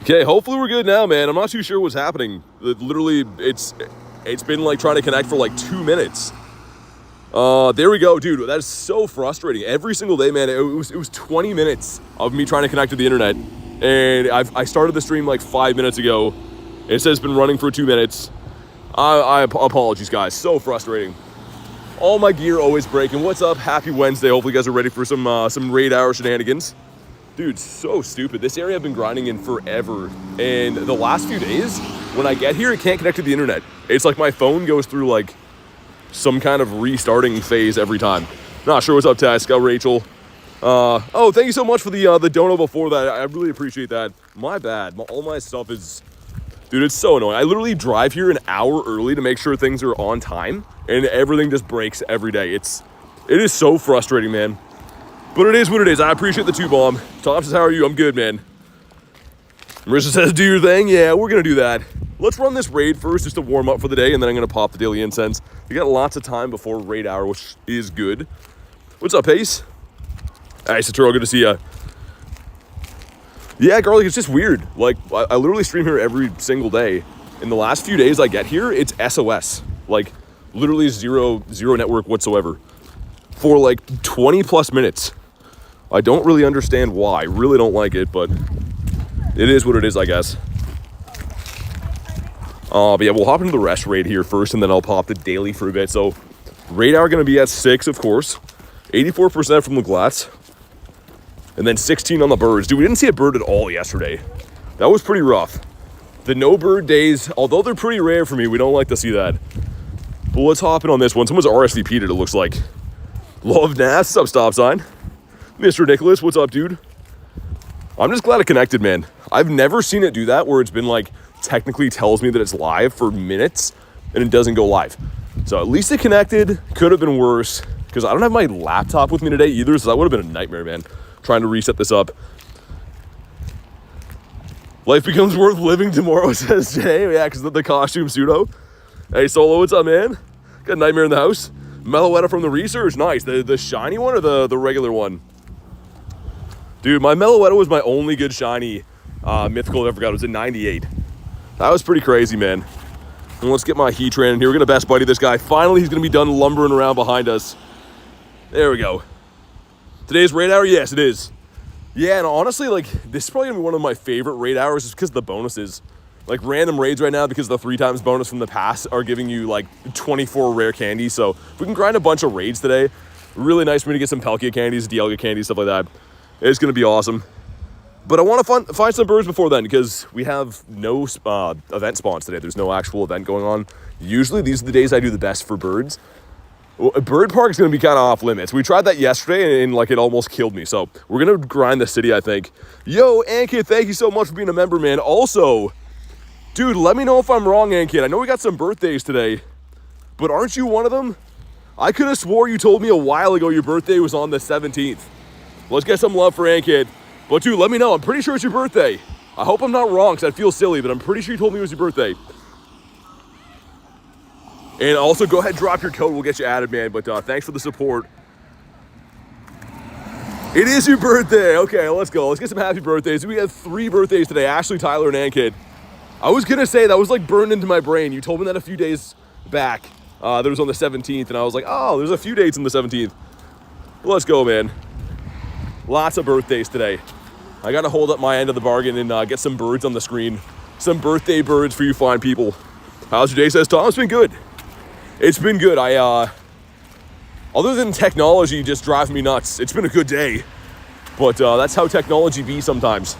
Okay, hopefully we're good now, man. I'm not too sure what's happening. Literally, it's been like trying to connect for like 2 minutes. There we go, dude. That is so frustrating. Every single day, man. It was 20 minutes of me trying to connect to the internet, and I started the stream like 5 minutes ago. It says it's been running for 2 minutes. I apologies, guys. So frustrating. All my gear always breaking. What's up? Happy Wednesday. Hopefully you guys are ready for some raid hour shenanigans. Dude, so stupid. This area I've been grinding in forever, and the last few days, when I get here, it can't connect to the internet. It's like my phone goes through like some kind of restarting phase every time. Not sure what's up, Tess. Got Rachel. Oh, thank you so much for the dono before that. I really appreciate that. My bad. All my stuff is... Dude, it's so annoying. I literally drive here an hour early to make sure things are on time, and everything just breaks every day. It is so frustrating, man. But it is what it is. I appreciate the 2-bomb. Tom says, how are you? I'm good, man. Marissa says, do your thing. Yeah, we're going to do that. Let's run this raid first just to warm up for the day, and then I'm going to pop the daily incense. We got lots of time before raid hour, which is good. What's up, Pace? Hey, Saturo, good to see ya. Yeah, Garlic, it's just weird. Like, I literally stream here every single day. In the last few days I get here, it's SOS. Like, literally zero network whatsoever. For like 20 plus minutes. I don't really understand why. I really don't like it, but it is what it is, I guess. But yeah, we'll hop into the rest raid here first, and then I'll pop the daily for a bit. So, raid hour going to be at 6, of course. 84% from the glats. And then 16 on the birds. Dude, we didn't see a bird at all yesterday. That was pretty rough. The no bird days, although they're pretty rare for me, we don't like to see that. But let's hop in on this one. Someone's RSVP'd it looks like. Love Nas, what's up, stop sign? Mr. Nicholas, what's up, dude? I'm just glad it connected, man. I've never seen it do that where it's been like, technically tells me that it's live for minutes and it doesn't go live. So at least it connected. Could have been worse because I don't have my laptop with me today either, so that would have been a nightmare, man. Trying to reset this up. Life becomes worth living tomorrow, says Jay. Yeah, because of the costume pseudo. Hey, Solo, what's up, man? Got a nightmare in the house. Meloetta from the research, nice. The shiny one or the regular one? Dude, my Meloetta was my only good shiny mythical I ever got. It was in 98. That was pretty crazy, man. And let's get my Heatran in here. We're gonna best buddy this guy. Finally, he's gonna be done lumbering around behind us. There we go. Today's raid hour? Yes, it is. Yeah, and honestly, like, this is probably gonna be one of my favorite raid hours just because of the bonuses. Like, random raids right now, because the 3x bonus from the past are giving you, like, 24 rare candies. So, if we can grind a bunch of raids today, really nice for me to get some Palkia candies, Dialga candies, stuff like that. It's gonna be awesome. But I want to find some birds before then, because we have no event spawns today. There's no actual event going on. Usually, these are the days I do the best for birds. Bird Park is going to be kind of off limits. We tried that yesterday, and like, it almost killed me. So, we're going to grind the city, I think. Yo, Ankit, thank you so much for being a member, man. Also, dude, let me know if I'm wrong, Ankit. I know we got some birthdays today, but aren't you one of them? I could have swore you told me a while ago your birthday was on the 17th. Let's get some love for Ankit. But, dude, let me know. I'm pretty sure it's your birthday. I hope I'm not wrong, because I feel silly, but I'm pretty sure you told me it was your birthday. And also, go ahead and drop your code. We'll get you added, man. But thanks for the support. It is your birthday. Okay, let's go. Let's get some happy birthdays. We have 3 birthdays today. Ashley, Tyler, and Ankit. I was going to say, that was like burned into my brain. You told me that a few days back. That was on the 17th. And I was like, oh, there's a few dates on the 17th. Let's go, man. Lots of birthdays today. I got to hold up my end of the bargain and get some birds on the screen. Some birthday birds for you fine people. How's your day, says Tom? It's been good. It's been good. Other than technology just drives me nuts, it's been a good day. But that's how technology be sometimes.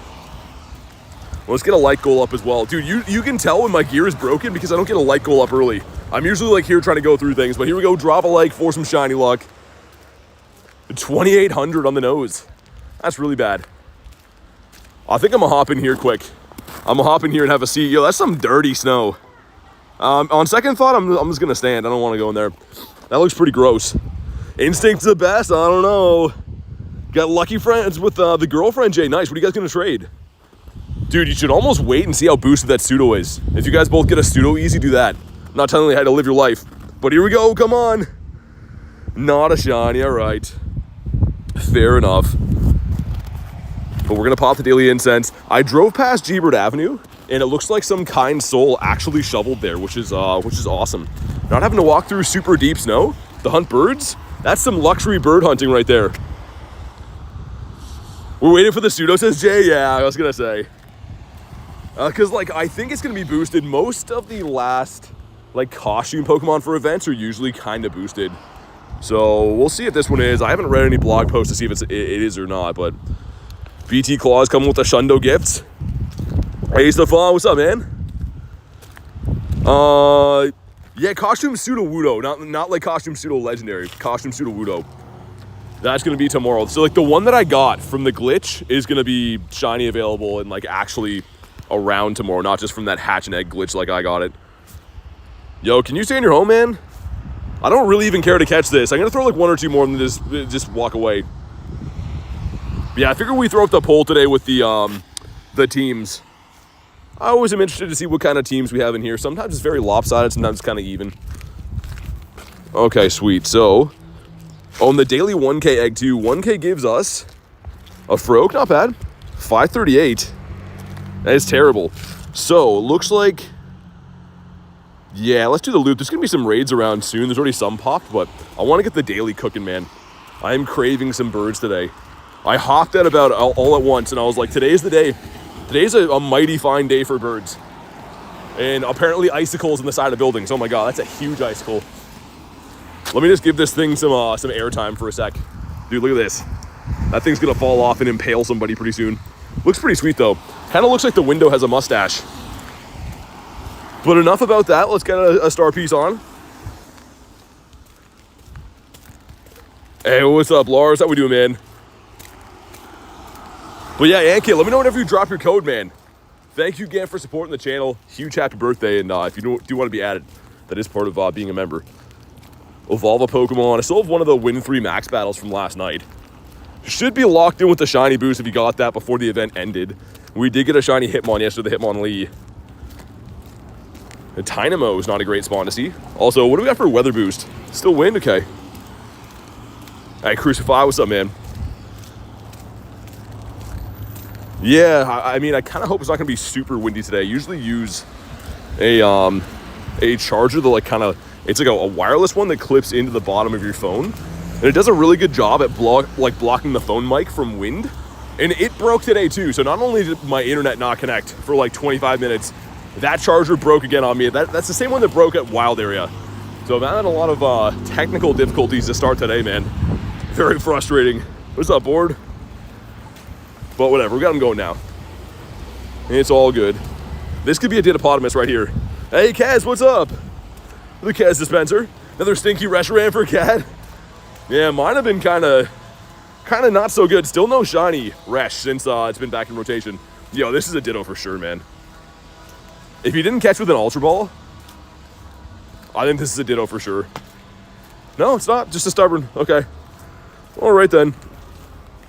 Let's get a light goal up as well. Dude, you can tell when my gear is broken because I don't get a light goal up early. I'm usually like here trying to go through things, but here we go. Drop a like for some shiny luck. 2,800 on the nose. That's really bad. I think I'm gonna hop in here quick. I'm gonna hop in here and have a seat. Yo, that's some dirty snow. On second thought, I'm just gonna stand. I don't want to go in there. That looks pretty gross. Instinct's the best. I don't know. Got lucky friends with the girlfriend, Jay. Nice. What are you guys gonna trade? Dude, you should almost wait and see how boosted that pseudo is. If you guys both get a pseudo easy, do that. I'm not telling you how to live your life. But here we go. Come on. Not a shiny. All right. Fair enough. But we're gonna pop the daily incense. I drove past G-Bird Avenue, and it looks like some kind soul actually shoveled there, which is awesome. Not having to walk through super deep snow to hunt birds. That's some luxury bird hunting right there. We're waiting for the pseudo, says Jay. Yeah, I was gonna say. Cause like I think it's gonna be boosted. Most of the last like costume Pokemon for events are usually kind of boosted. So we'll see if this one is. I haven't read any blog posts to see if it is or not, but BT Claws coming with the Shundo gifts. Hey Stefan, what's up, man? Yeah, costume pseudo Wudo, not like costume pseudo legendary, costume pseudo Wudo. That's gonna be tomorrow. So like the one that I got from the glitch is gonna be shiny available and like actually around tomorrow, not just from that hatch and egg glitch like I got it. Yo, can you stay in your home, man? I don't really even care to catch this. I'm gonna throw like one or two more and then just walk away. But yeah, I figured we throw up the poll today with the teams. I always am interested to see what kind of teams we have in here. Sometimes it's very lopsided, sometimes it's kind of even. Okay, sweet. So, on the daily 1K egg 2, 1K gives us a Froak, not bad. 538. That is terrible. So, looks like, yeah, let's do the loop. There's going to be some raids around soon. There's already some popped, but I want to get the daily cooking, man. I am craving some birds today. I hopped at about all at once, and I was like, today's the day. Today's a mighty fine day for birds. And apparently icicles in the side of buildings. Oh my god, that's a huge icicle. Let me just give this thing some airtime for a sec. Dude, look at this. That thing's gonna fall off and impale somebody pretty soon. Looks pretty sweet though. Kind of looks like the window has a mustache. But enough about that. Let's get a star piece on. Hey, what's up, Lars? How we doing, man? But yeah, Ankit, let me know whenever you drop your code, man. Thank you again for supporting the channel. Huge happy birthday, and if you do want to be added, that is part of being a member. Evolve a Pokemon. I still have one of the Win 3 Max battles from last night. Should be locked in with the shiny boost if you got that before the event ended. We did get a shiny Hitmon yesterday, the Hitmonlee. The Tynamo is not a great spawn to see. Also, what do we got for weather boost? Still wind? Okay. Hey, Crucify, what's up, man? Yeah, I mean, I kind of hope it's not going to be super windy today. I usually use a charger that like kind of, it's like a wireless one that clips into the bottom of your phone. And it does a really good job at blocking the phone mic from wind. And it broke today too. So not only did my internet not connect for like 25 minutes, that charger broke again on me. That's the same one that broke at Wild Area. So I've had a lot of technical difficulties to start today, man. Very frustrating. What's up, board? But whatever, we got them going now. It's all good. This could be a Ditapotamus right here. Hey, Kaz, what's up? The Kaz dispenser. Another stinky Reshiram for a cat. Yeah, mine have been kind of not so good. Still no shiny Resh since it's been back in rotation. Yo, this is a Ditto for sure, man. If you didn't catch with an Ultra Ball, I think this is a Ditto for sure. No, it's not. Just a stubborn. Okay. All right, then.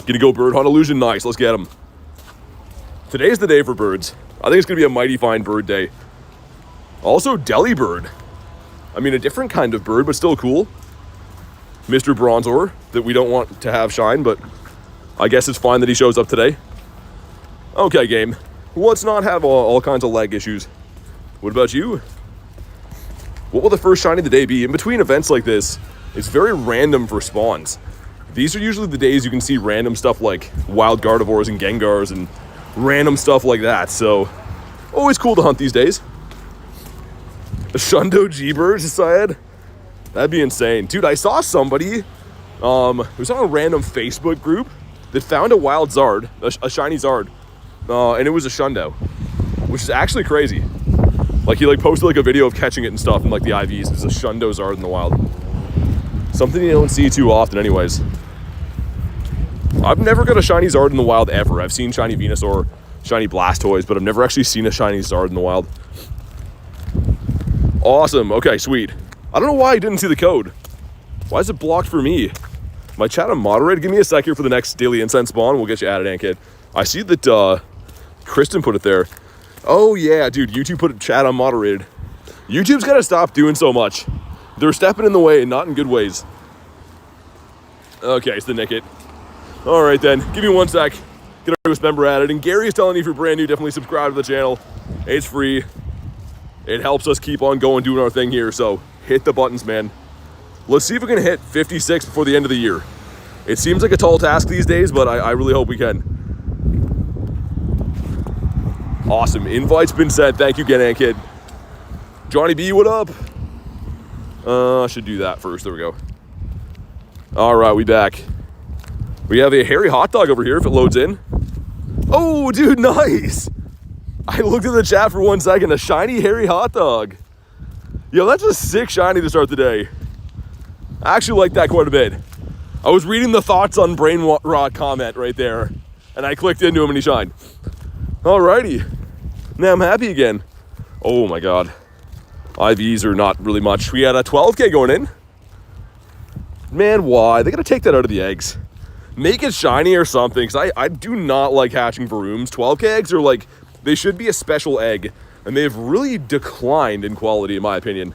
Gonna go bird hunt illusion. Nice. Let's get them. Today's the day for birds. I think it's gonna be a mighty fine bird day. Also, Delibird. I mean, a different kind of bird, but still cool. Mr. Bronzor that we don't want to have shine, but I guess it's fine that he shows up today. Okay, game. Let's not have all kinds of lag issues. What about you? What will the first shiny of the day be? In between events like this, it's very random for spawns. These are usually the days you can see random stuff like wild Gardevoirs and Gengars and random stuff like that. So, always cool to hunt these days. A Shundo G-Birds, Syed? That'd be insane. Dude, I saw somebody who's on a random Facebook group that found a wild Zard, a shiny Zard, and it was a Shundo, which is actually crazy. Like, he posted a video of catching it and stuff in the IVs. There's a Shundo Zard in the wild. Something you don't see too often anyways. I've never got a shiny Zard in the wild ever. I've seen shiny Venusaur, shiny Blastoise, but I've never actually seen a shiny Zard in the wild. Awesome. Okay, sweet. I don't know why I didn't see the code. Why is it blocked for me? My chat on moderate. Give me a sec here for the next daily incense spawn. We'll get you added, Ankit. I see that Kristen put it there. Oh yeah, dude. YouTube put chat on moderated. YouTube's got to stop doing so much. They're stepping in the way, not in good ways. Okay, it's the Nickit. All right then, give me one sec. get our newest member added. And Gary is telling you if you're brand new, definitely subscribe to the channel. It's free. It helps us keep on going, doing our thing here. So hit the buttons, man. Let's see if we can hit 56 before the end of the year. It seems like a tall task these days, but I really hope we can. Awesome. Invite's been sent. Thank you again, Kid. Johnny B, what up? I should do that first. There we go. All right, we back. We have a hairy hot dog over here if it loads in. Oh, dude, nice. I looked at the chat for 1 second. A shiny hairy hot dog. Yo, that's a sick shiny to start the day. I actually like that quite a bit. I was reading the thoughts on Brain Rot comment right there, and I clicked into him and he shined. Alrighty. Now I'm happy again. Oh my god. IVs are not really much. We had a 12K going in. Man, why? They gotta take that out of the eggs. Make it shiny or something, because I do not like hatching varooms. 12K eggs are like, they should be a special egg, and they've really declined in quality, in my opinion.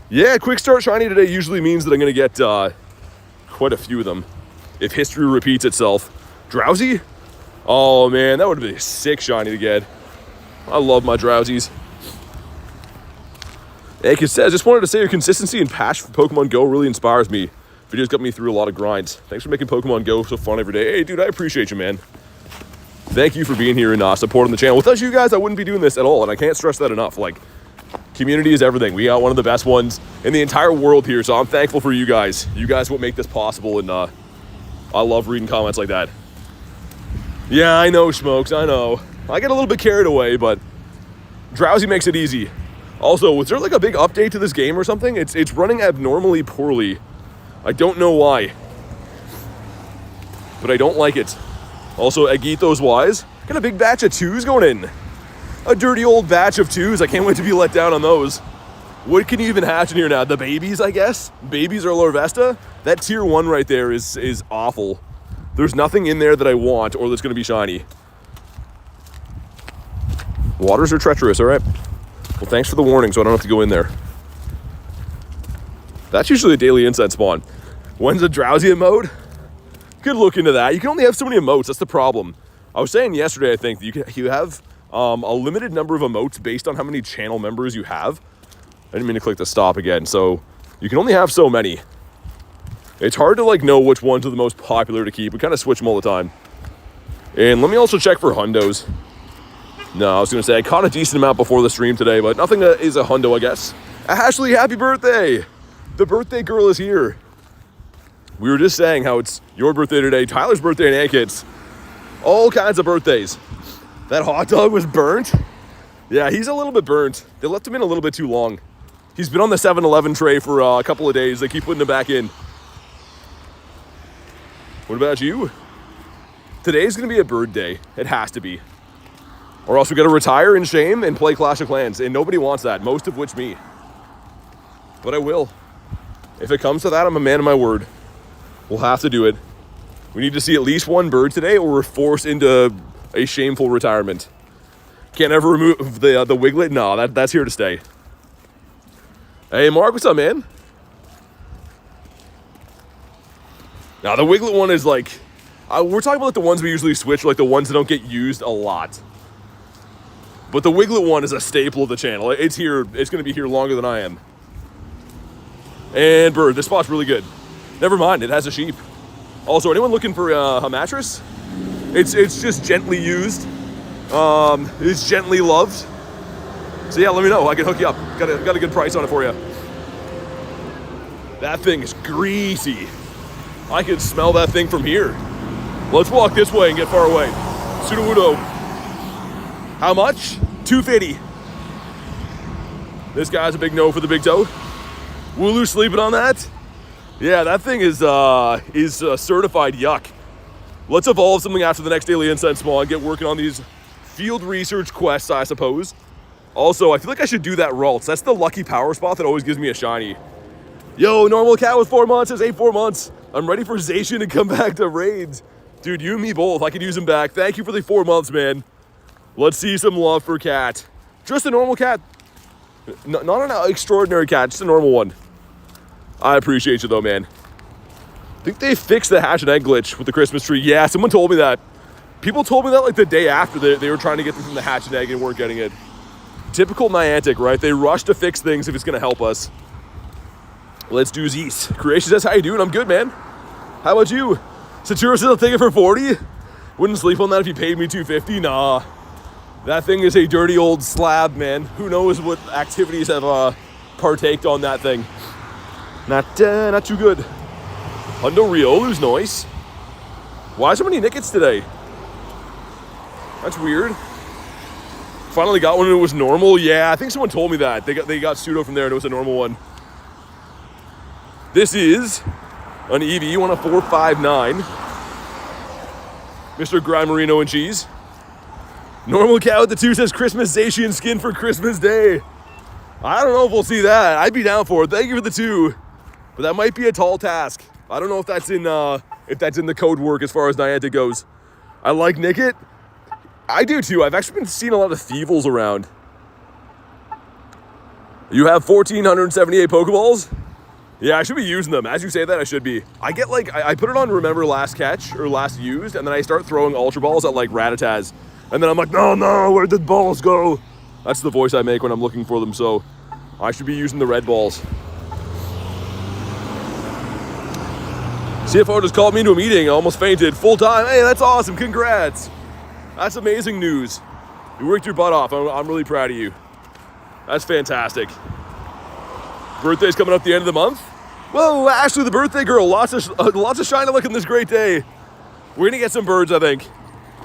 Yeah, quick start shiny today usually means that I'm gonna get quite a few of them, if history repeats itself. Drowsy? Oh man, that would have been a sick shiny to get. I love my Drowsies. Akid says, just wanted to say your consistency and passion for Pokemon Go really inspires me. Videos got me through a lot of grinds. Thanks for making Pokemon Go so fun every day. Hey dude, I appreciate you, man. Thank you for being here and supporting the channel. Without you guys, I wouldn't be doing this at all, and I can't stress that enough. Like, community is everything. We got one of the best ones in the entire world here, so I'm thankful for you guys. You guys will make this possible, and I love reading comments like that. Yeah, I know, Smokes, I know. I get a little bit carried away, but Drowsy makes it easy. Also, was there like a big update to this game or something? It's running abnormally poorly. I don't know why, but I don't like it. Also, Agito's wise. Got a big batch of 2s going in. A dirty old batch of 2s. I can't wait to be let down on those. What can you even hatch in here now? The babies, I guess? Babies or Lorvesta? That tier 1 right there is awful. There's nothing in there that I want or that's going to be shiny. Waters are treacherous, all right? Well, thanks for the warning so I don't have to go in there. That's usually a daily incense spawn. When's a Drowsy emote? Could look into that. You can only have so many emotes. That's the problem. I was saying yesterday, I think, that you have a limited number of emotes based on how many channel members you have. I didn't mean to click the stop again. So you can only have so many. It's hard to like know which ones are the most popular to keep. We kind of switch them all the time. And let me also check for hundos. No, I was going to say I caught a decent amount before the stream today, but nothing is a hundo, I guess. Ashley, happy birthday! The birthday girl is here. We were just saying how it's your birthday today, Tyler's birthday, and Ankit's. All kinds of birthdays. That hot dog was burnt? Yeah, he's a little bit burnt. They left him in a little bit too long. He's been on the 7-Eleven tray for a couple of days. They keep putting him back in. What about you? Today's going to be a bird day. It has to be. Or else we got to retire in shame and play Clash of Clans. And nobody wants that, most of which me. But I will. If it comes to that, I'm a man of my word. We'll have to do it. We need to see at least one bird today or we're forced into a shameful retirement. Can't ever remove the Wiglet? No, that's here to stay. Hey, Mark, what's up, man? Now, the Wiglet one is like... we're talking about like the ones we usually switch, like the ones that don't get used a lot. But the Wiglet one is a staple of the channel. It's here. It's going to be here longer than I am. And bird, this spot's really good. Never mind, it has a sheep. Also, anyone looking for a mattress? It's just gently used. It's gently loved. So yeah, let me know. I can hook you up. Got a good price on it for you. That thing is greasy. I can smell that thing from here. Let's walk this way and get far away. Sudowoodo. How much? $250. This guy's a big no for the big toe. Wooloo sleeping on that? Yeah, that thing is certified yuck. Let's evolve something after the next daily incense spawn. Get working on these field research quests, I suppose. Also, I feel like I should do that Ralts. That's the lucky power spot that always gives me a shiny. Yo, normal cat with 4 months says 4 months. I'm ready for Zacian to come back to raids. Dude, you and me both. I could use him back. Thank you for the 4 months, man. Let's see some love for cat. Just a normal cat. Not an extraordinary cat, just a normal one. I appreciate you though, man. I think they fixed the hatch and egg glitch with the Christmas tree. Yeah, someone told me that. People told me that like the day after they were trying to get them from the hatch and egg and weren't getting it. Typical Niantic, right? They rush to fix things if it's going to help us. Let's do Zeus. Creation says, how you doing? I'm good, man. How about you? Satura says, I'll take it for 40. Wouldn't sleep on that if you paid me 250. Nah. That thing is a dirty old slab, man. Who knows what activities have partaked on that thing. Not too good. Hundo Riolu's nice. Why so many Nickets today? That's weird. Finally got one and it was normal. Yeah, I think someone told me that. They got pseudo from there and it was a normal one. This is an EV, one of 459. Mr. Grimerino and Cheese. Normal Cow at the 2 says Christmas Zacian skin for Christmas Day. I don't know if we'll see that. I'd be down for it. Thank you for the 2. But that might be a tall task. I don't know if that's in the code work as far as Niantic goes. I like Nickit. I do too. I've actually been seeing a lot of Thievals around. You have 1,478 Pokeballs? Yeah, I should be using them. As you say that, I should be. I get like, I put it on Remember Last Catch, or Last Used, and then I start throwing Ultra Balls at like Rattatas. And then I'm like, no, where did balls go? That's the voice I make when I'm looking for them, so I should be using the red balls. CFO just called me into a meeting. I almost fainted. Full time. Hey, that's awesome. Congrats. That's amazing news. You worked your butt off. I'm really proud of you. That's fantastic. Birthday's coming up the end of the month. Whoa, Ashley, the birthday girl. Lots of shiny luck on this great day. We're gonna get some birds, I think.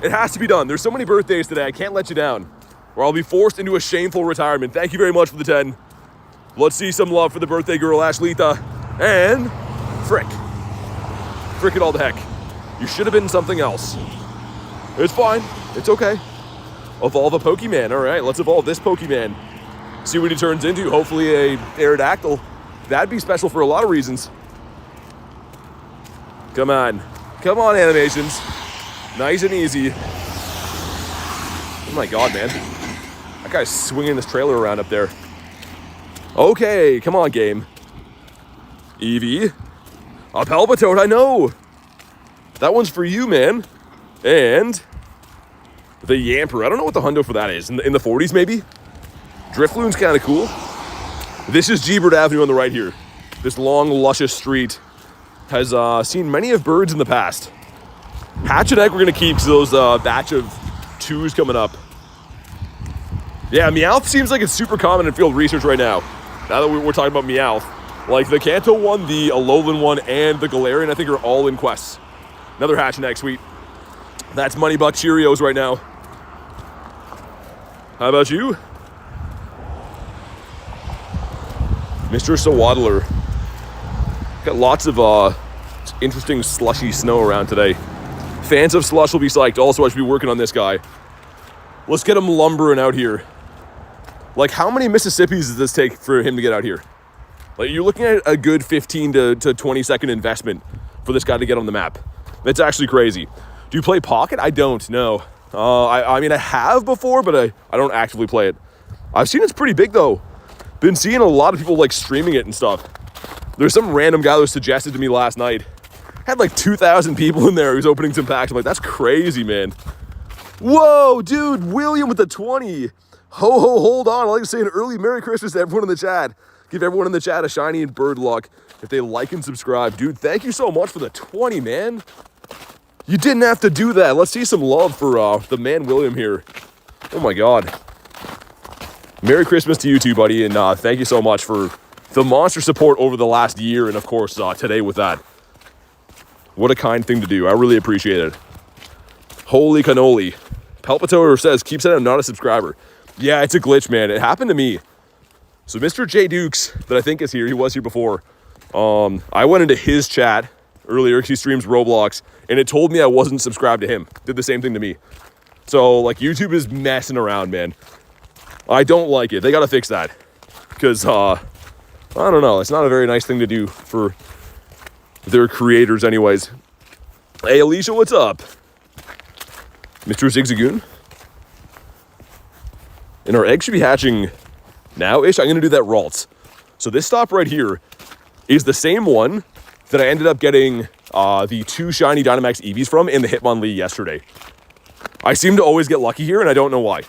It has to be done. There's so many birthdays today. I can't let you down, or I'll be forced into a shameful retirement. Thank you very much for the 10. Let's see some love for the birthday girl, Ashlita. And frick it all the heck. You should have been something else. It's fine. It's okay. Evolve a Pokemon. All right, let's evolve this Pokemon. See what he turns into. Hopefully a Aerodactyl. That'd be special for a lot of reasons. Come on. Come on, animations. Nice and easy. Oh my god, man. That guy's swinging this trailer around up there. Okay, come on, game. Eevee. A Palpitoad, I know. That one's for you, man. And the Yamper. I don't know what the hundo for that is. In the 40s, maybe? Drifloon's kind of cool. This is G-Bird Avenue on the right here. This long, luscious street has seen many of birds in the past. Hatch and Egg we're going to keep because those batch of 2s coming up. Yeah, Meowth seems like it's super common in field research right now. Now that we're talking about Meowth. Like the Kanto one, the Alolan one, and the Galarian, I think are all in quests. Another Hatch and Egg, sweet. That's Money Buck Cheerios right now. How about you? Mr. Sawaddler. Got lots of interesting slushy snow around today. Fans of slush will be psyched. Also, I should be working on this guy. Let's get him lumbering out here. Like, how many Mississippis does this take for him to get out here? Like, you're looking at a good 15 to 20 second investment for this guy to get on the map. That's actually crazy. Do you play Pocket? I don't, no. I mean, I have before, but I don't actively play it. I've seen it's pretty big, though. Been seeing a lot of people, like, streaming it and stuff. There's some random guy that was suggested to me last night. Had, like, 2,000 people in there who's opening some packs. I'm like, that's crazy, man. Whoa, dude, William with the 20. Hold on. I'd like to say an early Merry Christmas to everyone in the chat. Give everyone in the chat a shiny and bird luck if they like and subscribe. Dude, thank you so much for the 20, man. You didn't have to do that. Let's see some love for the man William here. Oh, my God. Merry Christmas to you too, buddy, and thank you so much for the monster support over the last year, and of course, today with that. What a kind thing to do. I really appreciate it. Holy cannoli. Palpitoad says, keep saying I'm not a subscriber. Yeah, it's a glitch, man. It happened to me. So Mr. J. Dukes, that I think is here, he was here before. I went into his chat earlier, he streams Roblox, and it told me I wasn't subscribed to him. Did the same thing to me. So, like, YouTube is messing around, man. I don't like it. They gotta fix that. Because, I don't know. It's not a very nice thing to do for their creators anyways. Hey, Alicia, what's up? Mr. Zigzagoon? And our egg should be hatching now-ish. I'm going to do that Ralts. So this stop right here is the same one that I ended up getting the 2 shiny Dynamax Eevees from in the Hitmonlee yesterday. I seem to always get lucky here, and I don't know why.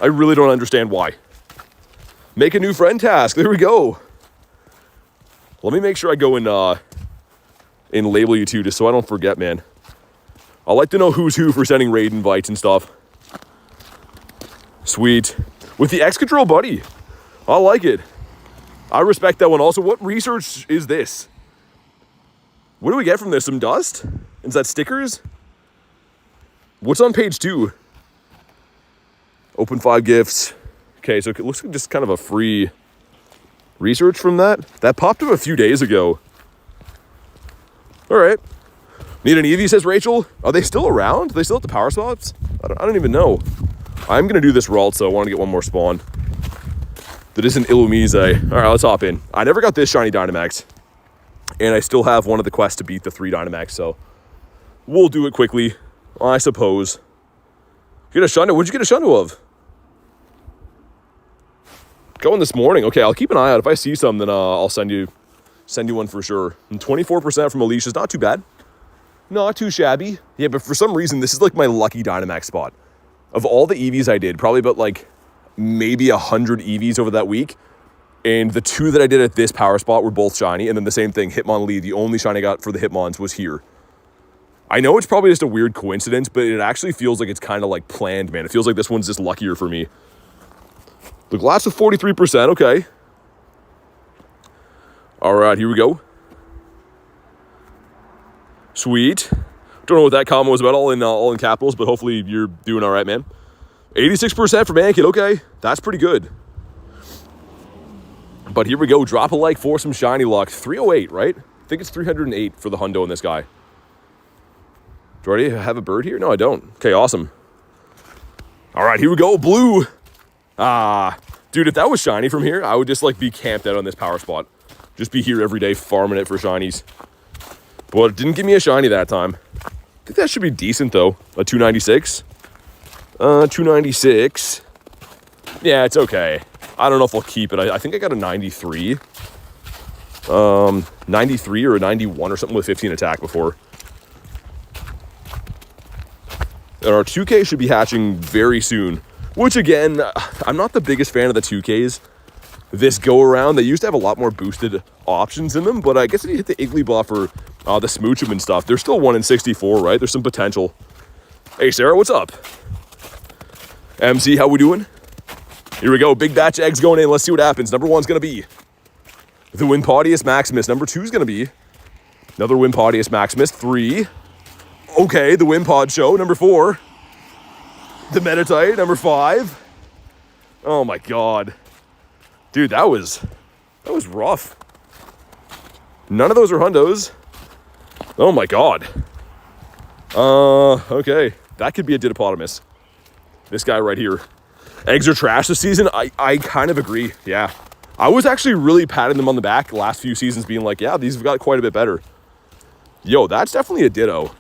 I really don't understand why. Make a new friend task. There we go. Let me make sure I go and label you two, just so I don't forget, man. I like to know who's who for sending raid invites and stuff. Sweet. With the X-Control buddy. I like it. I respect that one. Also, what research is this? What do we get from this? Some dust? Is that stickers? What's on page 2? Open 5 gifts. Okay, so it looks like just kind of a free research from that. That popped up a few days ago. All right. Need an Eevee, says Rachel. Are they still around? Are they still at the power spots? I don't even know. I'm going to do this Ralt, so I want to get one more spawn. That isn't Illumise. All right, let's hop in. I never got this shiny Dynamax. And I still have one of the quests to beat the 3 Dynamax, so we'll do it quickly, I suppose. Get a Shundo. What'd you get a Shundo of? Going this morning. Okay, I'll keep an eye out. If I see some, then I'll send you one for sure. And 24% from Alicia's not too bad. Not too shabby. Yeah, but for some reason, this is like my lucky Dynamax spot. Of all the Eevees I did, probably about like maybe 100 Eevees over that week. And the 2 that I did at this power spot were both shiny. And then the same thing, Hitmonlee, the only shiny I got for the Hitmons was here. I know it's probably just a weird coincidence, but it actually feels like it's kind of like planned, man. It feels like this one's just luckier for me. The glass of 43%, okay. All right, here we go. Sweet. Don't know what that comment was about, all in capitals, but hopefully you're doing all right, man. 86% for Mankit, okay. That's pretty good. But here we go, drop a like for some shiny luck. 308, right? I think it's 308 for the hundo in this guy. Do I already have a bird here? No, I don't. Okay, awesome. All right, here we go, blue. Dude, if that was shiny from here, I would just like be camped out on this power spot. Just be here every day farming it for shinies. But it didn't give me a shiny that time. I think that should be decent though. A 296. 296. Yeah, it's okay. I don't know if I'll keep it. I think I got a 93. 93 or a 91 or something with 15 attack before. And our 2K should be hatching very soon. Which again, I'm not the biggest fan of the 2Ks this go around. They used to have a lot more boosted options in them, but I guess if you hit the Igglybuff or the Smoochum and stuff, they're still 1 in 64, right? There's some potential. Hey, Sarah, what's up? MC, how we doing? Here we go. Big batch eggs going in. Let's see what happens. Number 1's going to be the Wimpodius Maximus. Number 2's going to be another Wimpodius Maximus. 3. Okay, the Wimpod show. Number 4. The Meditite. Number 5. Oh, my God. Dude, that was rough. None of those are hundos. Oh, my God. Okay. That could be a Didiplodomus. This guy right here. Eggs are trash this season. I kind of agree. Yeah. I was actually really patting them on the back the last few seasons, being like, yeah, these have got quite a bit better. Yo, that's definitely a Ditto.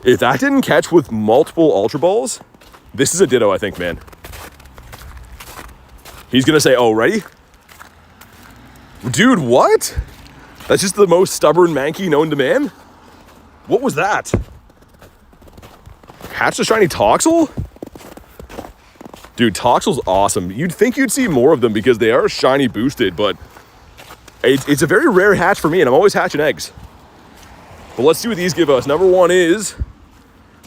If that didn't catch with multiple Ultra Balls, this is a Ditto, I think, man. He's going to say, oh, ready? Dude, what? That's just the most stubborn Mankey known to man? What was that? Hatched a shiny Toxel? Dude, Toxel's awesome. You'd think you'd see more of them because they are shiny boosted, but it's a very rare hatch for me, and I'm always hatching eggs. But let's see what these give us. Number 1 is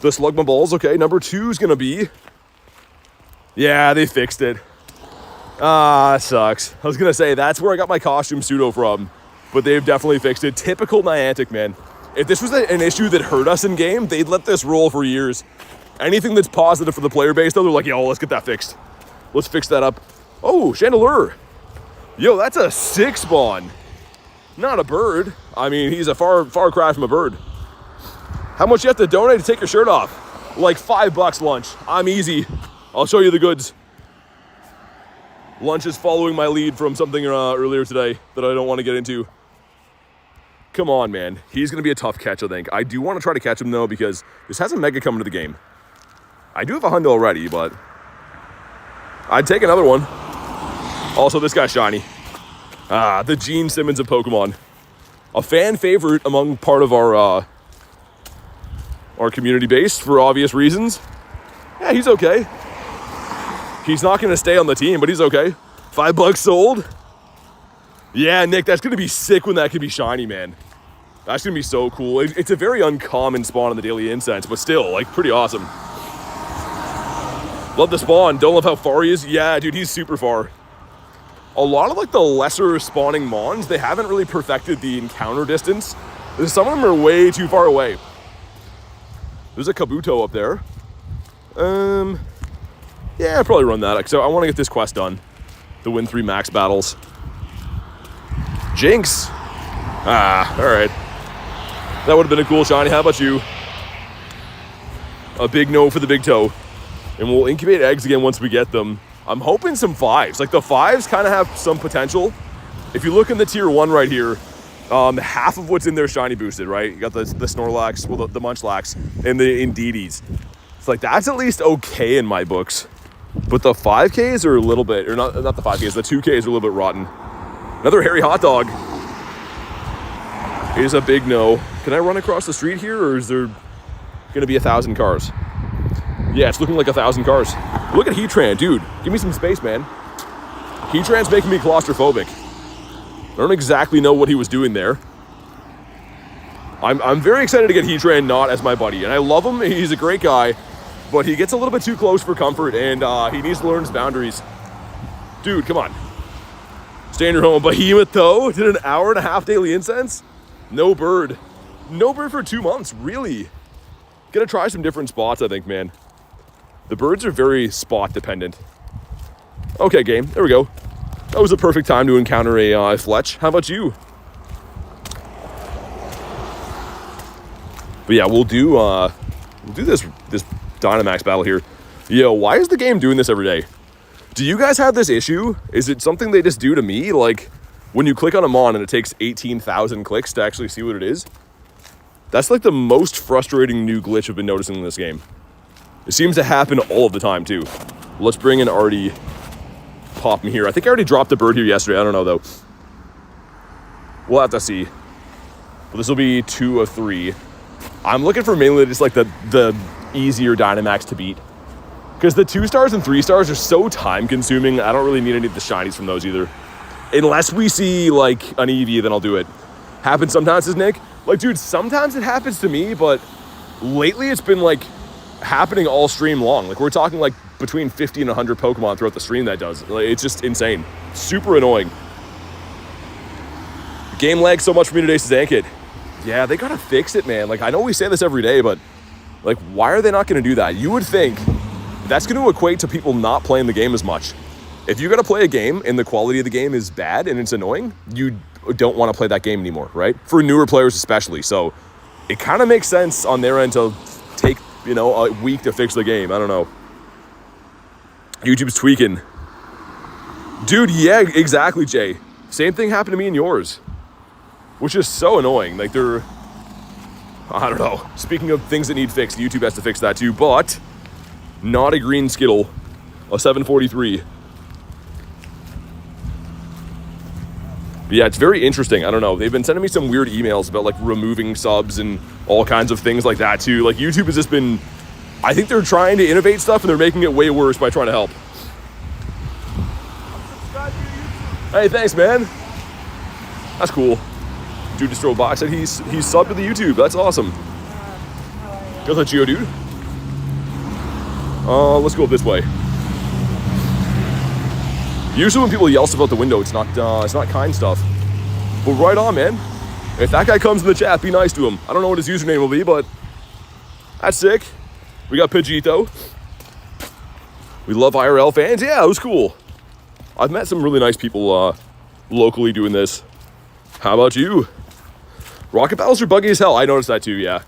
the Slugma Balls. Okay, number 2 is going to be... Yeah, they fixed it. That sucks. I was going to say, that's where I got my costume pseudo from, but they've definitely fixed it. Typical Niantic, man. If this was an issue that hurt us in game, they'd let this roll for years. Anything that's positive for the player base, though, they're like, yo, let's get that fixed. Let's fix that up. Oh, Chandelure. Yo, that's a 6 spawn. Not a bird. I mean, he's a far cry from a bird. How much you have to donate to take your shirt off? Like $5 lunch. I'm easy. I'll show you the goods. Lunch is following my lead from something earlier today that I don't want to get into. Come on, man. He's going to be a tough catch, I think. I do want to try to catch him, though, because this has a Mega coming to the game. I do have a hundo already, but I'd take another one. Also, this guy's shiny. The Gene Simmons of Pokemon. a fan favorite among part of our community base for obvious reasons. Yeah, he's okay. He's not going to stay on the team, but he's okay. $5 sold. Yeah, Nick, that's going to be sick when that can be shiny, man. That's going to be so cool. It's a very uncommon spawn in the Daily Incense, but still, like, pretty awesome. Love the spawn. Don't love how far he is. Yeah, dude, he's super far. A lot of, like, the lesser spawning mons, they haven't really perfected the encounter distance. Some of them are way too far away. There's a Kabuto up there. Yeah, I'd probably run that. So I want to get this quest done. The win 3 max battles. Jinx. Ah, all right. That would have been a cool shiny. How about you? A big no for the big toe. And we'll incubate eggs again once we get them. I'm hoping some 5s. Like, the 5s kind of have some potential. If you look in the tier 1 right here, half of what's in there shiny boosted, right? You got the Snorlax, well, the Munchlax, and the Indeedys. It's like, that's at least okay in my books. But the 5Ks are a little bit, or not the 5Ks, the 2Ks are a little bit rotten. Another hairy hot dog. Is a big no. Can I run across the street here, or is there gonna be 1,000 cars? Yeah, it's looking like 1,000 cars. Look at Heatran, dude. Give me some space, man. Heatran's making me claustrophobic. I don't exactly know what he was doing there. I'm very excited to get Heatran not as my buddy, and I love him. He's a great guy, but he gets a little bit too close for comfort, and he needs to learn his boundaries. Dude, come on. Stay in your home. Behemoth, though, did an hour-and-a-half Daily Incense. No bird. No bird for 2 months, really. Gonna try some different spots, I think, man. The birds are very spot dependent. Okay, game, there we go. That was the perfect time to encounter a Fletch. How about you? But yeah, we'll do this Dynamax battle here. Yo, why is the game doing this every day? Do you guys have this issue? Is it something they just do to me? Like, when you click on a mon and it takes 18,000 clicks to actually see what it is? That's like the most frustrating new glitch I've been noticing in this game. It seems to happen all of the time, too. Let's bring in Artie. Pop him here. I think I already dropped a bird here yesterday. I don't know, though. We'll have to see. But this will be 2 of 3. I'm looking for mainly just like the easier Dynamax to beat. Because the 2 stars and 3 stars are so time consuming. I don't really need any of the shinies from those either. Unless we see like an Eevee, then I'll do it. Happens sometimes, says Nick. Like, dude, sometimes it happens to me, but lately it's been like happening all stream long. Like, we're talking like between 50 and 100 Pokemon throughout the stream that does. Like, it's just insane. Super annoying. Game lag so much for me today, says Ankit. Yeah, they gotta fix it, man. Like, I know we say this every day, but like, why are they not gonna do that? You would think that's gonna equate to people not playing the game as much. If you gotta play a game and the quality of the game is bad and it's annoying, you don't want to play that game anymore, right? For newer players especially. So it kind of makes sense on their end to take, you know, a week to fix the game. I don't know. YouTube's tweaking. Dude, yeah, exactly, Jay. Same thing happened to me and yours. Which is so annoying. Like, they're... I don't know. Speaking of things that need fixed, YouTube has to fix that too. But not a green Skittle. A 743. But yeah, it's very interesting. I don't know. They've been sending me some weird emails about, like, removing subs and all kinds of things like that, too. Like, YouTube has just been... I think they're trying to innovate stuff, and they're making it way worse by trying to help. Hey, thanks, man. That's cool. Dude just drove by. Said he's subbed to the YouTube. That's awesome. Go that Geodude. Let's go this way. Usually when people yell stuff out the window, it's not kind stuff. But right on, man. If that guy comes in the chat, be nice to him. I don't know what his username will be, but that's sick. We got Pidgeotto. We love IRL fans. Yeah, it was cool. I've met some really nice people locally doing this. How about you? Rocket battles are buggy as hell. I noticed that too, yeah.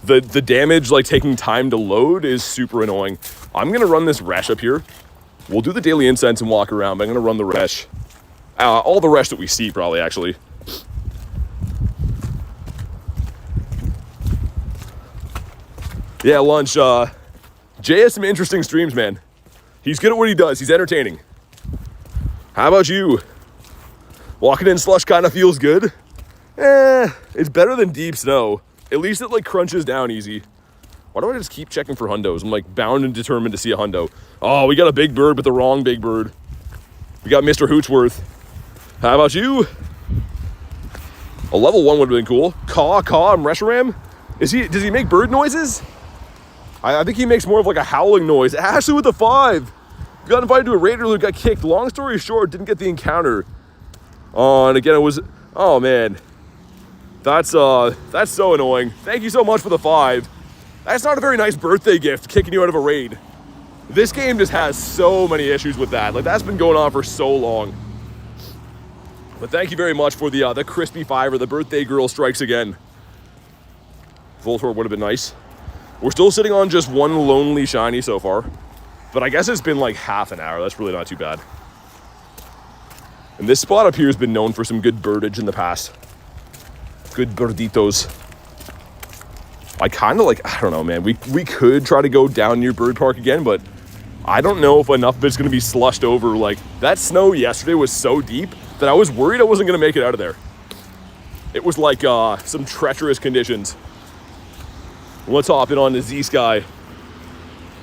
The damage, like, taking time to load is super annoying. I'm going to run this Resh up here. We'll do the daily incense and walk around, but I'm going to run the Resh. All the Resh that we see, probably, actually. Yeah, Lunch. Jay has some interesting streams, man. He's good at what he does. He's entertaining. How about you? Walking in slush kind of feels good. It's better than deep snow. At least it like crunches down easy. Why do I just keep checking for hundos? I'm like bound and determined to see a hundo. Oh, we got a big bird, but the wrong big bird. We got Mr. Hootsworth. How about you? A level 1 would have been cool. Caw, I'm Reshiram. Does he make bird noises? I think he makes more of like a howling noise. Ashley with a 5. Got invited to a raider who got kicked. Long story short, didn't get the encounter. And again, it was, oh man. That's so annoying. Thank you so much for the 5. That's not a very nice birthday gift, kicking you out of a raid. This game just has so many issues with that. Like, that's been going on for so long. But thank you very much for the crispy 5, or the birthday girl strikes again. Voltorb would have been nice. We're still sitting on just one lonely shiny so far. But I guess it's been like half an hour. That's really not too bad. And this spot up here has been known for some good birdage in the past. Good birditos. I kind of like, I don't know, man. We could try to go down near Bird Park again, but I don't know if enough of it's going to be slushed over. Like, that snow yesterday was so deep that I was worried I wasn't going to make it out of there. It was like some treacherous conditions. Let's hop in on the Z-Sky.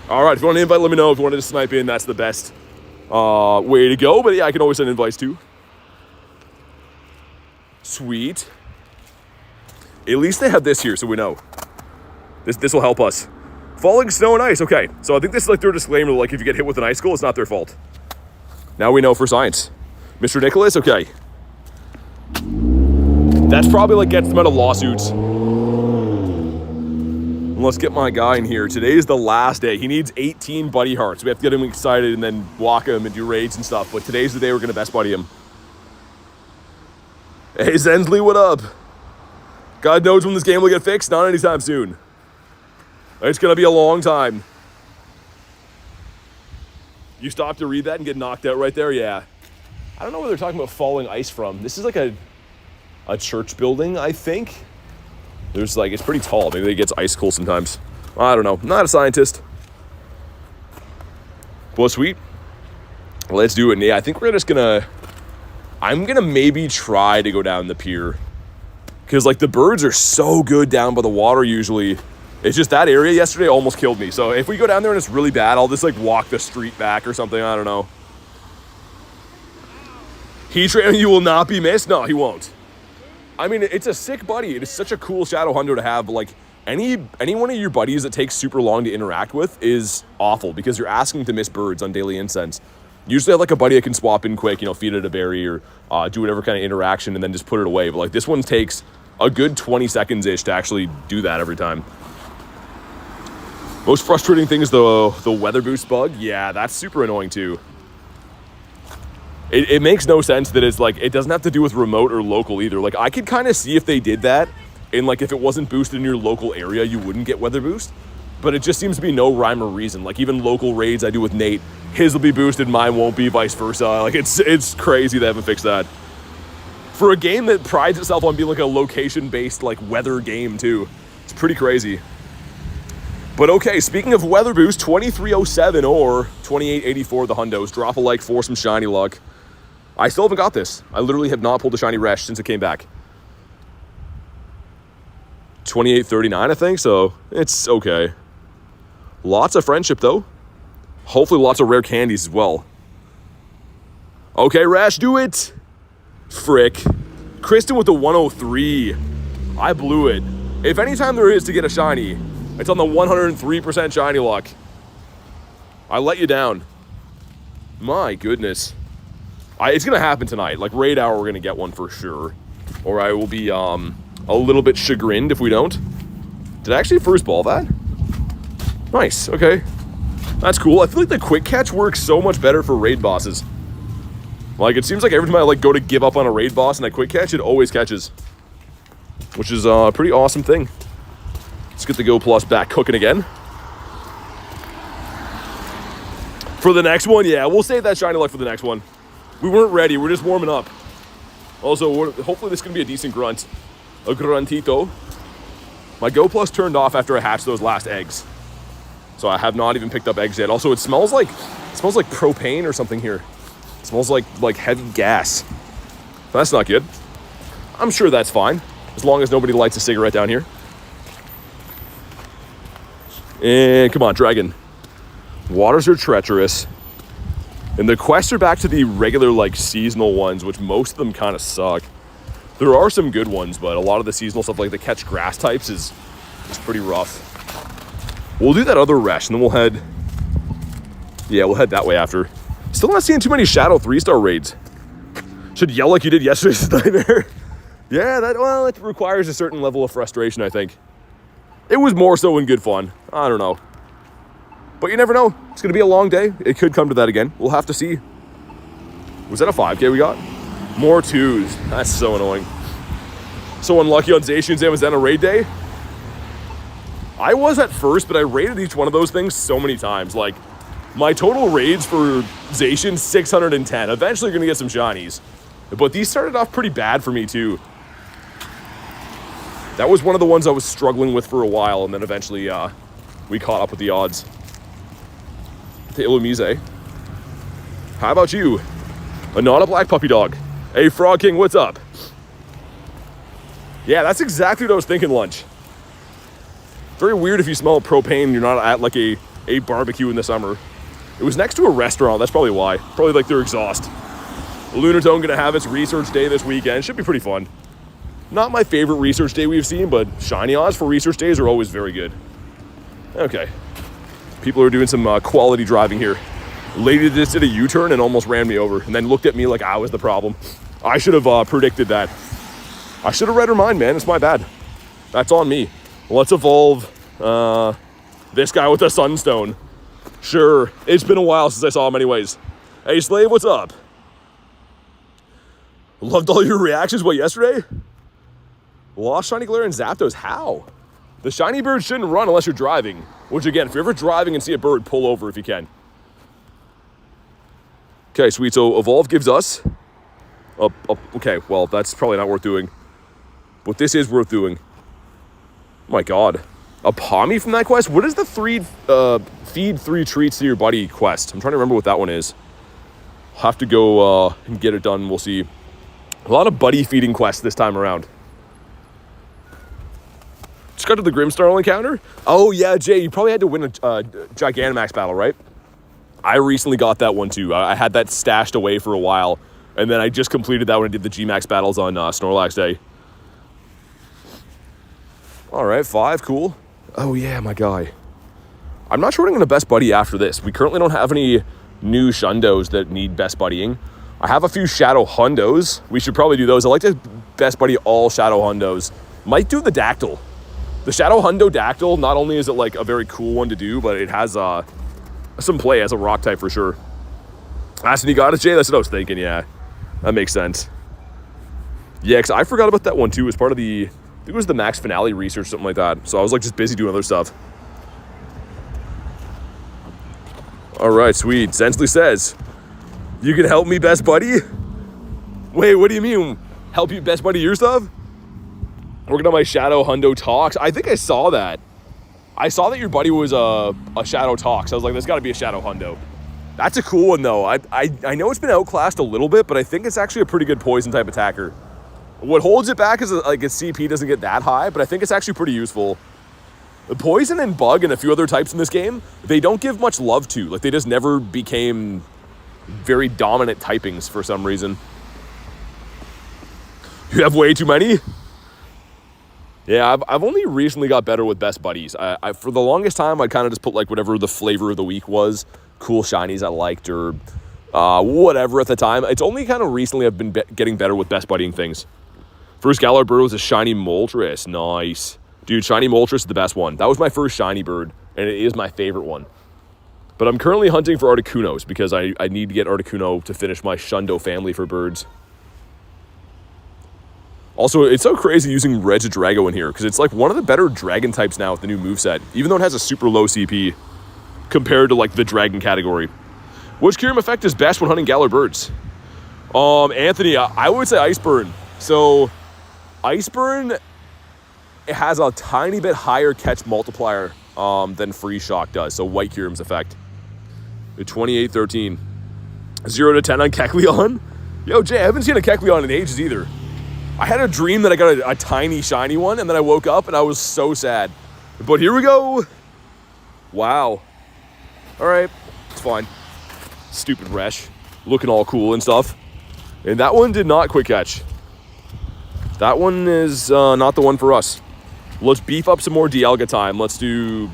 All right, if you want to invite, let me know. If you wanted to snipe in, that's the best way to go. But yeah, I can always send invites too. Sweet. At least they have this here, so we know. This will help us. Falling snow and ice. Okay, so I think this is like their disclaimer. Like, if you get hit with an icicle, it's not their fault. Now we know for science. Mr. Nicholas, okay. That's probably like gets them out of lawsuits. Let's get my guy in here. Today's the last day. He needs 18 buddy hearts. We have to get him excited and then walk him and do raids and stuff. But today's the day we're going to best buddy him. Hey, Zensley, what up? God knows when this game will get fixed. Not anytime soon. It's going to be a long time. You stop to read that and get knocked out right there? Yeah. I don't know where they're talking about falling ice from. This is like a church building, I think. There's like, it's pretty tall. Maybe it gets icicle sometimes. I don't know. Not a scientist. Well, sweet. Let's do it. And yeah, I think we're just gonna, I'm gonna maybe try to go down the pier. Because like the birds are so good down by the water usually. It's just that area yesterday almost killed me. So if we go down there and it's really bad, I'll just like walk the street back or something. I don't know. Heatran, you will not be missed? No, he won't. I mean, it's a sick buddy. It is such a cool Shadow Hundo to have, but like any one of your buddies that takes super long to interact with is awful because you're asking to miss birds on Daily Incense. Usually I have like a buddy that can swap in quick, you know, feed it a berry or do whatever kind of interaction and then just put it away. But like this one takes a good 20 seconds-ish to actually do that every time. Most frustrating thing is the weather boost bug. Yeah, that's super annoying too. It makes no sense that it's like, it doesn't have to do with remote or local either. Like, I could kind of see if they did that, and like, if it wasn't boosted in your local area, you wouldn't get weather boost. But it just seems to be no rhyme or reason. Like, even local raids I do with Nate, his will be boosted, mine won't be, vice versa. Like, it's crazy they haven't fixed that. For a game that prides itself on being like a location-based, like, weather game, too. It's pretty crazy. But okay, speaking of weather boost, 2307 or 2884 the hundos. Drop a like for some shiny luck. I still haven't got this. I literally have not pulled a shiny Resh since it came back. 2839, I think, so it's okay. Lots of friendship, though. Hopefully lots of rare candies as well. Okay, Resh, do it! Frick. Kristen with the 103. I blew it. If any time there is to get a shiny, it's on the 103% shiny luck. I let you down. My goodness. It's going to happen tonight. Like, raid hour, we're going to get one for sure. Or I will be a little bit chagrined if we don't. Did I actually first ball that? Nice. Okay. That's cool. I feel like the quick catch works so much better for raid bosses. Like, it seems like every time I like go to give up on a raid boss and I quick catch, it always catches. Which is a pretty awesome thing. Let's get the Go Plus back cooking again. For the next one, yeah, we'll save that shiny luck for the next one. We weren't ready. We're just warming up. Also, hopefully this is going to be a decent grunt. A gruntito. My Go Plus turned off after I hatched those last eggs. So I have not even picked up eggs yet. Also, it smells like propane or something here. It smells like heavy gas. That's not good. I'm sure that's fine, as long as nobody lights a cigarette down here. And come on, dragon. Waters are treacherous. And the quests are back to the regular, like, seasonal ones, which most of them kind of suck. There are some good ones, but a lot of the seasonal stuff, like the catch grass types, is pretty rough. We'll do that other resh, and then we'll head... Yeah, we'll head that way after. Still not seeing too many Shadow 3-star raids. Should yell like you did yesterday's nightmare. Yeah, well, it requires a certain level of frustration, I think. It was more so in good fun. I don't know. But you never know. It's going to be a long day. It could come to that again. We'll have to see. Was that a 5K we got? More 2s. That's so annoying. So unlucky on Zacian's Day. Was that a raid day? I was at first, but I raided each one of those things so many times. Like, my total raids for Zacian, 610. Eventually going to get some shinies. But these started off pretty bad for me, too. That was one of the ones I was struggling with for a while, and then eventually we caught up with the odds. To Illumise. How about you? Not a black puppy dog. Hey, Frog King, what's up? Yeah, that's exactly what I was thinking, lunch. Very weird if you smell propane and you're not at, like, a barbecue in the summer. It was next to a restaurant, that's probably why. Probably, like, their exhaust. Lunatone gonna have its research day this weekend. Should be pretty fun. Not my favorite research day we've seen, but shiny odds for research days are always very good. Okay. People are doing some quality driving here. Lady just did a U-turn and almost ran me over, and then looked at me like I was the problem. I should have predicted that. I should have read her mind, man. It's my bad. That's on me. Let's evolve this guy with the sunstone. Sure. It's been a while since I saw him anyways. Hey, Slave, what's up? Loved all your reactions. What, yesterday? Lost Shiny Galarian Zapdos. How? The shiny bird shouldn't run unless you're driving. Which, again, if you're ever driving and see a bird, pull over if you can. Okay, sweet. So, Evolve gives us... okay, well, that's probably not worth doing. But this is worth doing. Oh my god. A Pommy from that quest? What is the feed 3 treats to your buddy quest? I'm trying to remember what that one is. I'll have to go and get it done. We'll see. A lot of buddy feeding quests this time around. Just got to the Grimsnarl encounter. Oh, yeah, Jay, you probably had to win a Gigantamax battle, right? I recently got that one, too. I had that stashed away for a while, and then I just completed that when I did the G-Max battles on Snorlax Day. All right, 5, cool. Oh, yeah, my guy. I'm not sure what I'm going to best buddy after this. We currently don't have any new Shundos that need best buddying. I have a few Shadow Hundos. We should probably do those. I like to best buddy all Shadow Hundos. Might do the Dactyl. The Shadow Hundo Dactyl, not only is it like a very cool one to do, but it has some play as a rock type for sure. Aston, you got it, Jay? That's what I was thinking, yeah. That makes sense. Yeah, because I forgot about that one too as part of the, I think it was the Max Finale research, something like that. So I was like just busy doing other stuff. All right, sweet. Sensley says, you can help me best buddy? Wait, what do you mean? Help you best buddy your stuff? Working on my Shadow Hundo Tox. I think I saw that. I saw that your buddy was a Shadow Tox. I was like, there's got to be a Shadow Hundo. That's a cool one, though. I know it's been outclassed a little bit, but I think it's actually a pretty good poison type attacker. What holds it back is like its CP doesn't get that high, but I think it's actually pretty useful. The poison and bug and a few other types in this game, they don't give much love to. Like, they just never became very dominant typings for some reason. You have way too many? Yeah, I've only recently got better with best buddies. I for the longest time, I'd kind of just put like whatever the flavor of the week was. Cool shinies I liked or whatever at the time. It's only kind of recently I've been getting better with best buddying things. First Galar bird was a shiny Moltres. Nice. Dude, shiny Moltres is the best one. That was my first shiny bird, and it is my favorite one. But I'm currently hunting for Articunos because I need to get Articuno to finish my Shundo family for birds. Also, it's so crazy using Regidrago in here because it's like one of the better dragon types now with the new moveset, even though it has a super low CP compared to like the dragon category. Which Kyurem effect is best when hunting Galar birds? Anthony, I would say Iceburn. So, Iceburn, it has a tiny bit higher catch multiplier than Free Shock does. So, White Kyurem's effect. 28-13. 0 to 10 on Kecleon. Yo, Jay, I haven't seen a Kecleon in ages either. I had a dream that I got a tiny shiny one, and then I woke up and I was so sad. But here we go. Wow. All right, it's fine. Stupid Resh, looking all cool and stuff. And that one did not quick catch. That one is not the one for us. Let's beef up some more Dialga time. Let's do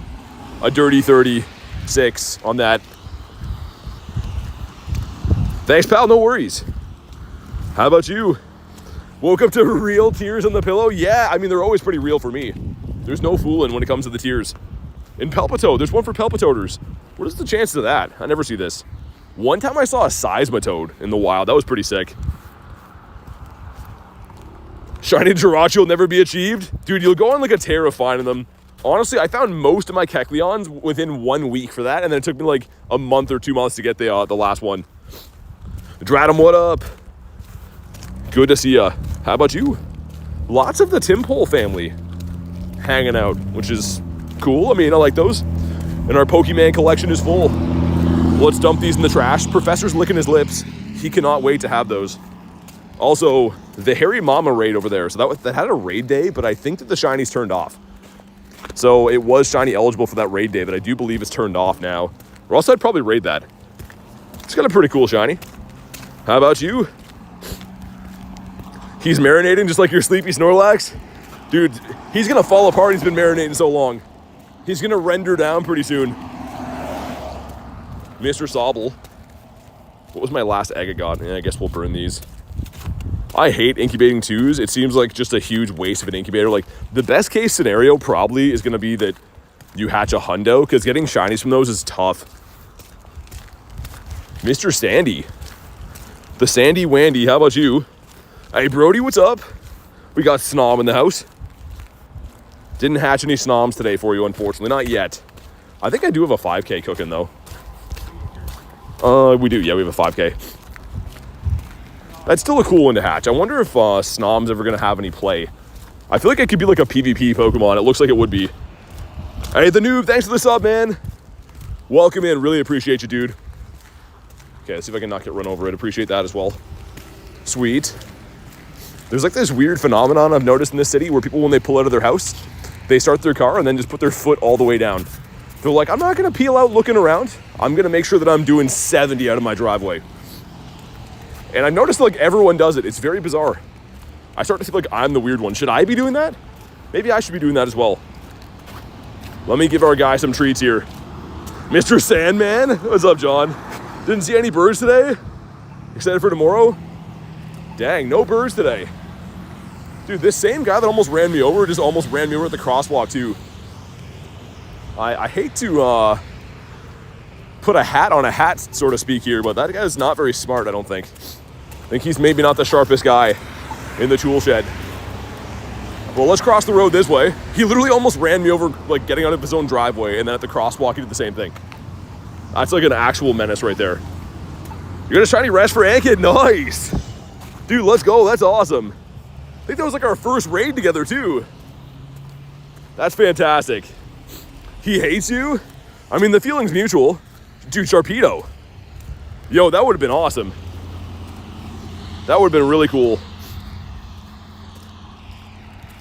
a dirty 36 on that. Thanks, pal, no worries. How about you? Woke up to real tears on the pillow? Yeah, I mean, they're always pretty real for me. There's no fooling when it comes to the tears. In Palpitoad, there's one for Palpitoders. What is the chances of that? I never see this. One time I saw a Seismitoad in the wild. That was pretty sick. Shiny Jirachi will never be achieved. Dude, you'll go on like a tear of finding them. Honestly, I found most of my Kecleons within 1 week for that, and then it took me like a month or 2 months to get the last one. Dratum, what up? Good to see ya. How about you? Lots of the Timpole family hanging out, which is cool. I mean, I like those. And our Pokemon collection is full. Let's dump these in the trash. Professor's licking his lips. He cannot wait to have those. Also, the Harry Mama raid over there. So that had a raid day, but I think that the shinies turned off. So it was shiny eligible for that raid day, but I do believe it's turned off now. Or else I'd probably raid that. It's got a pretty cool shiny. How about you? He's marinating just like your sleepy Snorlax? Dude, he's gonna fall apart. He's been marinating so long. He's gonna render down pretty soon. Mr. Sobble. What was my last egg I got? I guess we'll burn these. I hate incubating twos. It seems like just a huge waste of an incubator. Like, the best case scenario probably is gonna be that you hatch a hundo, because getting shinies from those is tough. Mr. Sandy. The Sandy Wandy, how about you? Hey, Brody, what's up? We got Snom in the house. Didn't hatch any Snoms today for you, unfortunately. Not yet. I think I do have a 5K cooking, though. We do. Yeah, we have a 5K. That's still a cool one to hatch. I wonder if Snom's ever going to have any play. I feel like it could be like a PvP Pokemon. It looks like it would be. Hey, the noob, thanks for the sub, man. Welcome in. Really appreciate you, dude. Okay, let's see if I can not get run over. I'd appreciate that as well. Sweet. There's like this weird phenomenon I've noticed in this city where people, when they pull out of their house, they start their car and then just put their foot all the way down. They're like, I'm not going to peel out looking around. I'm going to make sure that I'm doing 70 out of my driveway. And I've noticed like everyone does it. It's very bizarre. I start to feel like I'm the weird one. Should I be doing that? Maybe I should be doing that as well. Let me give our guy some treats here. Mr. Sandman, what's up, John? Didn't see any birds today? Excited for tomorrow? Dang, no birds today. Dude, this same guy that almost ran me over just almost ran me over at the crosswalk too. I hate to put a hat on a hat, so to speak here, but that guy's not very smart, I don't think. I think he's maybe not the sharpest guy in the tool shed. Well, let's cross the road this way. He literally almost ran me over, like getting out of his own driveway, and then at the crosswalk he did the same thing. That's like an actual menace right there. You're gonna shiny rest for Ankit? Nice! Dude, let's go, that's awesome. I think that was like our first raid together too. That's fantastic. He hates you? I mean, the feeling's mutual. Dude, Sharpedo. Yo, that would have been awesome. That would have been really cool.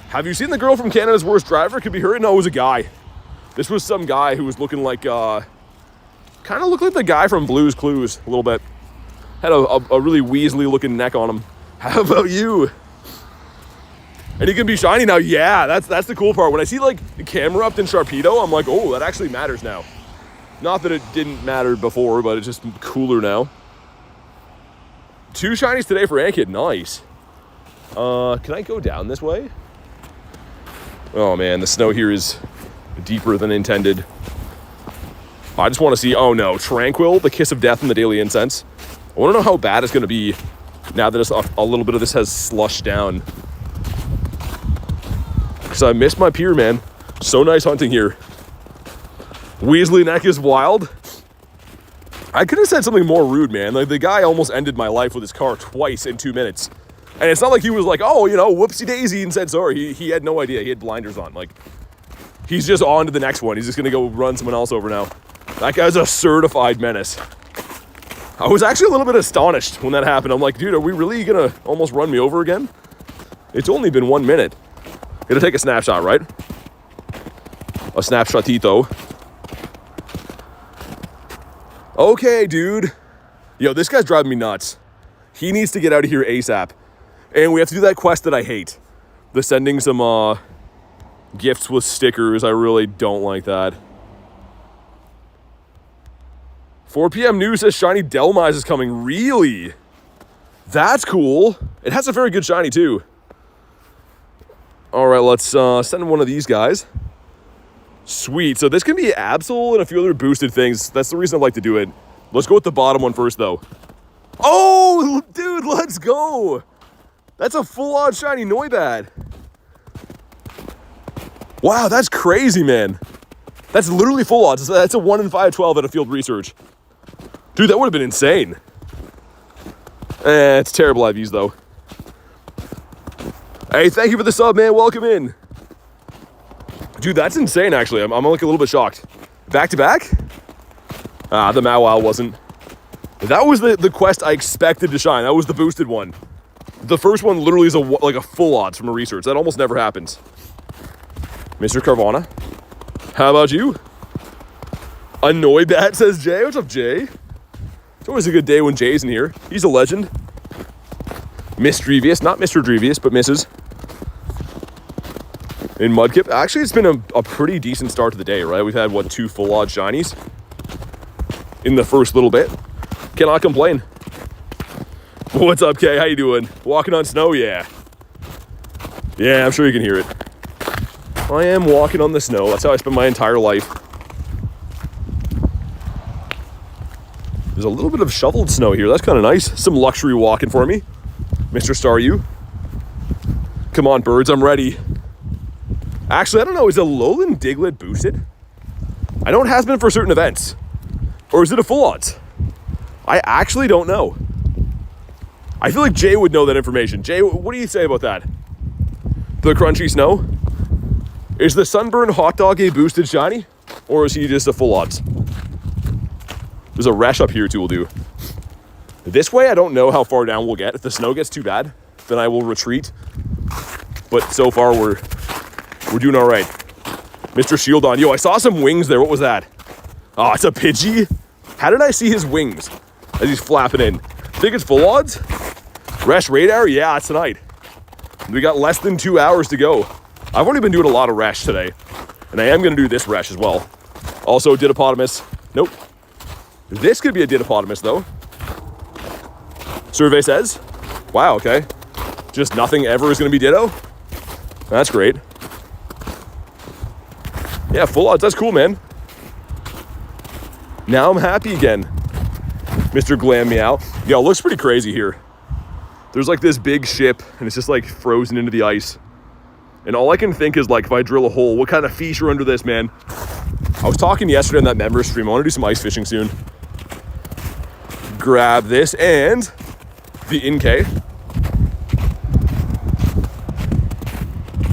Have you seen the girl from Canada's Worst Driver? Could be her? No, it was a guy. This was some guy who was looking like, kind of looked like the guy from Blue's Clues a little bit. Had a really Weasley looking neck on him. How about you? And he can be shiny now. Yeah, that's the cool part. When I see like the camera up in Sharpedo, I'm like, oh, that actually matters now. Not that it didn't matter before, but it's just cooler now. 2 shinies today for Ankit. Nice. Can I go down this way? Oh man, the snow here is deeper than intended. I just want to see, oh no, Tranquil, the Kiss of Death and the Daily Incense. I want to know how bad it's going to be now that it's a little bit of this has slushed down. Because I missed my pier, man. So nice hunting here. Weasley Neck is wild. I could have said something more rude, man. Like, the guy almost ended my life with his car twice in 2 minutes. And it's not like he was like, oh, you know, whoopsie daisy, and said sorry. He had no idea. He had blinders on. Like, he's just on to the next one. He's just going to go run someone else over now. That guy's a certified menace. I was actually a little bit astonished when that happened. I'm like, dude, are we really going to almost run me over again? It's only been 1 minute. Gonna take a snapshot, right? A snapshotito. Okay, dude. Yo, this guy's driving me nuts. He needs to get out of here ASAP. And we have to do that quest that I hate. The sending some gifts with stickers. I really don't like that. 4 p.m. news says shiny Delmise is coming. Really? That's cool. It has a very good shiny too. All right, let's send one of these guys. Sweet. So this can be Absol and a few other boosted things. That's the reason I like to do it. Let's go with the bottom one first, though. Oh, dude, let's go. That's a full-on shiny Noibat. Wow, that's crazy, man. That's literally full odds. That's a 1 in 512 at a field research. Dude, that would have been insane. It's terrible IVs, though. Hey, thank you for the sub, man. Welcome in. Dude, that's insane, actually. I'm like a little bit shocked. Back-to-back? The Mawile wasn't. That was the quest I expected to shine. That was the boosted one. The first one literally is like a full odds from a research. That almost never happens. Mr. Carvana. How about you? A Noibat, says Jay. What's up, Jay? It's always a good day when Jay's in here. He's a legend. Miss Drevious. Not Mr. Drevious, but Mrs. In Mudkip. Actually, it's been a pretty decent start to the day, right? We've had, what, 2 full odd shinies in the first little bit. Cannot complain. What's up, Kay? How you doing? Walking on snow? Yeah. Yeah, I'm sure you can hear it. I am walking on the snow. That's how I spend my entire life. There's a little bit of shoveled snow here. That's kind of nice. Some luxury walking for me. Mr. Staryu. Come on, birds. I'm ready. Actually, I don't know. Is a Alolan Diglett boosted? I know it has been for certain events. Or is it a full odds? I actually don't know. I feel like Jay would know that information. Jay, what do you say about that? The crunchy snow? Is the Sunburn Hot Dog a boosted shiny? Or is he just a full odds? There's a Resh up here too, will do. This way, I don't know how far down we'll get. If the snow gets too bad, then I will retreat. But so far, we're doing all right. Mr. Shieldon. Yo, I saw some wings there. What was that? Oh, it's a Pidgey? How did I see his wings as he's flapping in? Think it's full odds? Resh Raid Hour? Yeah, it's tonight. We got less than 2 hours to go. I've already been doing a lot of Resh today. And I am going to do this Resh as well. Also, Didopotamus. Nope. This could be a Didopotamus, though. Survey says. Wow, okay. Just nothing ever is going to be Ditto? That's great. Yeah, full odds. That's cool, man. Now I'm happy again. Mr. Glam Meow. Yeah, it looks pretty crazy here. There's like this big ship, and it's just like frozen into the ice. And all I can think is like, if I drill a hole, what kind of fish are under this, man? I was talking yesterday on that member stream. I want to do some ice fishing soon. Grab this and the Inkay.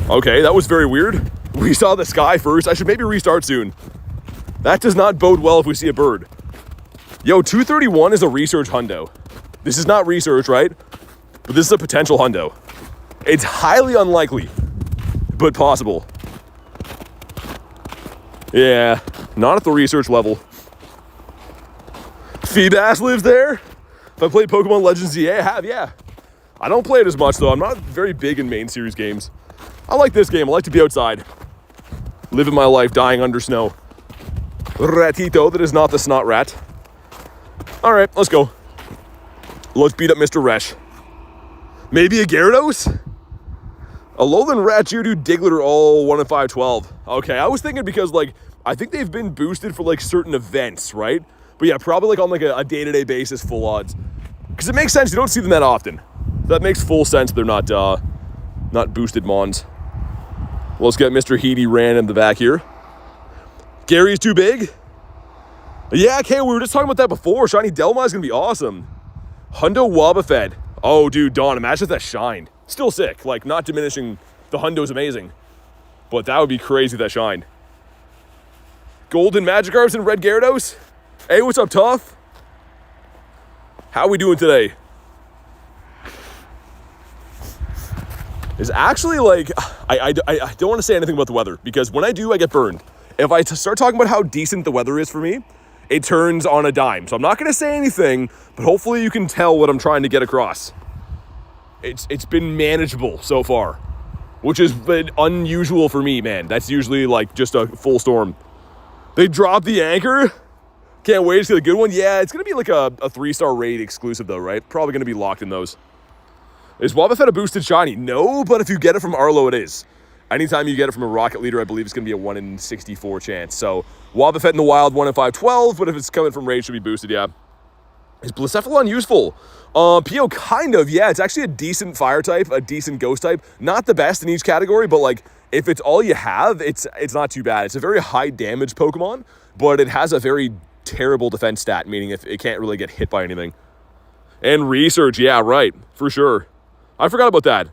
Okay, that was very weird. We saw the sky first. I should maybe restart soon. That does not bode well if we see a bird. Yo, 231 is a research hundo. This is not research, right? But this is a potential hundo. It's highly unlikely, but possible. Yeah, not at the research level. Feebass lives there? If I played Pokemon Legends ZA, I have, yeah. I don't play it as much, though. I'm not very big in main series games. I like this game. I like to be outside. Living my life, dying under snow. Ratito, that is not the snot rat. All right, let's go. Let's beat up Mr. Resh. Maybe a Gyarados? Alolan, Raichu, Diglett are all 1 in 512. Okay, I was thinking because, like, I think they've been boosted for, like, certain events, right? But yeah, probably, like, on, like, a day-to-day basis, full odds. Because it makes sense. You don't see them that often. That makes full sense they're not boosted mons. Let's get Mr. Heedy ran in the back here. Gary's too big? Yeah, okay, we were just talking about that before. Shiny Delma is going to be awesome. Hundo Wobbuffet. Oh, dude, Dawn, imagine if that shined. Still sick. Like, not diminishing. The Hundo's amazing. But that would be crazy if that shined. Golden Magikarps and Red Gyarados. Hey, what's up, Tough? How we doing today? is actually like, I don't want to say anything about the weather, because when I do, I get burned. If I start talking about how decent the weather is for me, it turns on a dime. So I'm not going to say anything, but hopefully you can tell what I'm trying to get across. It's been manageable so far, which has been unusual for me, man. That's usually like just a full storm. They dropped the anchor. Can't wait to get a good one. Yeah, it's going to be like a 3-star raid exclusive though, right? Probably going to be locked in those. Is Wobbuffet a boosted shiny? No, but if you get it from Arlo, it is. Anytime you get it from a Rocket Leader, I believe it's going to be a 1 in 64 chance. So Wobbuffet in the wild, 1 in 512, but if it's coming from raid, it should be boosted, yeah. Is Blacephalon useful? Pio, kind of, yeah. It's actually a decent fire type, a decent ghost type. Not the best in each category, but like, if it's all you have, it's not too bad. It's a very high damage Pokemon, but it has a very terrible defense stat, meaning if it can't really get hit by anything. And research, yeah, right, for sure. I forgot about that.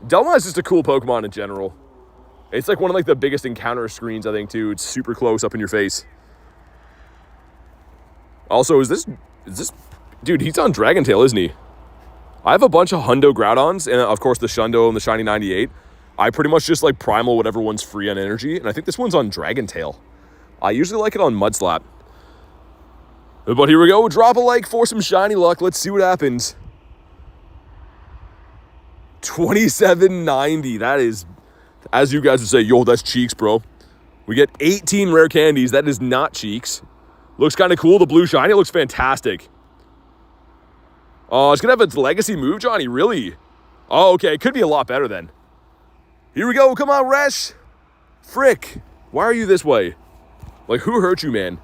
Delma is just a cool Pokemon in general. It's like one of like the biggest encounter screens, I think, too. It's super close up in your face. Also, is this... Dude, he's on Dragon Tail, isn't he? I have a bunch of Hundo Groudons, and of course the Shundo and the Shiny 98. I pretty much just like primal whatever one's free on energy, and I think this one's on Dragon Tail. I usually like it on Mudslap. But here we go. Drop a like for some shiny luck. Let's see what happens. 2790. That is, as you guys would say, yo, that's cheeks, bro. We get 18 rare candies. That is not cheeks. Looks kind of cool. The blue shiny looks fantastic. Oh, it's going to have its legacy move, Johnny. Really? Oh, okay. It could be a lot better then. Here we go. Come on, Resh. Frick. Why are you this way? Like, who hurt you, man?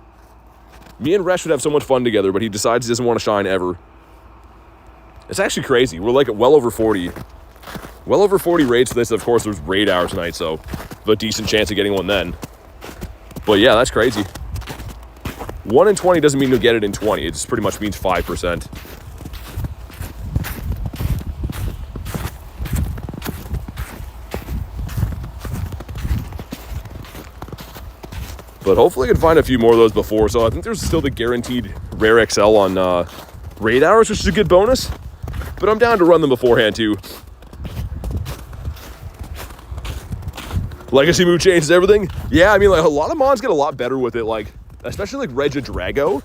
Me and Resh would have so much fun together, but he decides he doesn't want to shine ever. It's actually crazy. We're like at well over 40. Well over 40 raids for this. Of course, there's raid hour tonight, so a decent chance of getting one then. But yeah, that's crazy. 1 in 20 doesn't mean you'll get it in 20. It just pretty much means 5%. But hopefully I can find a few more of those before. So I think there's still the guaranteed rare XL on raid hours, which is a good bonus. But I'm down to run them beforehand too. Legacy move changes everything. Yeah, I mean, like a lot of mons get a lot better with it. Like, especially like Regidrago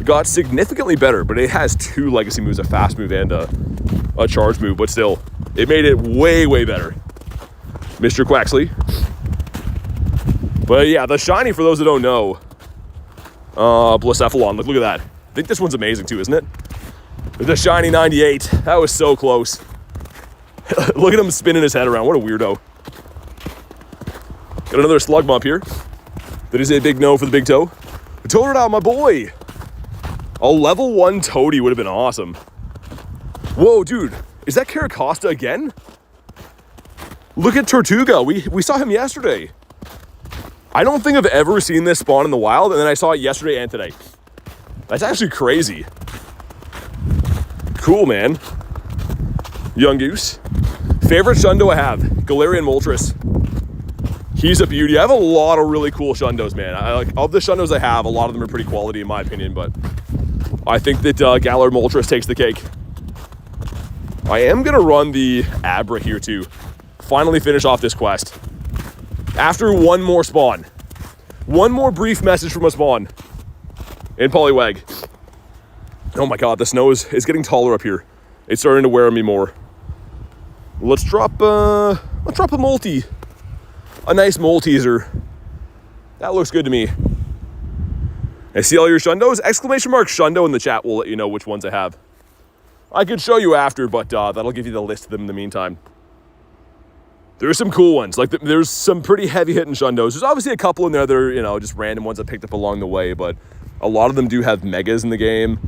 got significantly better, but it has 2 legacy moves, a fast move and a charge move. But still, it made it way, way better. Mr. Quaxley. But yeah, the shiny, for those that don't know, Blacephalon, look at that. I think this one's amazing too, isn't it? The shiny 98, that was so close. Look at him spinning his head around, what a weirdo. Got another slug bump here. Did he say big no for the big toe? Totodile, my boy. A level 1 Toadie would have been awesome. Whoa, dude, is that Caracosta again? Look at Tortuga, we saw him yesterday. I don't think I've ever seen this spawn in the wild, and then I saw it yesterday and today. That's actually crazy. Cool, man. Young Goose. Favorite Shundo I have, Galarian Moltres. He's a beauty. I have a lot of really cool Shundos, man. Of the Shundos I have, a lot of them are pretty quality in my opinion, but I think that Galar Moltres takes the cake. I am going to run the Abra here too. Finally finish off this quest. After one more spawn. One more brief message from a spawn. In Poliwag. Oh my god, the snow is getting taller up here. It's starting to wear on me more. Let's drop a multi. A nice mole teaser. That looks good to me. I see all your Shundos. Exclamation mark Shundo in the chat will let you know which ones I have. I could show you after, but that'll give you the list of them in the meantime. There's some cool ones. Like, there's some pretty heavy-hitting Shundos. There's obviously a couple in there that are, you know, just random ones I picked up along the way, but a lot of them do have Megas in the game.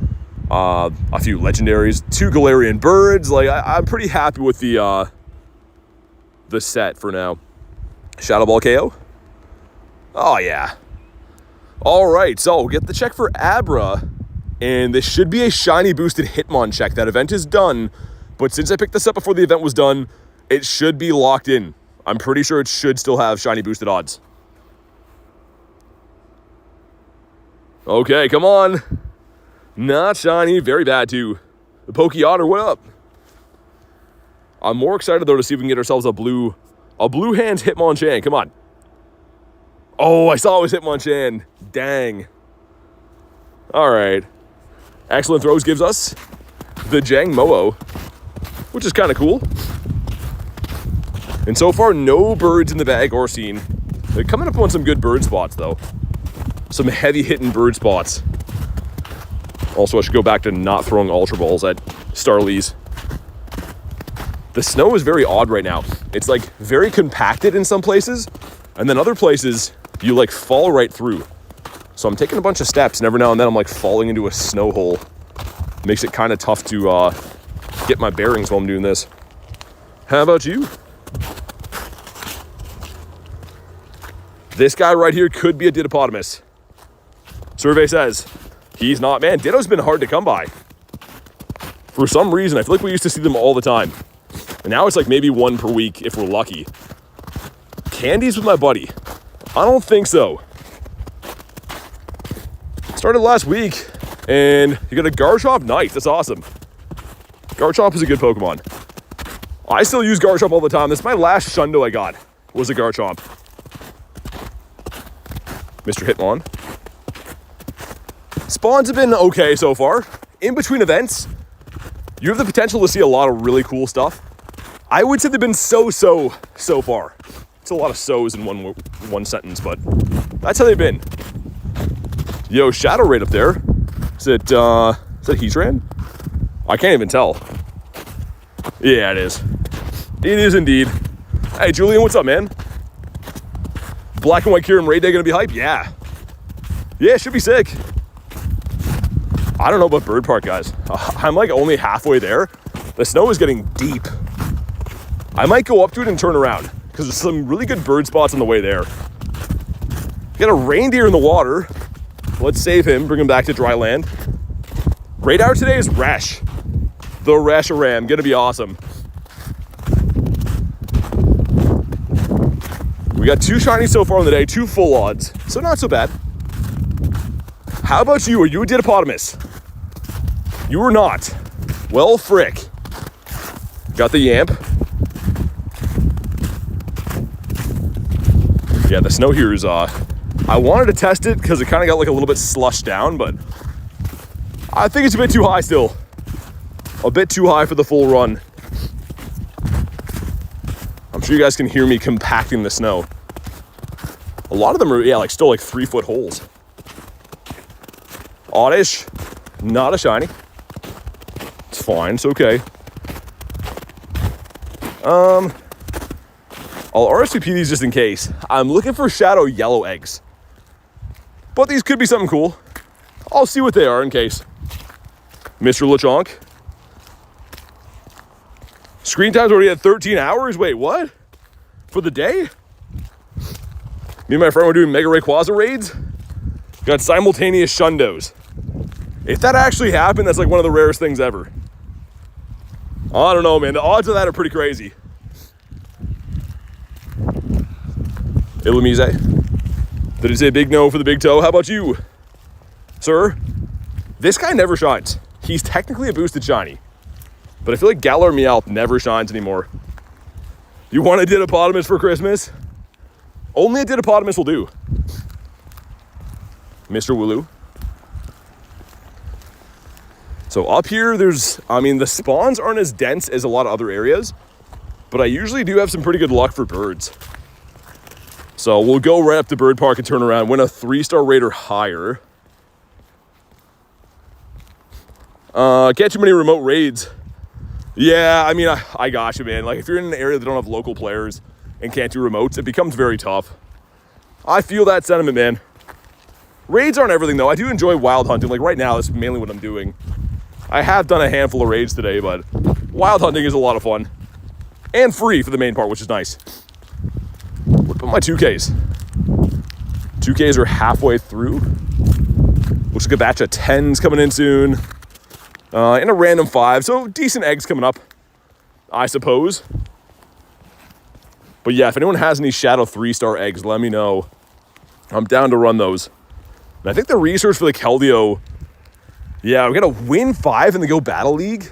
A few Legendaries. 2 Galarian Birds. Like, I'm pretty happy with the set for now. Shadow Ball KO? Oh, yeah. All right, so get the check for Abra, and this should be a shiny boosted Hitmon check. That event is done, but since I picked this up before the event was done, it should be locked in. I'm pretty sure it should still have shiny boosted odds. Okay, come on. Not shiny, very bad too. The Poke Otter, what up? I'm more excited, though, to see if we can get ourselves a blue hands Hitmonchan. Come on. Oh, I saw it was Hitmonchan. Dang. All right. Excellent Throws gives us the Jang Moo, which is kind of cool. And so far, no birds in the bag or seen. They're coming up on some good bird spots, though. Some heavy-hitting bird spots. Also, I should go back to not throwing Ultra Balls at Starlies. The snow is very odd right now. It's like very compacted in some places, and then other places you like fall right through. So I'm taking a bunch of steps, and every now and then I'm like falling into a snow hole. Makes it kind of tough to get my bearings while I'm doing this. How about you? This guy right here could be a Dittopotamus. Survey says he's not. Man, Ditto's been hard to come by. For some reason, I feel like we used to see them all the time. And now it's like maybe one per week if we're lucky. Candies with my buddy. I don't think so. Started last week, and you got a Garchomp. Nice, that's awesome. Garchomp is a good Pokemon. I still use Garchomp all the time. This is my last Shundo I got, was a Garchomp. Mr. Hitmon. Spawns have been okay so far. In between events, you have the potential to see a lot of really cool stuff. I would say they've been so far. It's a lot of so's in one sentence, but that's how they've been. Yo, Shadow Raid up there. Is it Heatran? I can't even tell. Yeah, it is. It is indeed. Hey, Julian, what's up, man? Black and White Kyurem Raid Day gonna be hype? Yeah. Yeah, it should be sick. I don't know about Bird Park, guys. I'm like only halfway there. The snow is getting deep. I might go up to it and turn around because there's some really good bird spots on the way there. Got a reindeer in the water. Let's save him, bring him back to dry land. Raid hour today is Resh. The RESHIRAM, gonna be awesome. We got 2 shinies so far on the day, 2 full odds, so not so bad. How about you? Are you a Dittopotamus? You are not. Well, frick. Got the Yamp. Yeah, the snow here is, I wanted to test it because it kind of got like a little bit slushed down, but I think it's a bit too high still. A bit too high for the full run. I'm sure you guys can hear me compacting the snow. A lot of them are, yeah, like still like 3-foot holes. Oddish, not a shiny. It's fine, it's okay. I'll RSVP these just in case. I'm looking for Shadow Yellow eggs. But these could be something cool. I'll see what they are in case. Mr. Lechonk. Screen time's already at 13 hours? Wait, what? For the day? Me and my friend were doing Mega Rayquaza raids. Got simultaneous Shundos. If that actually happened, that's like one of the rarest things ever. I don't know, man. The odds of that are pretty crazy. Illumise. Did it say big no for the big toe? How about you, sir? This guy never shines. He's technically a boosted shiny. But I feel like Galar Meowth never shines anymore. You want a Dittopotamus for Christmas? Only a Dittopotamus will do. Mr. Wooloo. So up here, the spawns aren't as dense as a lot of other areas, but I usually do have some pretty good luck for birds. So we'll go right up to Bird Park and turn around, win a 3-star raid or higher. Can't too many remote raids. Yeah, I mean, I got you, man. Like, if you're in an area that don't have local players and can't do remotes, it becomes very tough. I feel that sentiment, man. Raids aren't everything, though. I do enjoy wild hunting. Like, right now, that's mainly what I'm doing. I have done a handful of raids today, but wild hunting is a lot of fun. And free for the main part, which is nice. What about my 2Ks? 2Ks are halfway through. Looks like a batch of 10s coming in soon. And a random 5, so decent eggs coming up, I suppose. But yeah, if anyone has any Shadow 3-star eggs, let me know. I'm down to run those. And I think the research for the Keldeo, yeah, we got to win 5 in the Go Battle League.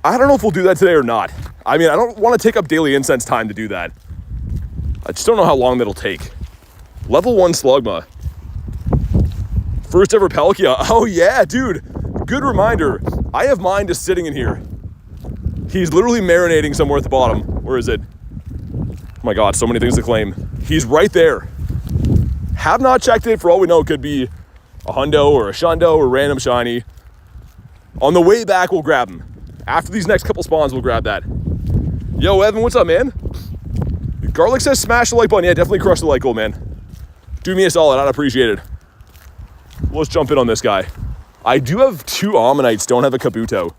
I don't know if we'll do that today or not. I mean, I don't want to take up daily incense time to do that. I just don't know how long that'll take. Level 1 Slugma. First ever Palkia. Oh yeah, dude. Good reminder. I have mine just sitting in here. He's literally marinating somewhere at the bottom. Where is it? Oh my God, so many things to claim. He's right there. Have not checked it. For all we know, it could be a hundo or a shundo or a random shiny. On the way back, we'll grab him. After these next couple spawns, we'll grab that. Yo, Evan, what's up, man? Garlic says smash the like button. Yeah, definitely crush the like goal, man. Do me a solid. I'd appreciate it. Let's jump in on this guy. I do have 2 Ammonites, don't have a Kabuto.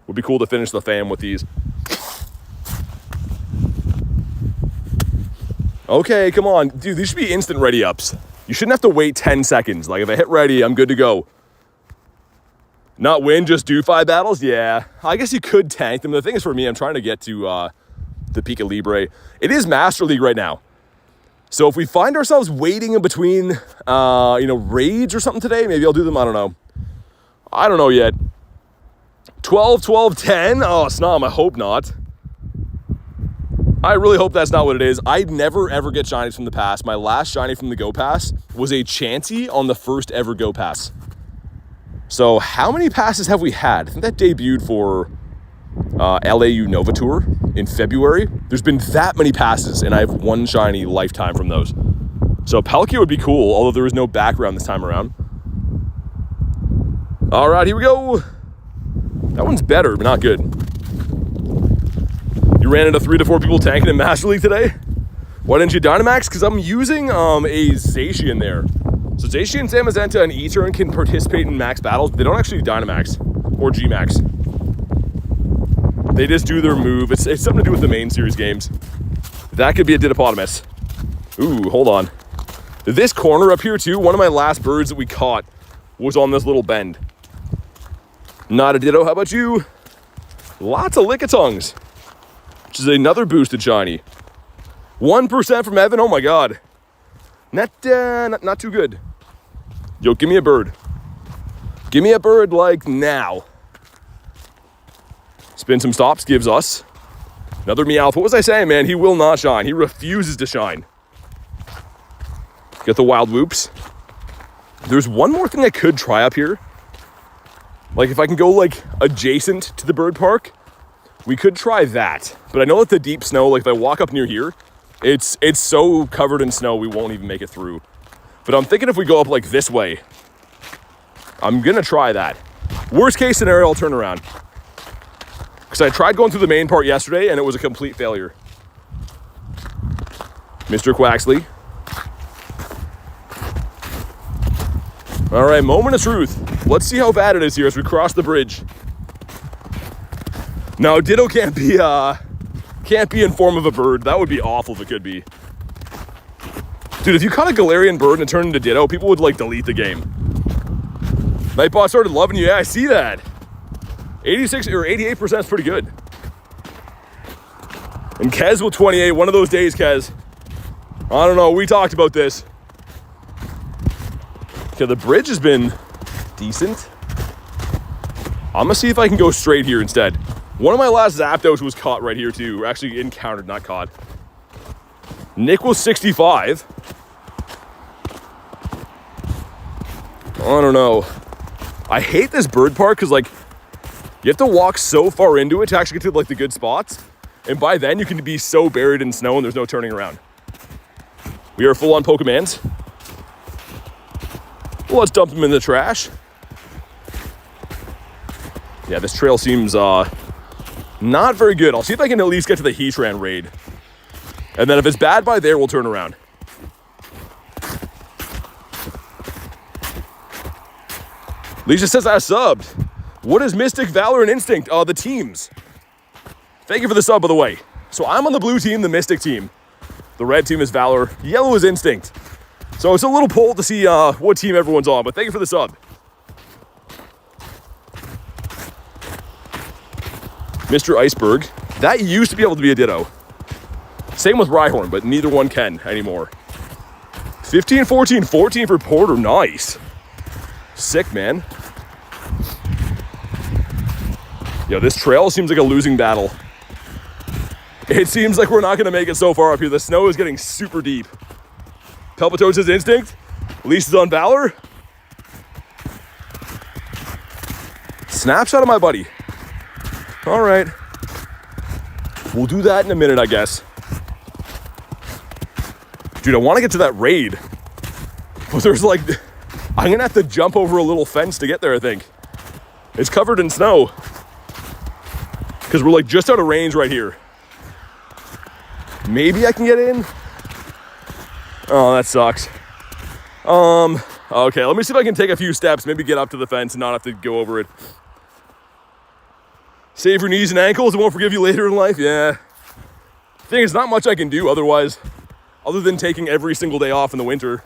Would be cool to finish the fam with these. Okay, come on. Dude, these should be instant ready ups. You shouldn't have to wait 10 seconds. Like, if I hit ready, I'm good to go. Not win, just do 5 battles? Yeah. I guess you could tank them. The thing is, for me, I'm trying to get to the Pika Libre. It is Master League right now. So if we find ourselves waiting in between, raids or something today, maybe I'll do them. I don't know. I don't know yet. 12, 12, 10. Oh, Snom, I hope not. I really hope that's not what it is. I never, ever get shinies from the pass. My last shiny from the Go Pass was a Chansey on the first ever Go Pass. So how many passes have we had? I think that debuted for LAU Nova Tour in February. There's been that many passes, and I have 1 shiny lifetime from those. So Palkia would be cool, although there was no background this time around. All right, here we go. That one's better, but not good. You ran into 3 to 4 people tanking in Master League today? Why didn't you Dynamax? Because I'm using a Zacian there. So Zacian, Zamazenta, and E-Turn can participate in max battles, but they don't actually Dynamax or G-Max. They just do their move. It's something to do with the main series games. That could be a Didopotamus. Ooh, hold on. This corner up here too, one of my last birds that we caught was on this little bend. Not a Ditto, how about you? Lots of Lickitungs, which is another boosted shiny. 1% from Evan, oh my God. Not too good. Yo, give me a bird. Give me a bird like now. Spin some stops, gives us another Meowth. What was I saying, man? He will not shine. He refuses to shine. Get the wild whoops. There's one more thing I could try up here. Like if I can go like adjacent to the bird park, we could try that. But I know that the deep snow, like if I walk up near here, it's so covered in snow we won't even make it through. But I'm thinking if we go up like this way, I'm gonna try that. Worst case scenario, I'll turn around. Because I tried going through the main part yesterday and it was a complete failure. Mr. Quaxley. All right, moment of truth. Let's see how bad it is here as we cross the bridge. Now, Ditto can't be in form of a bird. That would be awful if it could be. Dude, if you caught a Galarian bird and it turned into Ditto, people would like delete the game. Nightbot started loving you. Yeah, I see that. 86 or 88% is pretty good. And Kez with 28. One of those days, Kez. I don't know. We talked about this. Okay, the bridge has been decent. I'm gonna see if I can go straight here instead. One of my last Zapdos was caught right here too. Or actually encountered, not caught. Nick was 65. I don't know. I hate this bird park because like you have to walk so far into it to actually get to like the good spots. And by then you can be so buried in snow and there's no turning around. We are full on Pokemons. Well, let's dump them in the trash. Yeah, this trail seems not very good. I'll see if I can at least get to the Heatran raid. And then if it's bad by there, we'll turn around. Lisa says I subbed. What is Mystic, Valor, and Instinct? The teams. Thank you for the sub, by the way. So I'm on the blue team, the Mystic team. The red team is Valor. Yellow is Instinct. So it's a little poll to see what team everyone's on, but thank you for the sub. Mr. Iceberg. That used to be able to be a Ditto. Same with Rhyhorn, but neither one can anymore. 15, 14, 14 for Porter. Nice. Sick, man. Yo, this trail seems like a losing battle. It seems like we're not gonna make it so far up here. The snow is getting super deep. Pelpatoad says instinct. Leash is on Valor. Snapshot of my buddy. All right. We'll do that in a minute, I guess. Dude, I want to get to that raid. But there's like, I'm gonna have to jump over a little fence to get there, I think. It's covered in snow. Because we're like just out of range right here. Maybe I can get in. Oh, that sucks. Okay, let me see if I can take a few steps, maybe get up to the fence and not have to go over it. Save your knees and ankles, it won't forgive you later in life. Yeah. Thing is, not much I can do otherwise, other than taking every single day off in the winter.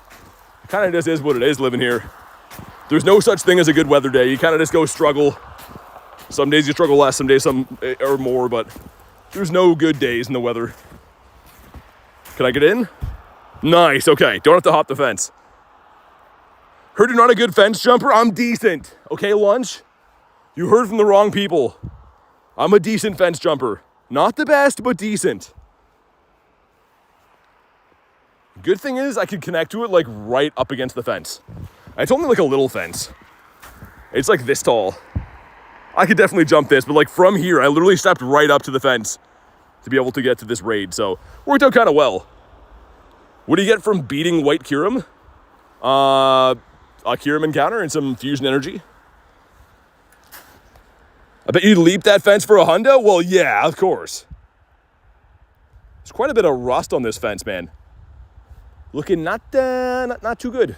Kind of just is what it is living here. There's no such thing as a good weather day. You kind of just go struggle. Some days you struggle less, some days some or more, but there's no good days in the weather. Can I get in? Nice, okay. Don't have to hop the fence. Heard you're not a good fence jumper? I'm decent. Okay, lunch? You heard from the wrong people. I'm a decent fence jumper. Not the best, but decent. Good thing is I can connect to it like right up against the fence. It's only like a little fence. It's like this tall. I could definitely jump this, but like from here, I literally stepped right up to the fence to be able to get to this raid. So worked out kind of well. What do you get from beating White Kyurem? A Kyurem encounter and some fusion energy. I bet you'd leap that fence for a hundo? Well, yeah, of course. There's quite a bit of rust on this fence, man. Looking not too good.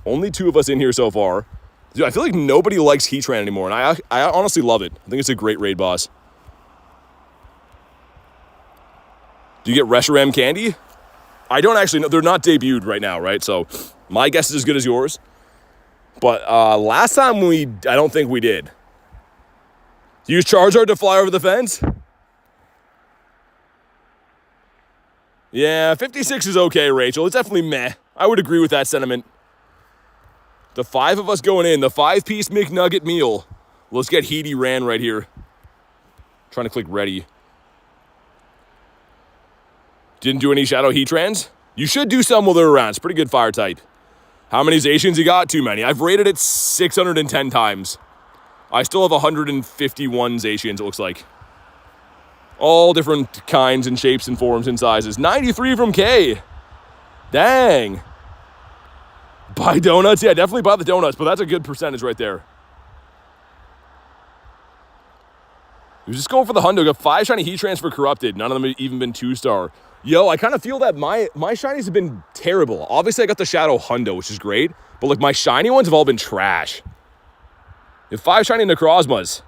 Only 2 of us in here so far. Dude, I feel like nobody likes Heatran anymore, and I honestly love it. I think it's a great raid boss. Do you get Reshiram candy? I don't actually know. They're not debuted right now, right? So my guess is as good as yours. But last time I don't think we did. Use Charizard to fly over the fence? Yeah, 56 is okay, Rachel. It's definitely meh. I would agree with that sentiment. The 5 of us going in, the 5-piece McNugget meal. Let's get Heaty Ran right here. Trying to click ready. Didn't do any Shadow Heatrans? You should do some while they're around. It's pretty good fire type. How many Zacians you got? Too many. I've rated it 610 times. I still have 151 Zacians, it looks like. All different kinds and shapes and forms and sizes. 93 from K. Dang. Buy donuts? Yeah, definitely buy the donuts, but that's a good percentage right there. He was just going for the hundo. Got 5 shiny Heatrans for Corrupted. None of them have even been 2-star. Yo, I kind of feel that my shinies have been terrible. Obviously, I got the Shadow Hundo, which is great. But, like, my shiny ones have all been trash. You have 5 shiny Necrozmas.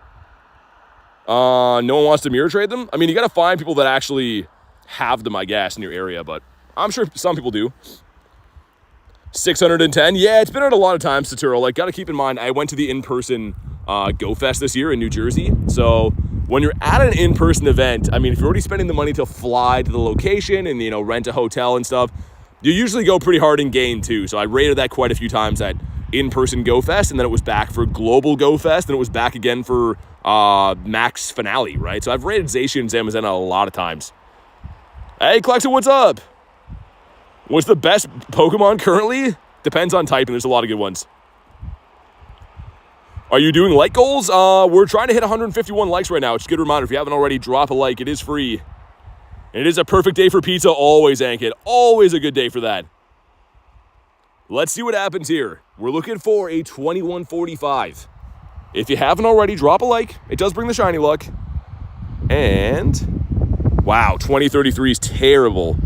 No one wants to mirror trade them? I mean, you got to find people that actually have them, I guess, in your area. But I'm sure some people do. 610. Yeah, it's been out a lot of times, Saturo. Like, got to keep in mind, I went to the in-person Go Fest this year in New Jersey. So when you're at an in-person event, I mean, if you're already spending the money to fly to the location and, you know, rent a hotel and stuff, you usually go pretty hard in game too. So I rated that quite a few times at in-person Go Fest, and then it was back for Global Go Fest, and it was back again for Max Finale, right? So I've rated Zacian and Zamazenta a lot of times. Hey, Klexa, what's up? What's the best Pokemon currently? Depends on type, and there's a lot of good ones. Are you doing like goals? We're trying to hit 151 likes right now. It's a good reminder. If you haven't already, drop a like. It is free. And it is a perfect day for pizza. Always, Ankit. Always a good day for that. Let's see what happens here. We're looking for a 2145. If you haven't already, drop a like. It does bring the shiny luck. And wow, 2033 is terrible.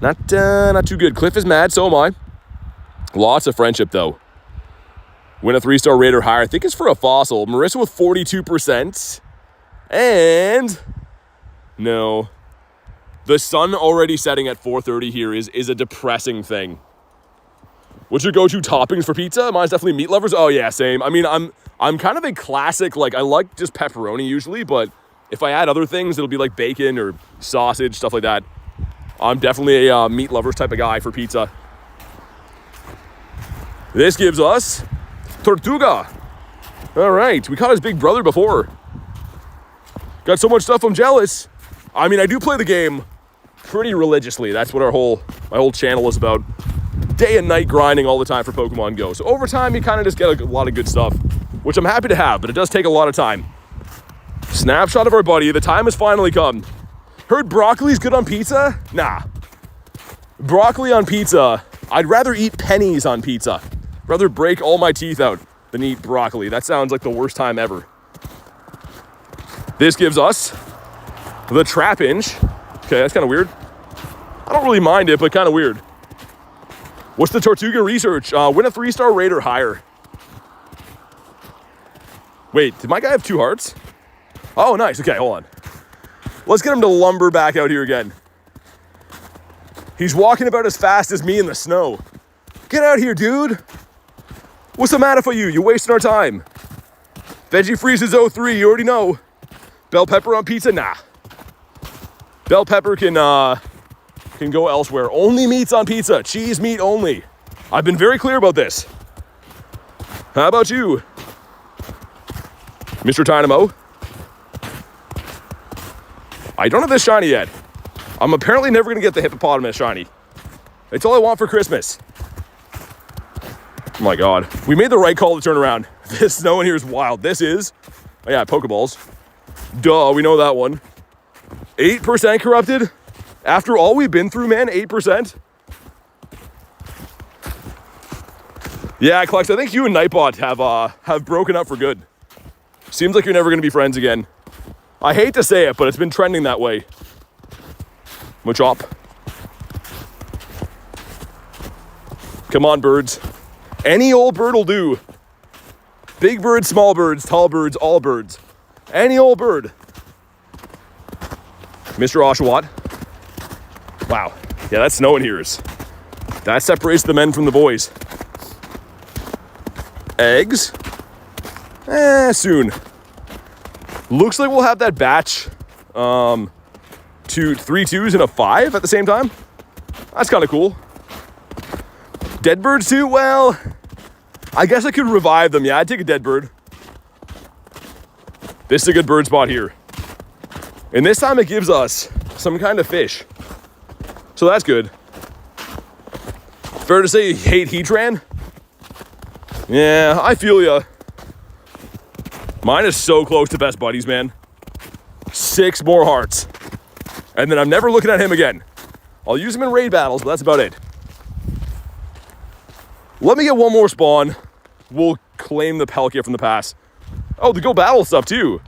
Not too good. Cliff is mad, so am I. Lots of friendship, though. Win a 3-star raid or higher. I think it's for a fossil. Marissa with 42%. And no. The sun already setting at 4:30 here is a depressing thing. What's your go-to toppings for pizza? Mine's definitely meat lovers. Oh yeah, same. I mean, I'm kind of a classic, like I like just pepperoni usually, but if I add other things, it'll be like bacon or sausage, stuff like that. I'm definitely a meat lovers type of guy for pizza. This gives us Tortuga. All right, we caught his big brother before. Got so much stuff, I'm jealous. I mean, I do play the game pretty religiously. That's what my whole channel is about. Day and night grinding all the time for Pokemon Go. So over time, you kind of just get a lot of good stuff, which I'm happy to have, but it does take a lot of time. Snapshot of our buddy. The time has finally come. Heard broccoli's good on pizza? Nah. Broccoli on pizza. I'd rather eat pennies on pizza. Rather break all my teeth out than eat broccoli. That sounds like the worst time ever. This gives us the Trapinch. Okay, that's kind of weird. I don't really mind it, but kind of weird. What's the Tortuga research? Win a 3-star raid or higher. Wait, did my guy have 2 hearts? Oh, nice. Okay, hold on. Let's get him to lumber back out here again. He's walking about as fast as me in the snow. Get out here, dude. What's the matter for you? You're wasting our time. Veggie Freezes 03, you already know. Bell pepper on pizza? Nah. Bell pepper can go elsewhere. Only meats on pizza. Cheese meat only. I've been very clear about this. How about you, Mr. Dynamo? I don't have this shiny yet. I'm apparently never gonna get the hippopotamus shiny. It's all I want for Christmas. Oh my God. We made the right call to turn around. This snow in here is wild. This is, oh yeah, Pokeballs. Duh, we know that one. 8% corrupted? After all we've been through, man, 8%? Yeah, Klex, I think you and Nightbot have broken up for good. Seems like you're never gonna be friends again. I hate to say it, but it's been trending that way. Machop. Come on, birds. Any old bird will do. Big birds, small birds, tall birds, all birds. Any old bird. Mr. Oshawott. Wow. Yeah, that snow in here is... That separates the men from the boys. Eggs? Soon. Looks like we'll have that batch. 3 2s and a 5 at the same time. That's kind of cool. Dead birds too? Well, I guess I could revive them. Yeah, I'd take a dead bird. This is a good bird spot here. And this time it gives us some kind of fish. So that's good. Fair to say you hate Heatran? Yeah, I feel ya. Mine is so close to best buddies, man. 6 more hearts. And then I'm never looking at him again. I'll use him in raid battles, but that's about it. Let me get one more spawn. We'll claim the Palkia from the pass. Oh, the Go Battle stuff too.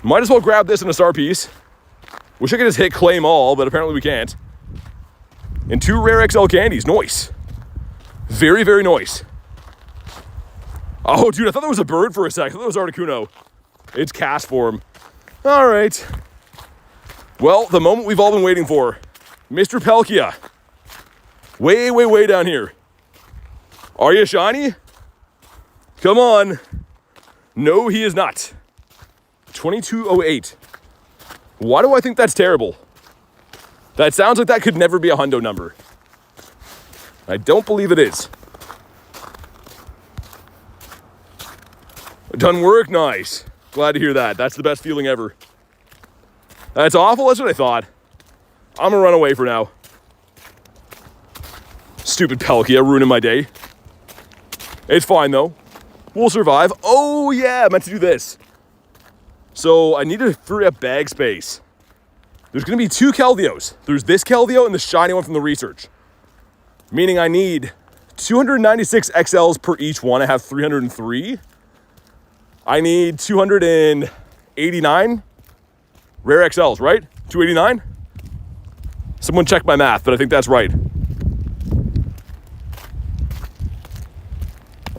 Might as well grab this in a star piece. Wish I could just hit claim all, but apparently we can't. And 2 rare XL candies. Nice. Very, very nice. Oh, dude, I thought that was a bird for a sec. I thought that was Articuno. It's cast form. All right. Well, the moment we've all been waiting for. Mr. Palkia. Way, way, way down here. Are you shiny? Come on. No, he is not. 2208. Why do I think that's terrible? That sounds like that could never be a hundo number. I don't believe it is. Done work? Nice. Glad to hear that. That's the best feeling ever. That's awful? That's what I thought. I'm gonna run away for now. Stupid Palkia ruining my day. It's fine though. We'll survive. Oh yeah, I meant to do this. So I need to free up bag space. There's gonna be 2 Keldeos. There's this Keldeo and the shiny one from the research. Meaning I need 296 XLs per each one. I have 303. I need 289 rare XLs, right? 289? Someone check my math, but I think that's right.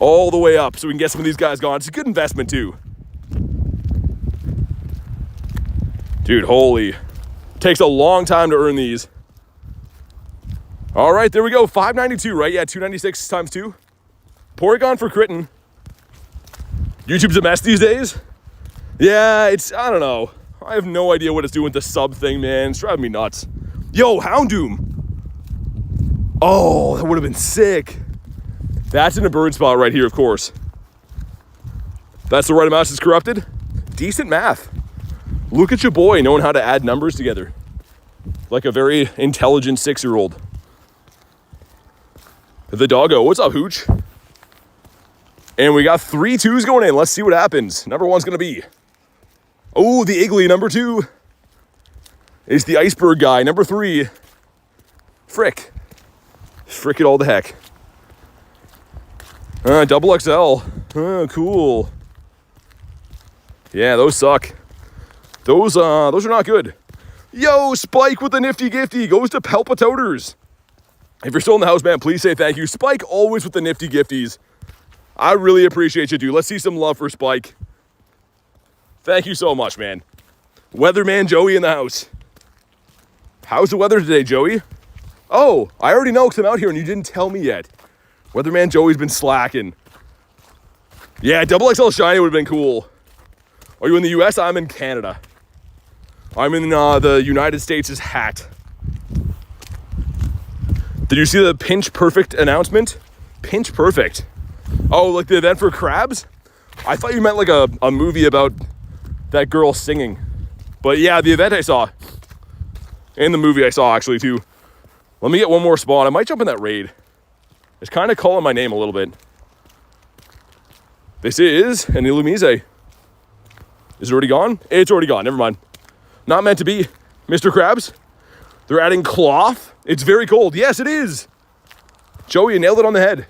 All the way up so we can get some of these guys gone. It's a good investment too. Dude, holy. Takes a long time to earn these. All right, there we go. 592, right? Yeah, 296 times 2. Porygon for critting. YouTube's a mess these days. Yeah, I don't know. I have no idea what it's doing with the sub thing, man. It's driving me nuts. Yo, Houndoom. Oh, that would have been sick. That's in a bird spot right here, of course. That's the right amount is corrupted. Decent math. Look at your boy knowing how to add numbers together. Like a very intelligent 6-year-old. The doggo. What's up, Hooch? And we got 3 2s going in. Let's see what happens. Number 1's going to be... Oh, the Iggly. Number 2 is the iceberg guy. Number 3... Frick. Frick it all the heck. Double XL. Oh, cool. Yeah, those suck. Those are not good. Yo, Spike with the nifty gifty goes to Pelpatoters. If you're still in the house, man, please say thank you. Spike always with the nifty gifties. I really appreciate you, dude. Let's see some love for Spike. Thank you so much, man. Weatherman Joey in the house. How's the weather today, Joey? Oh, I already know because I'm out here and you didn't tell me yet. Weatherman Joey's been slacking. Yeah, double XL shiny would have been cool. Are you in the US? I'm in Canada. I'm in the United States' hat. Did you see the Pinch Perfect announcement? Pinch Perfect. Oh, like the event for crabs? I thought you meant like a movie about that girl singing. But yeah, the event I saw. And the movie I saw actually too. Let me get one more spawn. I might jump in that raid. It's kind of calling my name a little bit. This is an Illumise. Is it already gone? It's already gone. Never mind. Not meant to be. Mr. Krabs. They're adding cloth. It's very cold. Yes, it is. Joey, you nailed it on the head.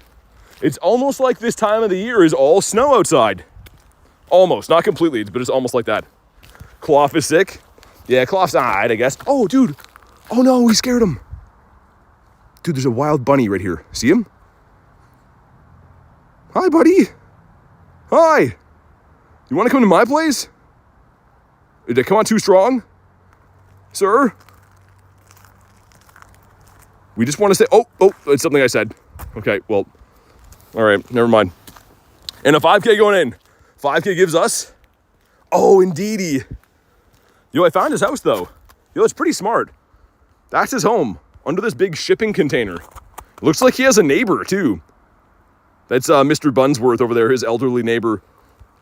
It's almost like this time of the year is all snow outside. Almost. Not completely, but it's almost like that. Cloth is sick. Yeah, Cloth's alright, I guess. Oh, dude. Oh, no. We scared him. Dude, there's a wild bunny right here. See him? Hi, buddy. Hi. You want to come to my place? Did I come on too strong? Sir? We just want to say... Oh, it's something I said. Okay, well... All right, never mind. And a 5K going in. 5K gives us... Oh, indeedy. Yo, I found his house, though. Yo, it's pretty smart. That's his home. Under this big shipping container. Looks like he has a neighbor, too. That's Mr. Bunsworth over there, his elderly neighbor.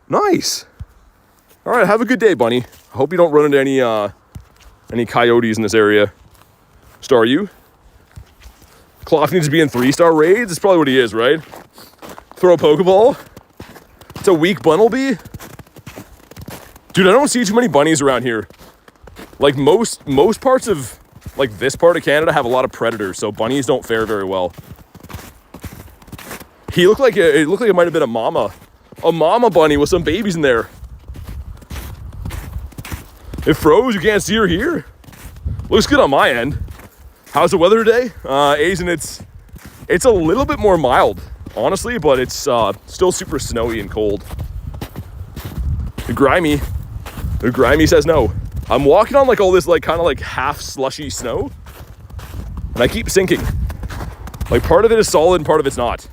Nice. All right, have a good day, bunny. I hope you don't run into any coyotes in this area. Star you? Cloth needs to be in 3-star raids? That's probably what he is, right? Throw a Pokeball? It's a weak Bunnelby? Dude, I don't see too many bunnies around here. Like most parts of like this part of Canada have a lot of predators, so bunnies don't fare very well. It looked like it might have been a mama bunny with some babies in there. It froze. You can't see her here. Looks good on my end. How's the weather today? Asian, it's a little bit more mild, honestly, but it's still super snowy and cold. The grimy says no. I'm walking on like all this like kind of like half slushy snow, and I keep sinking. Like part of it is solid and part of it's not.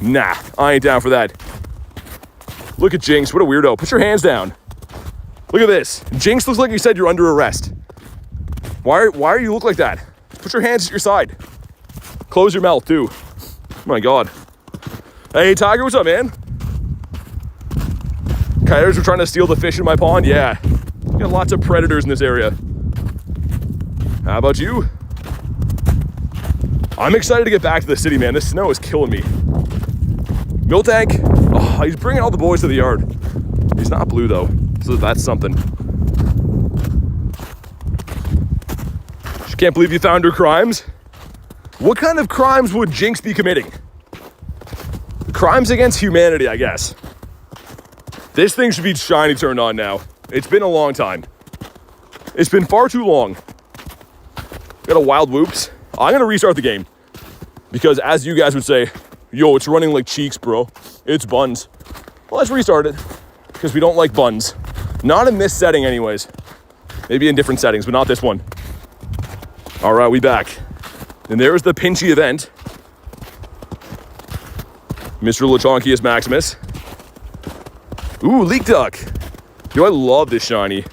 Nah, I ain't down for that. Look at Jinx, what a weirdo. Put your hands down. Look at this. Jinx looks like you said you're under arrest. Why are you look like that? Put your hands at your side. Close your mouth too. Oh my God. Hey Tiger, what's up, man? Coyotes are trying to steal the fish in my pond? Yeah. Got lots of predators in this area. How about you? I'm excited to get back to the city, man. This snow is killing me. Miltank. Oh, he's bringing all the boys to the yard. He's not blue though, so that's something. She can't believe you found her crimes. What kind of crimes would Jinx be committing? Crimes against humanity, I guess. This thing should be shiny turned on now. It's been a long time. It's been far too long. Got a wild whoops. I'm gonna restart the game because, as you guys would say, yo, it's running like cheeks, bro. It's buns. Well, let's restart it because we don't like buns. Not in this setting anyways. Maybe in different settings, but not this one. All right, we back. And there's the Pinchy event. Mr. Lechonkius Maximus. Ooh, Leak Duck. Yo, I love this shiny.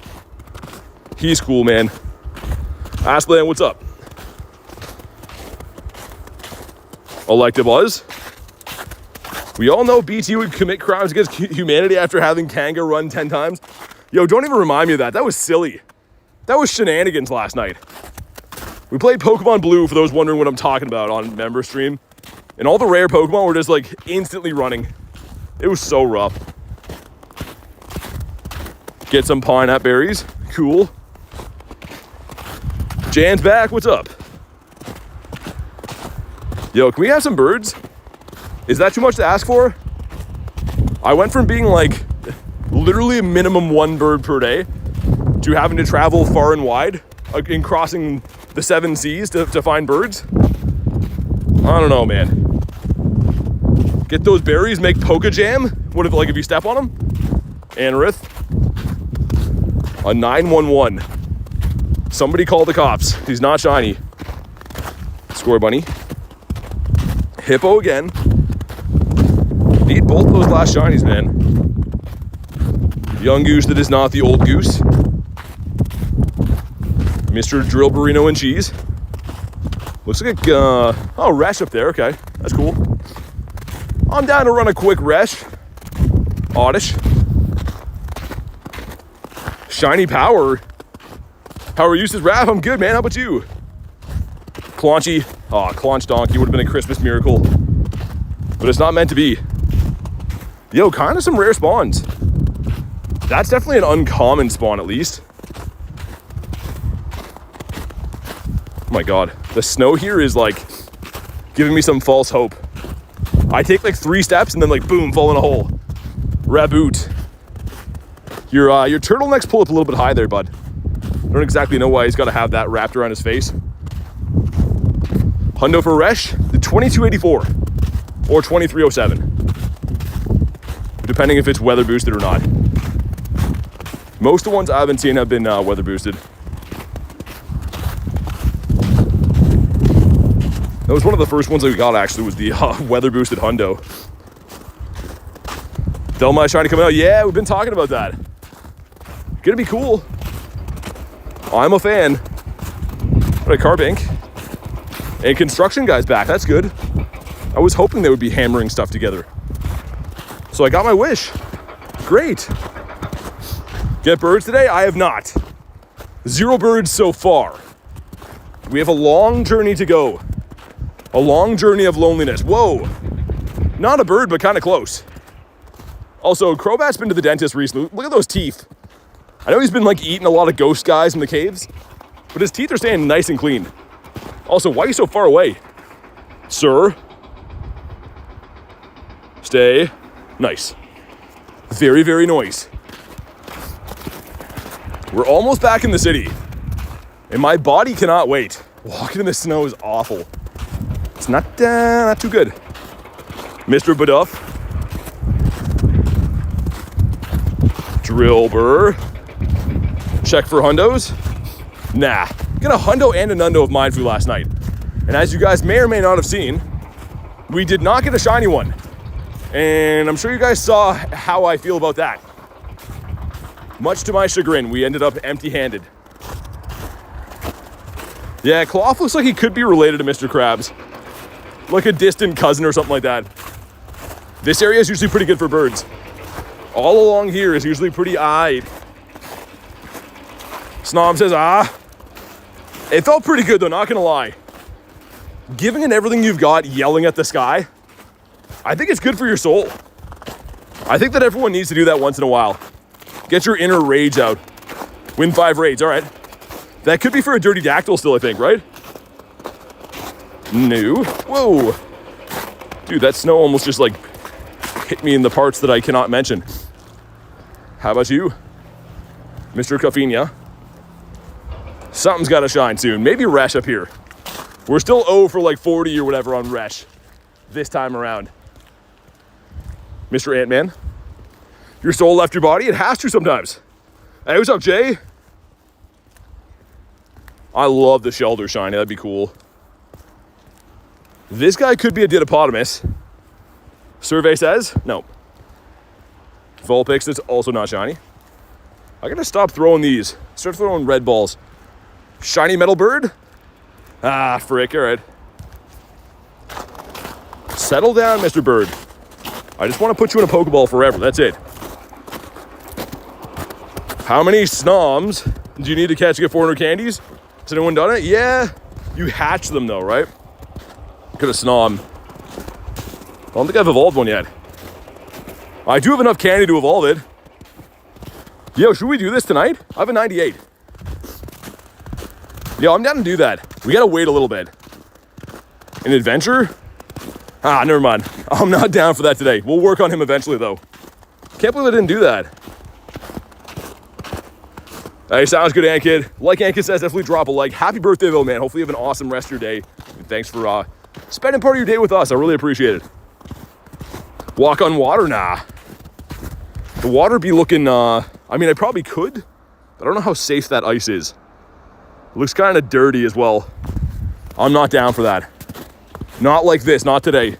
He's cool, man. Aslan, what's up? Electabuzz. We all know BT would commit crimes against humanity after having Kanga run 10 times. Yo, don't even remind me of that. That was silly. That was shenanigans last night. We played Pokemon Blue, for those wondering what I'm talking about, on member stream. And all the rare Pokemon were just like instantly running. It was so rough. Get some pineapple berries. Cool. Jan's back. What's up? Yo, can we have some birds? Is that too much to ask for? I went from being like literally a minimum 1 bird per day to having to travel far and wide in crossing the 7 seas to find birds. I don't know, man. Get those berries, make Poke Jam. What if, like, if you step on them? Anorith. A 911. Somebody call the cops. He's not shiny. Score bunny. Hippo again. Need both those last shinies, man. Young goose that is not the old goose. Mr. Drill Burrito and Cheese. Looks like a, oh, Resh up there. Okay, that's cool. I'm down to run a quick Resh. Oddish. Shiny Power. Power uses Rap. I'm good, man. How about you? Claunchy. Oh, Claunch Donkey would have been a Christmas miracle. But it's not meant to be. Yo, kind of some rare spawns. That's definitely an uncommon spawn, at least. Oh my god. The snow here is like giving me some false hope. I take like 3 steps and then like boom, fall in a hole. Raboot. Your turtleneck's pull up a little bit high there, bud. I don't exactly know why he's got to have that wrapped around his face. Hundo for Resh, the 2284 or 2307. Depending if it's weather boosted or not. Most of the ones I've been seeing have been weather boosted. That was one of the first ones that we got, actually, was the weather boosted Hundo. Thelma trying to come out. Yeah, we've been talking about that. Gonna be cool. I'm a fan. But Carbank. And Construction Guy's back. That's good. I was hoping they would be hammering stuff together. So I got my wish. Great. Get birds today? I have not. 0 birds so far. We have a long journey to go. A long journey of loneliness. Whoa. Not a bird, but kind of close. Also, Crobat's been to the dentist recently. Look at those teeth. I know he's been like eating a lot of ghost guys in the caves, but his teeth are staying nice and clean. Also, why are you so far away? Sir? Stay. Nice. Very, very nice. We're almost back in the city, and my body cannot wait. Walking in the snow is awful. It's not too good. Mr. Baduff. Drillbur. Check for hundos. Nah. Got a hundo and a nundo of Mindfu last night. And as you guys may or may not have seen, we did not get a shiny one. And I'm sure you guys saw how I feel about that. Much to my chagrin, we ended up empty-handed. Yeah, Cloth looks like he could be related to Mr. Krabs. Like a distant cousin or something like that. This area is usually pretty good for birds. All along here is usually pretty eyed. Snob says, ah. It felt pretty good though, not gonna lie. Giving it everything you've got, yelling at the sky, I think it's good for your soul. I think that everyone needs to do that once in a while. Get your inner rage out. Win 5 raids, all right. That could be for a dirty dactyl still, I think, right? No. Whoa. Dude, that snow almost just like hit me in the parts that I cannot mention. How about you, Mr. Caffinia? Something's got to shine soon. Maybe Resh up here. We're still 0 for like 40 or whatever on Resh this time around. Mr. Ant-Man, your soul left your body? It has to sometimes. Hey, what's up, Jay? I love the Shelter shiny. That'd be cool. This guy could be a Didippotamus. Survey says no. Vulpix is also not shiny. I gotta stop throwing these. Start throwing red balls. Shiny metal bird? Ah, frick, all right. Settle down, Mr. Bird. I just want to put you in a Pokeball forever. That's it. How many Snoms do you need to catch to get 400 candies? Has anyone done it? Yeah. You hatch them though, right? Could have Snom. I don't think I've evolved one yet. I do have enough candy to evolve it. Yo, should we do this tonight? I have a 98. Yo, I'm down to do that. We gotta wait a little bit. An adventure? Ah, never mind. I'm not down for that today. We'll work on him eventually though. Can't believe I didn't do that. Hey, sounds good, Ankid. Like Ankid says, definitely drop a like. Happy birthday though, man. Hopefully you have an awesome rest of your day. And thanks for spending part of your day with us. I really appreciate it. Walk on water? Nah. The water be looking, I mean, I probably could, but I don't know how safe that ice is. It looks kind of dirty as well. I'm not down for that. Not like this, not today.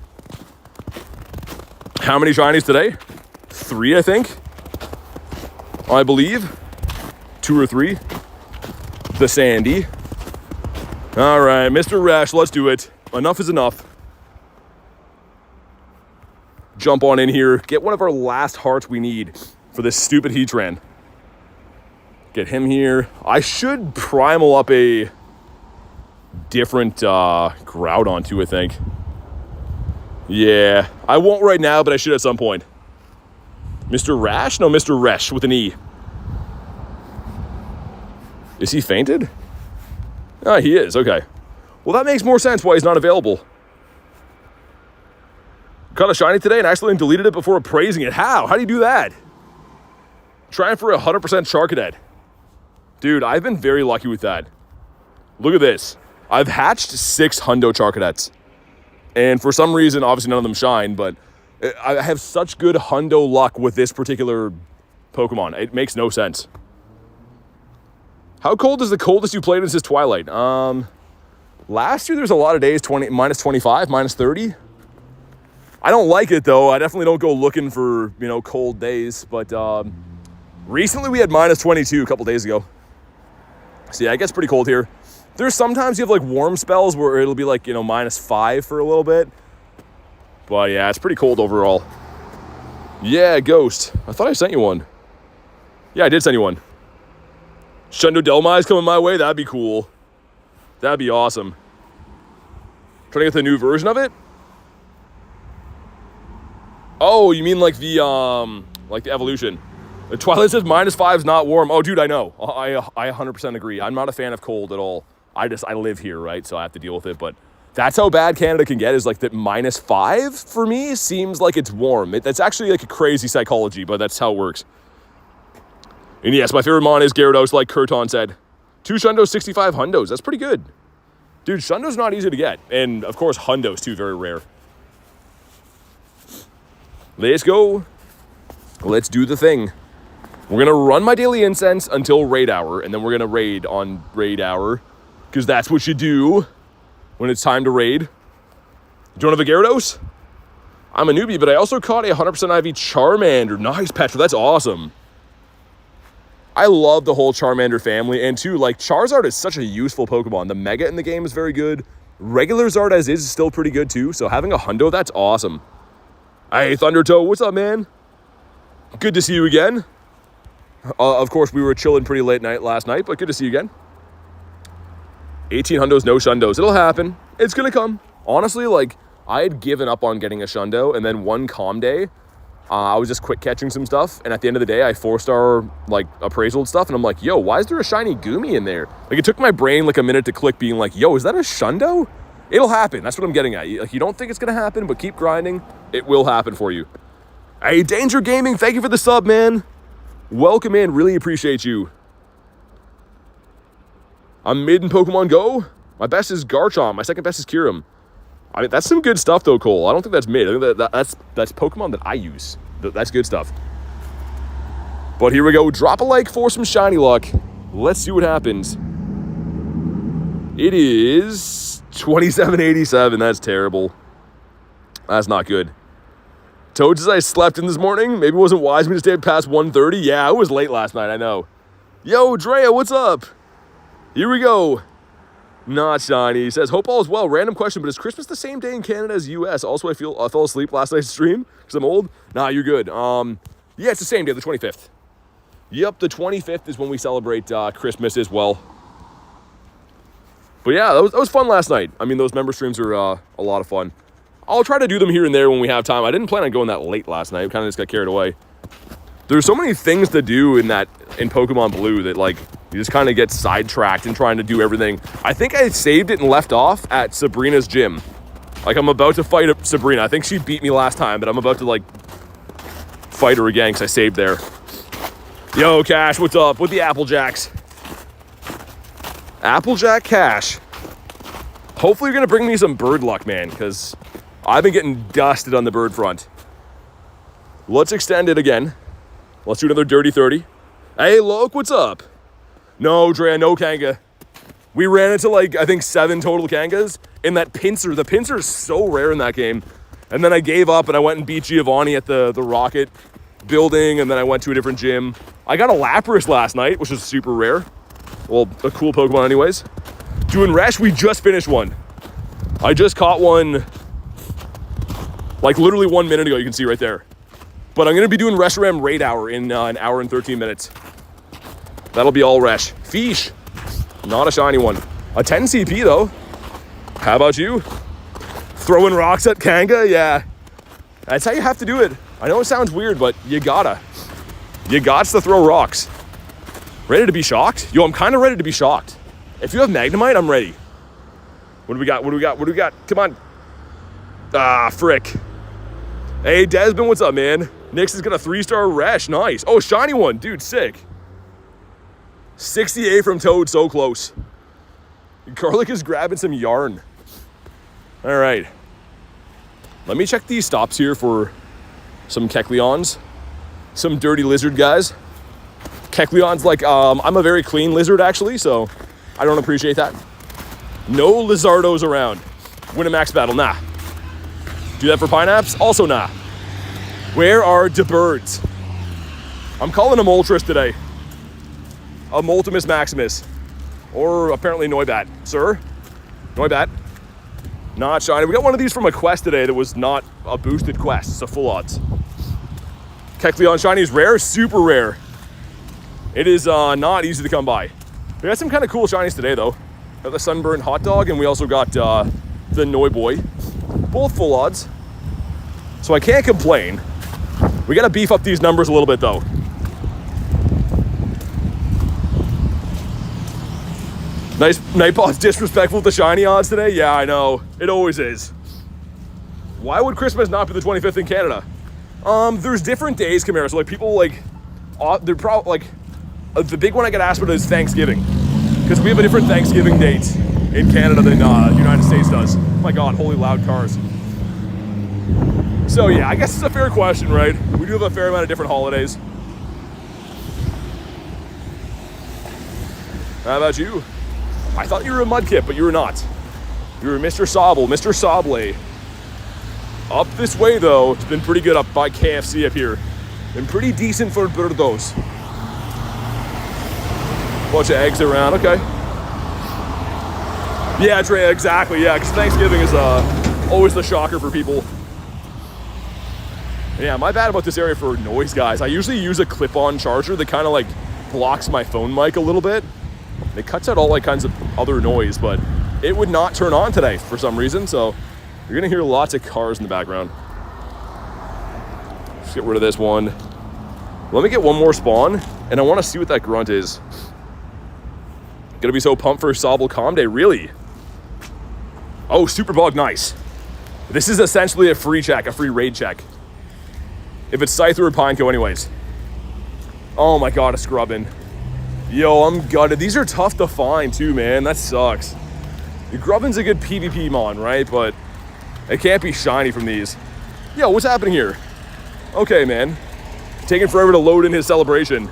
How many shinies today? 3, I think. I believe. 2 or 3. The Sandy. All right, Mr. Resh, let's do it. Enough is enough. Jump on in here. Get one of our last hearts we need for this stupid Heatran. Get him here. I should primal up a different Groudon too, I think. Yeah, I won't right now, but I should at some point. Mr. Rash? No, Mr. Resh with an E. Is he fainted? Ah, he is. Okay. Well, that makes more sense why he's not available. Caught a shiny today and accidentally deleted it before appraising it. How? How do you do that? Trying for 100% Charcadet. Dude, I've been very lucky with that. Look at this. I've hatched 6 Hundo Charcadets. And for some reason, obviously none of them shine, but I have such good Hundo luck with this particular Pokemon. It makes no sense. How cold is the coldest you played since Twilight? Last year there was a lot of days, minus 25, minus 30. I don't like it though. I definitely don't go looking for, you know, cold days. But recently we had minus 22 a couple days ago. So yeah, it gets pretty cold here. There's sometimes you have like warm spells where it'll be like, you know, minus 5 for a little bit. But yeah, it's pretty cold overall. Yeah, Ghost. I thought I sent you one. Yeah, I did send you one. Shundo Delmai's coming my way. That'd be cool. That'd be awesome. Trying to get the new version of it? Oh, you mean like the evolution. The Twilight says minus 5 is not warm. Oh, dude, I know. I 100% agree. I'm not a fan of cold at all. I live here, right? So I have to deal with it. But that's how bad Canada can get, is like that minus 5 for me seems like it's warm. That's actually like a crazy psychology, but that's how it works. And yes, my favorite mon is Gyarados, like Kurton said. 2 Shundos, 65 Hundos. That's pretty good. Dude, Shundo's not easy to get. And of course, Hundos too, very rare. Let's go. Let's do the thing. We're going to run my daily incense until raid hour, and then we're going to raid on raid hour, because that's what you do when it's time to raid. You don't have a Gyarados? I'm a newbie, but I also caught a 100% IV Charmander. Nice, Petra. That's awesome. I love the whole Charmander family, and too, like, Charizard is such a useful Pokemon. The Mega in the game is very good. Regular Zard as is still pretty good, too, so having a Hundo, that's awesome. Hey, Thundertoe, what's up, man? Good to see you again. Of course, we were chilling pretty late night last night, but good to see you again. 18 Hundos, no Shundos. It'll happen. It's going to come. Honestly, like, I had given up on getting a Shundo, and then one calm day, I was just quick catching some stuff, and at the end of the day, I 4-star, like, appraisal stuff, and I'm like, yo, why is there a shiny Goomy in there? Like, it took my brain, like, a minute to click, being like, yo, is that a Shundo? It'll happen. That's what I'm getting at. Like, you don't think it's going to happen, but keep grinding. It will happen for you. Hey, Danger Gaming, thank you for the sub, man. Welcome in. Really appreciate you. I'm mid in Pokemon Go. My best is Garchomp. My second best is Kyurem. I mean, that's some good stuff, though, Cole. I don't think that's mid. I think that's Pokemon that I use. That's good stuff. But here we go. Drop a like for some shiny luck. Let's see what happens. It is 2787. That's terrible. That's not good. Toad says I slept in this morning. Maybe it wasn't wise of me to stay past 1:30. Yeah, it was late last night, I know. Yo, Drea, what's up? Here we go. Not shiny. He says, hope all is well. Random question, but is Christmas the same day in Canada as US? Also, I fell asleep last night's stream because I'm old. Nah, you're good. Yeah, it's the same day, the 25th. Yep, the 25th is when we celebrate Christmas as well. But yeah, that was fun last night. I mean, those member streams are a lot of fun. I'll try to do them here and there when we have time. I didn't plan on going that late last night. I kind of just got carried away. There's so many things to do in Pokemon Blue that, like, you just kind of get sidetracked in trying to do everything. I think I saved it and left off at Sabrina's gym. Like, I'm about to fight Sabrina. I think she beat me last time, but I'm about to, like, fight her again because I saved there. Yo, Cash, what's up? With the Applejacks. Applejack Cash. Hopefully you're going to bring me some bird luck, man, because I've been getting dusted on the bird front. Let's extend it again. Let's do another dirty 30. Hey, Loke, what's up? No, Drea, no Kanga. We ran into, like, I think 7 total Kangas in that pincer. The pincer is so rare in that game. And then I gave up and I went and beat Giovanni at the Rocket building, and then I went to a different gym. I got a Lapras last night, which is super rare. Well, a cool Pokemon anyways. Doing Resh, we just finished one. I just caught one, like, literally 1 minute ago, you can see right there. But I'm going to be doing RESHIRAM RAID HOUR in an hour and 13 minutes. That'll be all Resh. Fish. Not a shiny one. A 10 CP, though. How about you? Throwing rocks at Kanga? Yeah. That's how you have to do it. I know it sounds weird, but you gotta. You gots to throw rocks. Ready to be shocked? Yo, I'm kind of ready to be shocked. If you have Magnemite, I'm ready. What do we got? What do we got? What do we got? Come on. Ah, frick. Hey, Desmond, what's up, man? Nix has got a 3-star Resh. Nice. Oh, shiny one. Dude, sick. 68 from Toad. So close. Garlic is grabbing some yarn. All right. Let me check these stops here for some Kecleons. Some dirty lizard guys. Kecleon's like, I'm a very clean lizard, actually, so I don't appreciate that. No Lizardos around. Win a max battle. Nah. Do that for Pineapps? Also nah. Where are the birds? I'm calling a Moltres today. A Moltimus Maximus. Or apparently Noibat. Sir? Noibat. Not shiny. We got one of these from a quest today that was not a boosted quest. It's a full odds. Kecleon shiny is rare, super rare. It is not easy to come by. We got some kind of cool shinies today, though. Got the Sunburned Hot Dog, and we also got the Noi Boy. Both full odds. So I can't complain. We got to beef up these numbers a little bit, though. Nice Nightbot's disrespectful with the shiny odds today? Yeah, I know. It always is. Why would Christmas not be the 25th in Canada? There's different days, Camara. So, like, people, like, they're probably, like, the big one I get asked about is Thanksgiving. Because we have a different Thanksgiving date in Canada than the United States does. Oh my God, holy loud cars. So, yeah, I guess it's a fair question, right? We do have a fair amount of different holidays. How about you? I thought you were a Mudkip, but you were not. You were Mr. Sobble, Mr. Soble. Up this way, though, it's been pretty good up by KFC up here. Been pretty decent for birdos. Bunch of eggs around, okay. Yeah, Trey, exactly, yeah, because Thanksgiving is always the shocker for people. Yeah, my bad about this area for noise, guys. I usually use a clip-on charger that kind of, like, blocks my phone mic a little bit. It cuts out all, like, kinds of other noise, but it would not turn on today for some reason, so you're gonna hear lots of cars in the background. Let's get rid of this one. Let me get one more spawn, and I want to see what that grunt is. Gonna be so pumped for Sobble Calm Day, really? Oh, Super Bug, nice. This is essentially a free check, a free raid check. If it's Scyther or Pineco anyways. Oh my God, a Scrubbin. Yo, I'm gutted. These are tough to find too, man. That sucks. The Grubbin's a good PvP mon, right? But it can't be shiny from these. Yo, what's happening here? Okay, man. Taking forever to load in his celebration.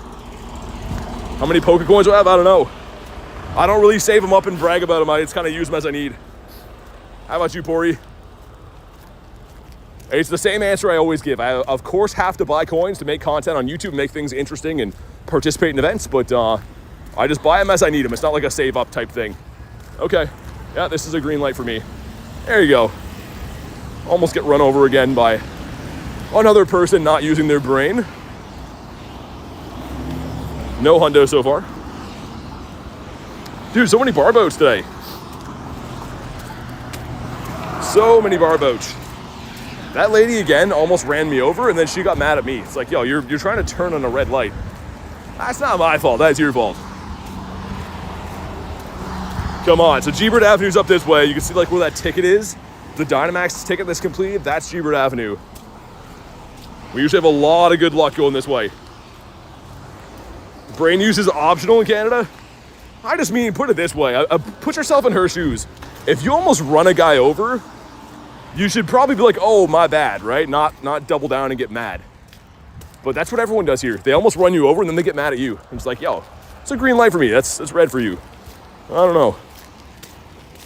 How many Pokecoins do I have? I don't know. I don't really save them up and brag about them. I just kind of use them as I need. How about you, Pori? It's the same answer I always give. I, of course, have to buy coins to make content on YouTube, make things interesting, and participate in events, but I just buy them as I need them. It's not like a save up type thing. Okay. Yeah, this is a green light for me. There you go. Almost get run over again by another person not using their brain. No hundo so far. Dude, so many bar boats today. So many bar boats. That lady again almost ran me over, and then she got mad at me. It's like, yo, you're trying to turn on a red light. That's not my fault, that's your fault. Come on, so G-Bird Avenue's up this way. You can see like where that ticket is. The Dynamax ticket that's completed, that's G-Bird Avenue. We usually have a lot of good luck going this way. Brain use is optional in Canada. I just mean, put it this way. Put yourself in her shoes. If you almost run a guy over, you should probably be like, oh, my bad, right? Not double down and get mad. But that's what everyone does here. They almost run you over and then they get mad at you. It's like, yo, it's a green light for me. That's red for you. I don't know.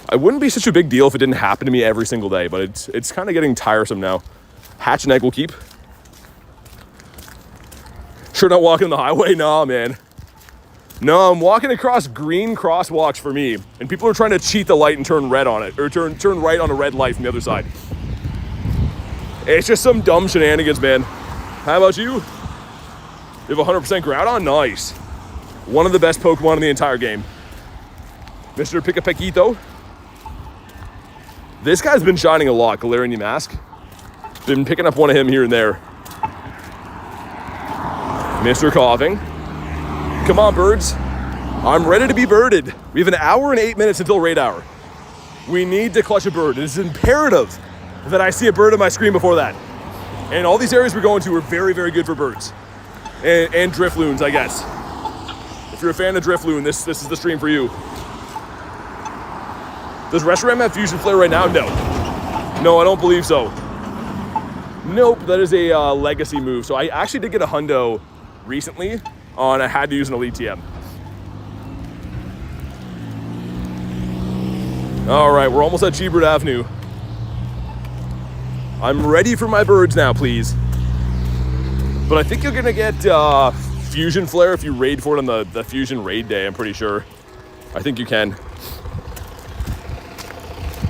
I wouldn't be such a big deal if it didn't happen to me every single day, but it's kind of getting tiresome now. Hatch and egg will keep. Sure not walking the highway? Nah, man. No, I'm walking across green crosswalks for me, and people are trying to cheat the light and turn red on it, or turn right on a red light from the other side. It's just some dumb shenanigans, man. How about you? You have 100% Groudon? Nice. One of the best Pokemon in the entire game. Mr. Picapequito. This guy's been shining a lot, Galarian Mask. Been picking up one of him here and there. Mr. Coughing. Come on, birds. I'm ready to be birded. We have an hour and 8 minutes until raid hour. We need to clutch a bird. It is imperative that I see a bird on my screen before that. And all these areas we're going to are very, very good for birds. And Drifloons, I guess. If you're a fan of Drifloon, this is the stream for you. Does Reshiram have Fusion Flare right now? No. No, I don't believe so. Nope, that is a legacy move. So I actually did get a hundo recently on I had to use an Elite TM. All right, we're almost at G-Bird Avenue. I'm ready for my birds now, please. But I think you're gonna get Fusion Flare if you raid for it on the Fusion Raid Day, I'm pretty sure. I think you can.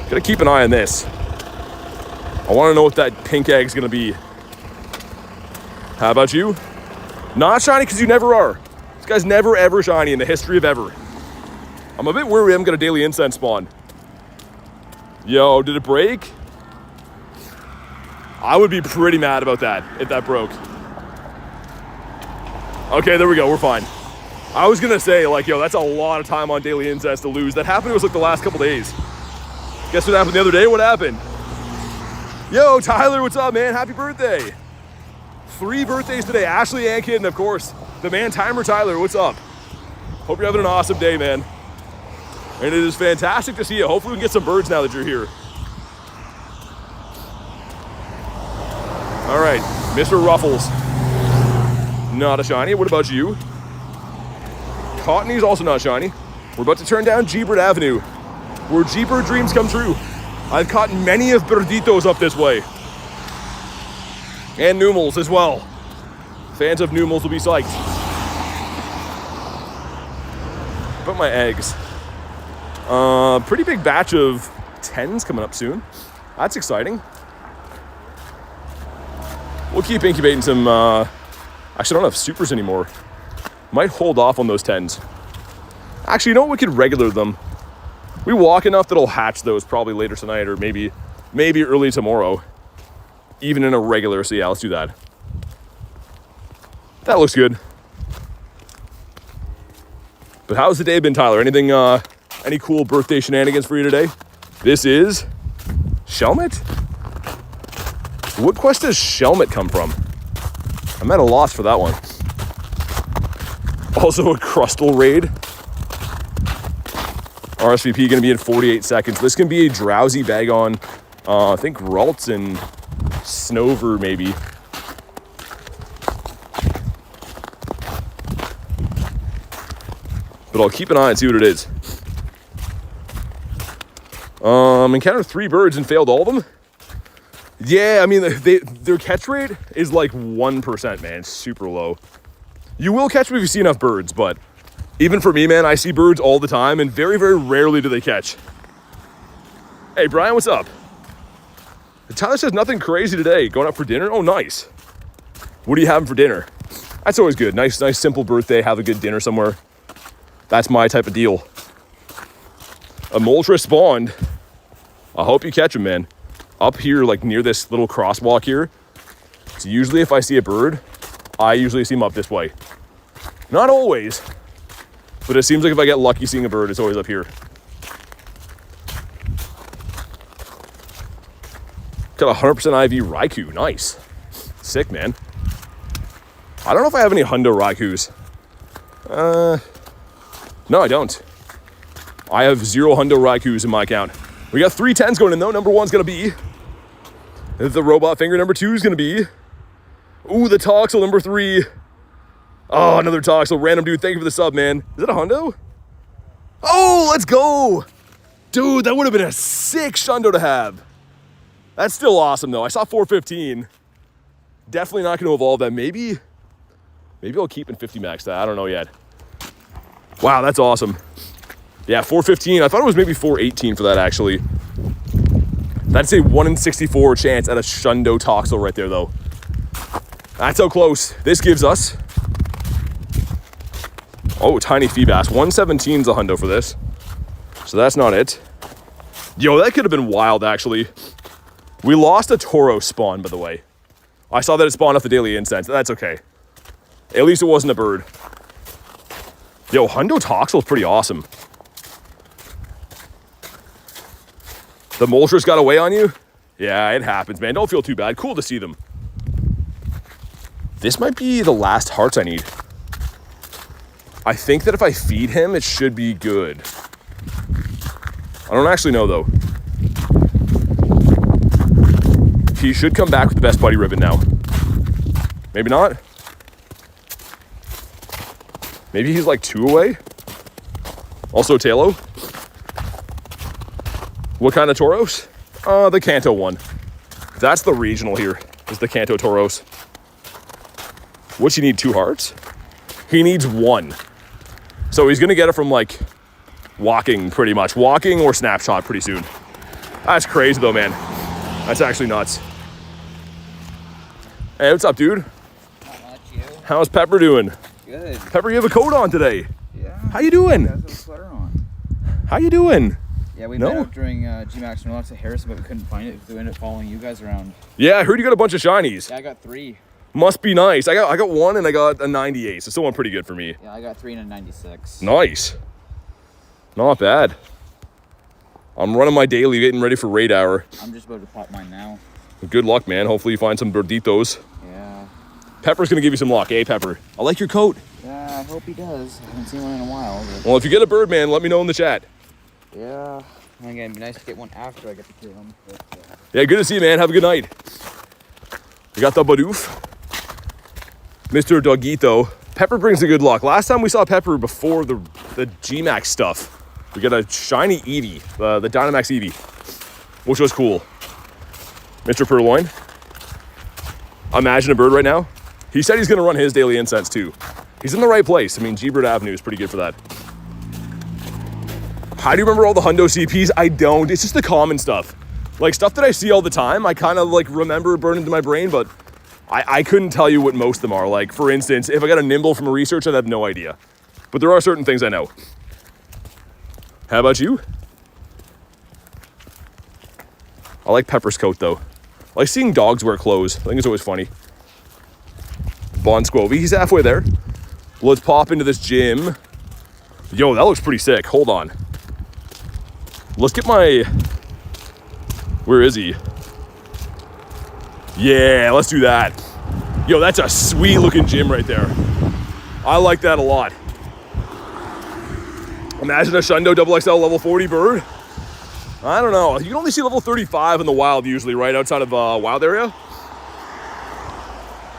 Gotta keep an eye on this. I wanna know what that pink egg's gonna be. How about you? Not shiny because you never are. This guy's never ever shiny in the history of ever. I'm a bit worried I'm gonna daily incense spawn. Yo, did it break? I would be pretty mad about that if that broke. Okay, there we go, we're fine. I was gonna say, like, yo, that's a lot of time on daily incense to lose. That happened to us like the last couple days. Guess what happened the other day? What happened? Yo, Tyler, what's up, man? Happy birthday. 3 birthdays today, Ashley and Kid, and of course, the man Timer Tyler, what's up? Hope you're having an awesome day, man. And it is fantastic to see you. Hopefully we can get some birds now that you're here. All right, Mr. Ruffles. Not a shiny. What about you? Cottony's also not shiny. We're about to turn down G-Bird Avenue, where G-Bird dreams come true. I've caught many of Birditos up this way. And Numels as well. Fans of Numels will be psyched. But my eggs. Pretty big batch of 10s coming up soon. That's exciting. We'll keep incubating some, actually I don't have supers anymore. Might hold off on those 10s. Actually, you know what, we could regular them. We walk enough that I'll hatch those probably later tonight or maybe early tomorrow. Even in a regular, so yeah, let's do that. That looks good. But how's the day been, Tyler? Anything, any cool birthday shenanigans for you today? This is Shelmet? What quest does Shelmet come from? I'm at a loss for that one. Also a Crustal raid. RSVP gonna be in 48 seconds. This can be a Drowsy bag on, I think Ralts and Snover maybe. But I'll keep an eye and see what it is. Encountered 3 birds and failed all of them. Yeah, I mean, their catch rate is like 1%, man. It's super low. You will catch them if you see enough birds, but even for me, man, I see birds all the time, and very, very rarely do they catch. Hey, Brian, what's up? Tyler says nothing crazy today. Going out for dinner? Oh, nice. What are you having for dinner? That's always good. Nice, simple birthday. Have a good dinner somewhere. That's my type of deal. A Moltres spawned. I hope you catch him, man. Up here, like near this little crosswalk here. So usually if I see a bird, I usually see him up this way. Not always, but it seems like if I get lucky seeing a bird, it's always up here. Got 100% IV Raikou. Nice. Sick, man. I don't know if I have any Hundo Raikous. No, I don't. I have 0 Hundo Raikous in my account. We got 3 10s going in, though. Number 1's going to be the Robot Finger. Number 2 is going to be... Ooh, the Toxel, number 3. Oh, another Toxel. Random dude, thank you for the sub, man. Is it a Hundo? Oh, let's go. Dude, that would have been a sick Shundo to have. That's still awesome, though. I saw 415. Definitely not going to evolve that. Maybe I'll keep in 50 max that. I don't know yet. Wow, that's awesome. Yeah, 415. I thought it was maybe 418 for that, actually. That's a 1 in 64 chance at a Shundo Toxel right there, though. That's how close. This gives us... Oh, tiny Feebas. 117 is a Hundo for this. So that's not it. Yo, that could have been wild, actually. We lost a Tauros spawn, by the way. I saw that it spawned off the Daily Incense. That's okay. At least it wasn't a bird. Yo, Hundo Toxel is pretty awesome. The Moltres got away on you? Yeah, it happens, man. Don't feel too bad. Cool to see them. This might be the last hearts I need. I think that if I feed him, it should be good. I don't actually know, though. He should come back with the best buddy ribbon now. Maybe not. Maybe he's like 2 away. Also Talo. What kind of Tauros? The Kanto one. That's the regional here, is the Kanto Tauros. What's he need, 2 hearts? He needs 1. So he's gonna get it from like walking pretty much. Walking or snapshot pretty soon. That's crazy though, man. That's actually nuts. Hey, what's up, dude? Not much, you. How's Pepper doing? Good. Pepper, you have a coat on today. Yeah. How you doing? He has a sweater on. How you doing? Yeah, we met up during G-Max and Relax at Harrison, but we couldn't find it. We ended up following you guys around. Yeah, I heard you got a bunch of shinies. Yeah, I got 3. Must be nice. I got 1 and I got a 98, so still went pretty good for me. Yeah, I got 3 and a 96. Nice. Not bad. I'm running my daily, getting ready for raid hour. I'm just about to pop mine now. Good luck, man. Hopefully you find some birditos. Yeah. Pepper's gonna give you some luck, eh, Pepper? I like your coat. Yeah, I hope he does. I haven't seen one in a while. But... Well, if you get a bird, man, let me know in the chat. Yeah. And again, it'd be nice to get one after I get to kill him. But, Yeah, good to see you, man. Have a good night. We got the Badoof. Mr. Dogito. Pepper brings a good luck. Last time we saw Pepper before the G-Max stuff, we got a shiny Eevee, the Dynamax Eevee, which was cool. Mr. Purloin. Imagine a bird right now. He said he's going to run his daily incense too. He's in the right place. I mean, G-Bird Avenue is pretty good for that. How do you remember all the Hundo CPs? I don't. It's just the common stuff. Like stuff that I see all the time. I kind of like remember burned into my brain, but I couldn't tell you what most of them are. Like, for instance, if I got a Nimble from a research, I'd have no idea. But there are certain things I know. How about you? I like Pepper's coat, though. I like seeing dogs wear clothes. I think it's always funny. Bon Squovy, he's halfway there. Let's pop into this gym. Yo, that looks pretty sick. Hold on. Let's get my... Where is he? Yeah, let's do that. Yo, that's a sweet looking gym right there. I like that a lot. Imagine a Shundo XXL level 40 bird. I don't know. You can only see level 35 in the wild usually, right? Outside of wild area.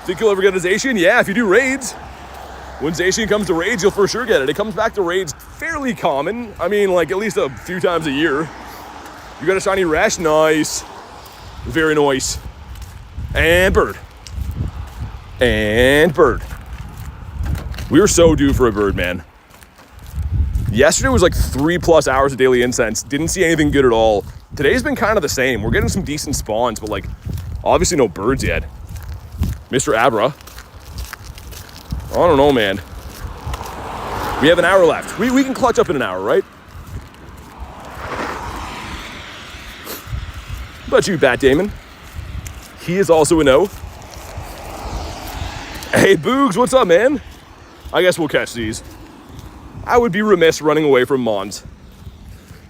Think you'll ever get a Zacian? Yeah, if you do raids. When Zacian comes to raids, you'll for sure get it. It comes back to raids fairly common. I mean, like at least a few times a year. You got a shiny Resh? Nice. Very nice. And bird. And bird. We were so due for a bird, man. Yesterday was like 3+ hours of daily incense. Didn't see anything good at all. Today's been kind of the same. We're getting some decent spawns, but like, obviously no birds yet. Mr. Abra. I don't know, man. We have an hour left. We can clutch up in an hour, right? What about you, Bat Damon? He is also a no. Hey, Boogs, what's up, man? I guess we'll catch these. I would be remiss running away from Mons.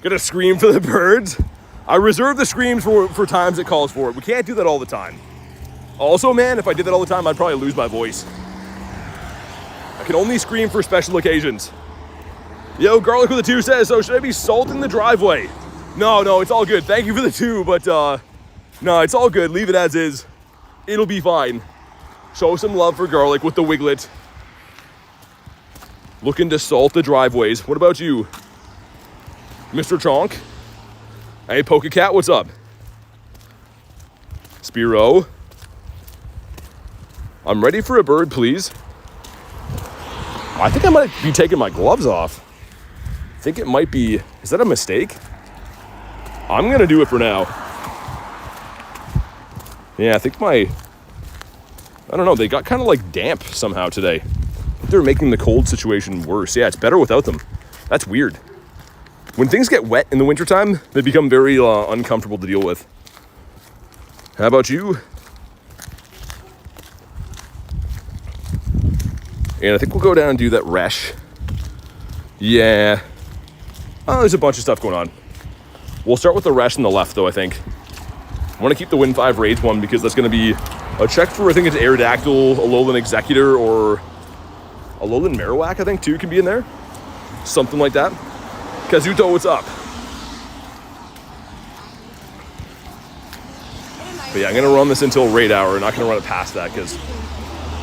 Gonna scream for the birds. I reserve the screams for times it calls for it. We can't do that all the time. Also, man, if I did that all the time, I'd probably lose my voice. I can only scream for special occasions. Yo, Garlic with a 2 says, so should I be salting the driveway? No, it's all good. Thank you for the 2, but no, it's all good. Leave it as is. It'll be fine. Show some love for Garlic with the Wiglet. Looking to salt the driveways. What about you, Mr. Chonk? Hey, Pokecat, what's up? Spiro. I'm ready for a bird, please. I think I might be taking my gloves off. I think it might be, is that a mistake? I'm gonna do it for now. Yeah, I think I don't know, they got kind of like damp somehow today. They're making the cold situation worse. Yeah, it's better without them. That's weird. When things get wet in the wintertime, they become very uncomfortable to deal with. How about you? And I think we'll go down and do that resh. Yeah. Oh, there's a bunch of stuff going on. We'll start with the resh on the left, though, I think. I want to keep the Win 5 Raids one because that's going to be a check for, I think it's Aerodactyl, Alolan Executor, or Alolan Marowak, I think, too, can be in there. Something like that. Kazuto, what's up? But yeah, I'm going to run this until raid hour. Not going to run it past that because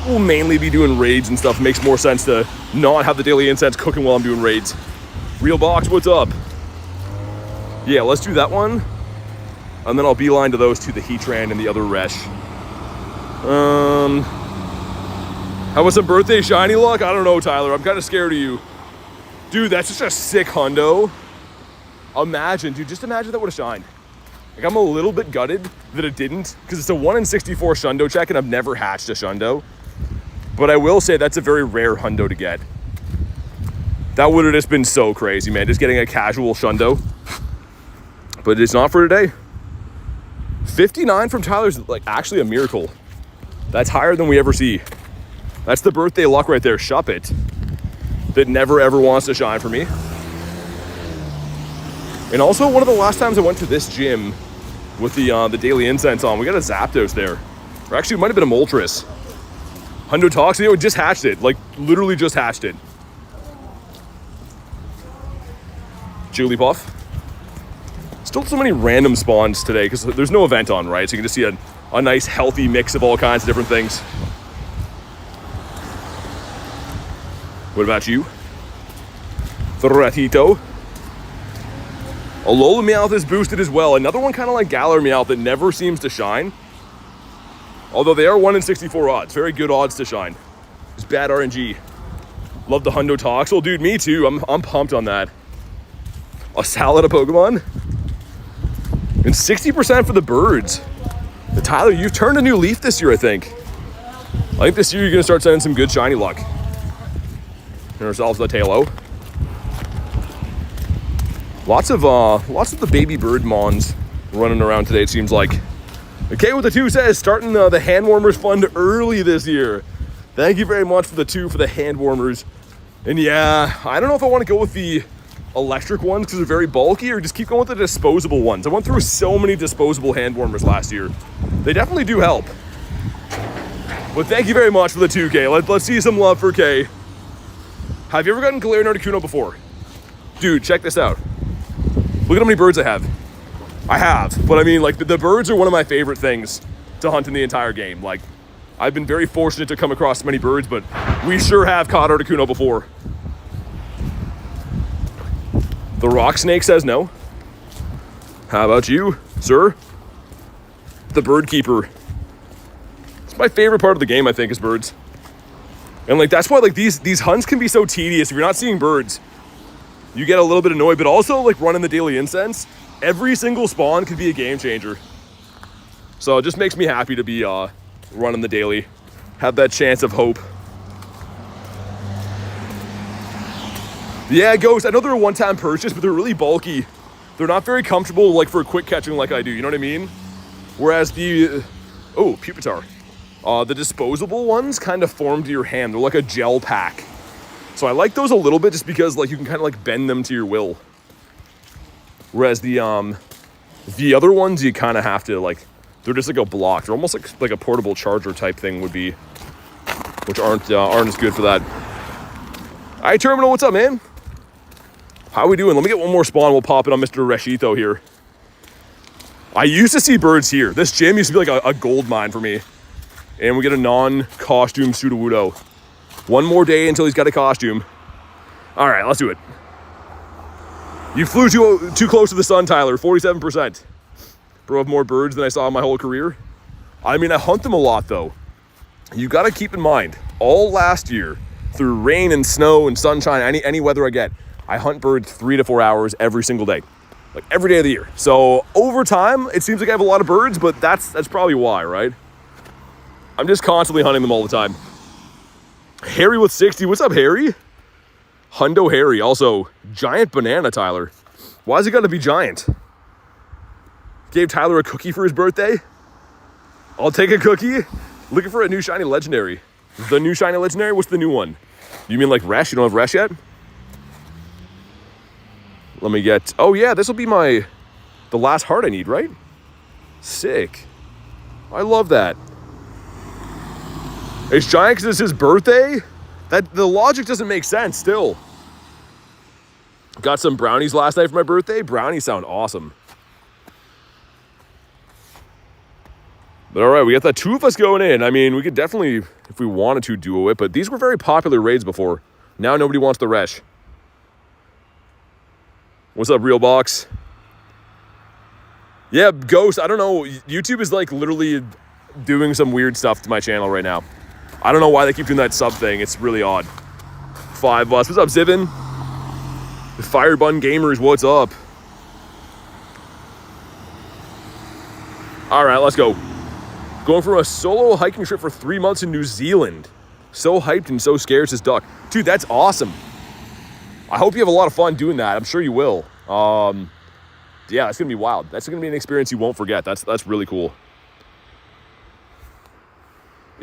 we'll mainly be doing raids and stuff. It makes more sense to not have the daily incense cooking while I'm doing raids. Real Box, what's up? Yeah, let's do that one. And then I'll beeline to those two, the Heatran and the other Resh. How about some birthday shiny luck? I don't know, Tyler. I'm kind of scared of you. Dude, that's just a sick hundo. Imagine, dude, just imagine that would have shined. Like, I'm a little bit gutted that it didn't, because it's a 1 in 64 shundo check, and I've never hatched a shundo. But I will say that's a very rare hundo to get. That would have just been so crazy, man, just getting a casual shundo. But it's not for today. 59 from Tyler's like actually a miracle. That's higher than we ever see. That's the birthday luck right there, Shuppet, that never ever wants to shine for me. And also one of the last times I went to this gym with the daily incense on, we got a Zapdos there. Or actually it might have been a Moltres. Hundo Toxic, we just hatched it, like literally just hatched it. Jigglypuff. Still so many random spawns today because there's no event on, right? So you can just see a nice healthy mix of all kinds of different things. What about you? Thratito. Alola Meowth is boosted as well. Another one kind of like Galar Meowth that never seems to shine. Although they are 1 in 64 odds. Very good odds to shine. It's bad RNG. Love the Hundo Toxel. Dude, me too. I'm pumped on that. A salad of Pokemon. And 60% for the birds. Tyler, you've turned a new leaf this year, I think. I think this year you're gonna start sending some good shiny luck. And ourselves the Tailo. Lots of the baby bird mons running around today, it seems like. Okay, with the 2 says, starting the hand warmers fund early this year. Thank you very much for the 2 for the hand warmers. And yeah, I don't know if I want to go with the electric ones because they're very bulky, or just keep going with the disposable ones. I went through so many disposable hand warmers last year. They definitely do help. But thank you very much for the 2K. Let's see some love for K. Have you ever gotten Galarian Articuno before? Dude, check this out. Look at how many birds I have. I have, but I mean, like, the birds are one of my favorite things to hunt in the entire game. Like, I've been very fortunate to come across many birds, but we sure have caught Articuno before. The Rock Snake says no. How about you, sir? The Bird Keeper. It's my favorite part of the game, I think, is birds. And like, that's why like these hunts can be so tedious. If you're not seeing birds, you get a little bit annoyed, but also like running the daily incense, Every single spawn could be a game changer. So it just makes me happy to be running the daily. Have that chance of hope. Yeah, Ghost, I know they're a one-time purchase, but they're really bulky. They're not very comfortable like for quick catching like I do, you know what I mean? Whereas the, oh, Pupitar. The disposable ones kind of form to your hand. They're like a gel pack. So I like those a little bit just because like you can kind of like bend them to your will. Whereas the other ones you kind of have to like, they're just like a block. They're almost like a portable charger type thing would be, which aren't as good for that. All right, Terminal, what's up, man? How we doing? Let me get one more spawn. We'll pop it on Mr. Reshito here. I used to see birds here. This gym used to be like a gold mine for me. And we get a non-costume Sudowoodo. One more day until he's got a costume. All right, let's do it. You flew too close to the sun, Tyler. 47%. Bro, have more birds than I saw in my whole career. I mean, I hunt them a lot, though. You got to keep in mind, all last year, through rain and snow and sunshine, any weather I get, I hunt birds 3 to 4 hours every single day. Like every day of the year. So over time, it seems like I have a lot of birds, but that's probably why, right? I'm just constantly hunting them all the time. Harry with 60. What's up, Harry? Hundo Harry. Also, giant banana, Tyler. Why is it got to be giant? Gave Tyler a cookie for his birthday. I'll take a cookie. Looking for a new shiny legendary. The new shiny legendary? What's the new one? You mean like Resh? You don't have Resh yet? Let me get... Oh, yeah. This will be the last heart I need, right? Sick. I love that. It's giant because it's his birthday? The logic doesn't make sense still. Got some brownies last night for my birthday. Brownies sound awesome. But all right, we got the two of us going in. I mean, we could definitely, if we wanted to, duo it. But these were very popular raids before. Now nobody wants the Resh. What's up, Real Box? Yeah, Ghost, I don't know. YouTube is like literally doing some weird stuff to my channel right now. I don't know why they keep doing that sub thing. It's really odd. 5 of us. What's up, Zivin? The Firebun Gamers, what's up? All right, let's go. Going for a solo hiking trip for 3 months in New Zealand. So hyped and so scared as duck. Dude, that's awesome. I hope you have a lot of fun doing that. I'm sure you will. Yeah, it's gonna be wild. That's gonna be an experience you won't forget. That's really cool.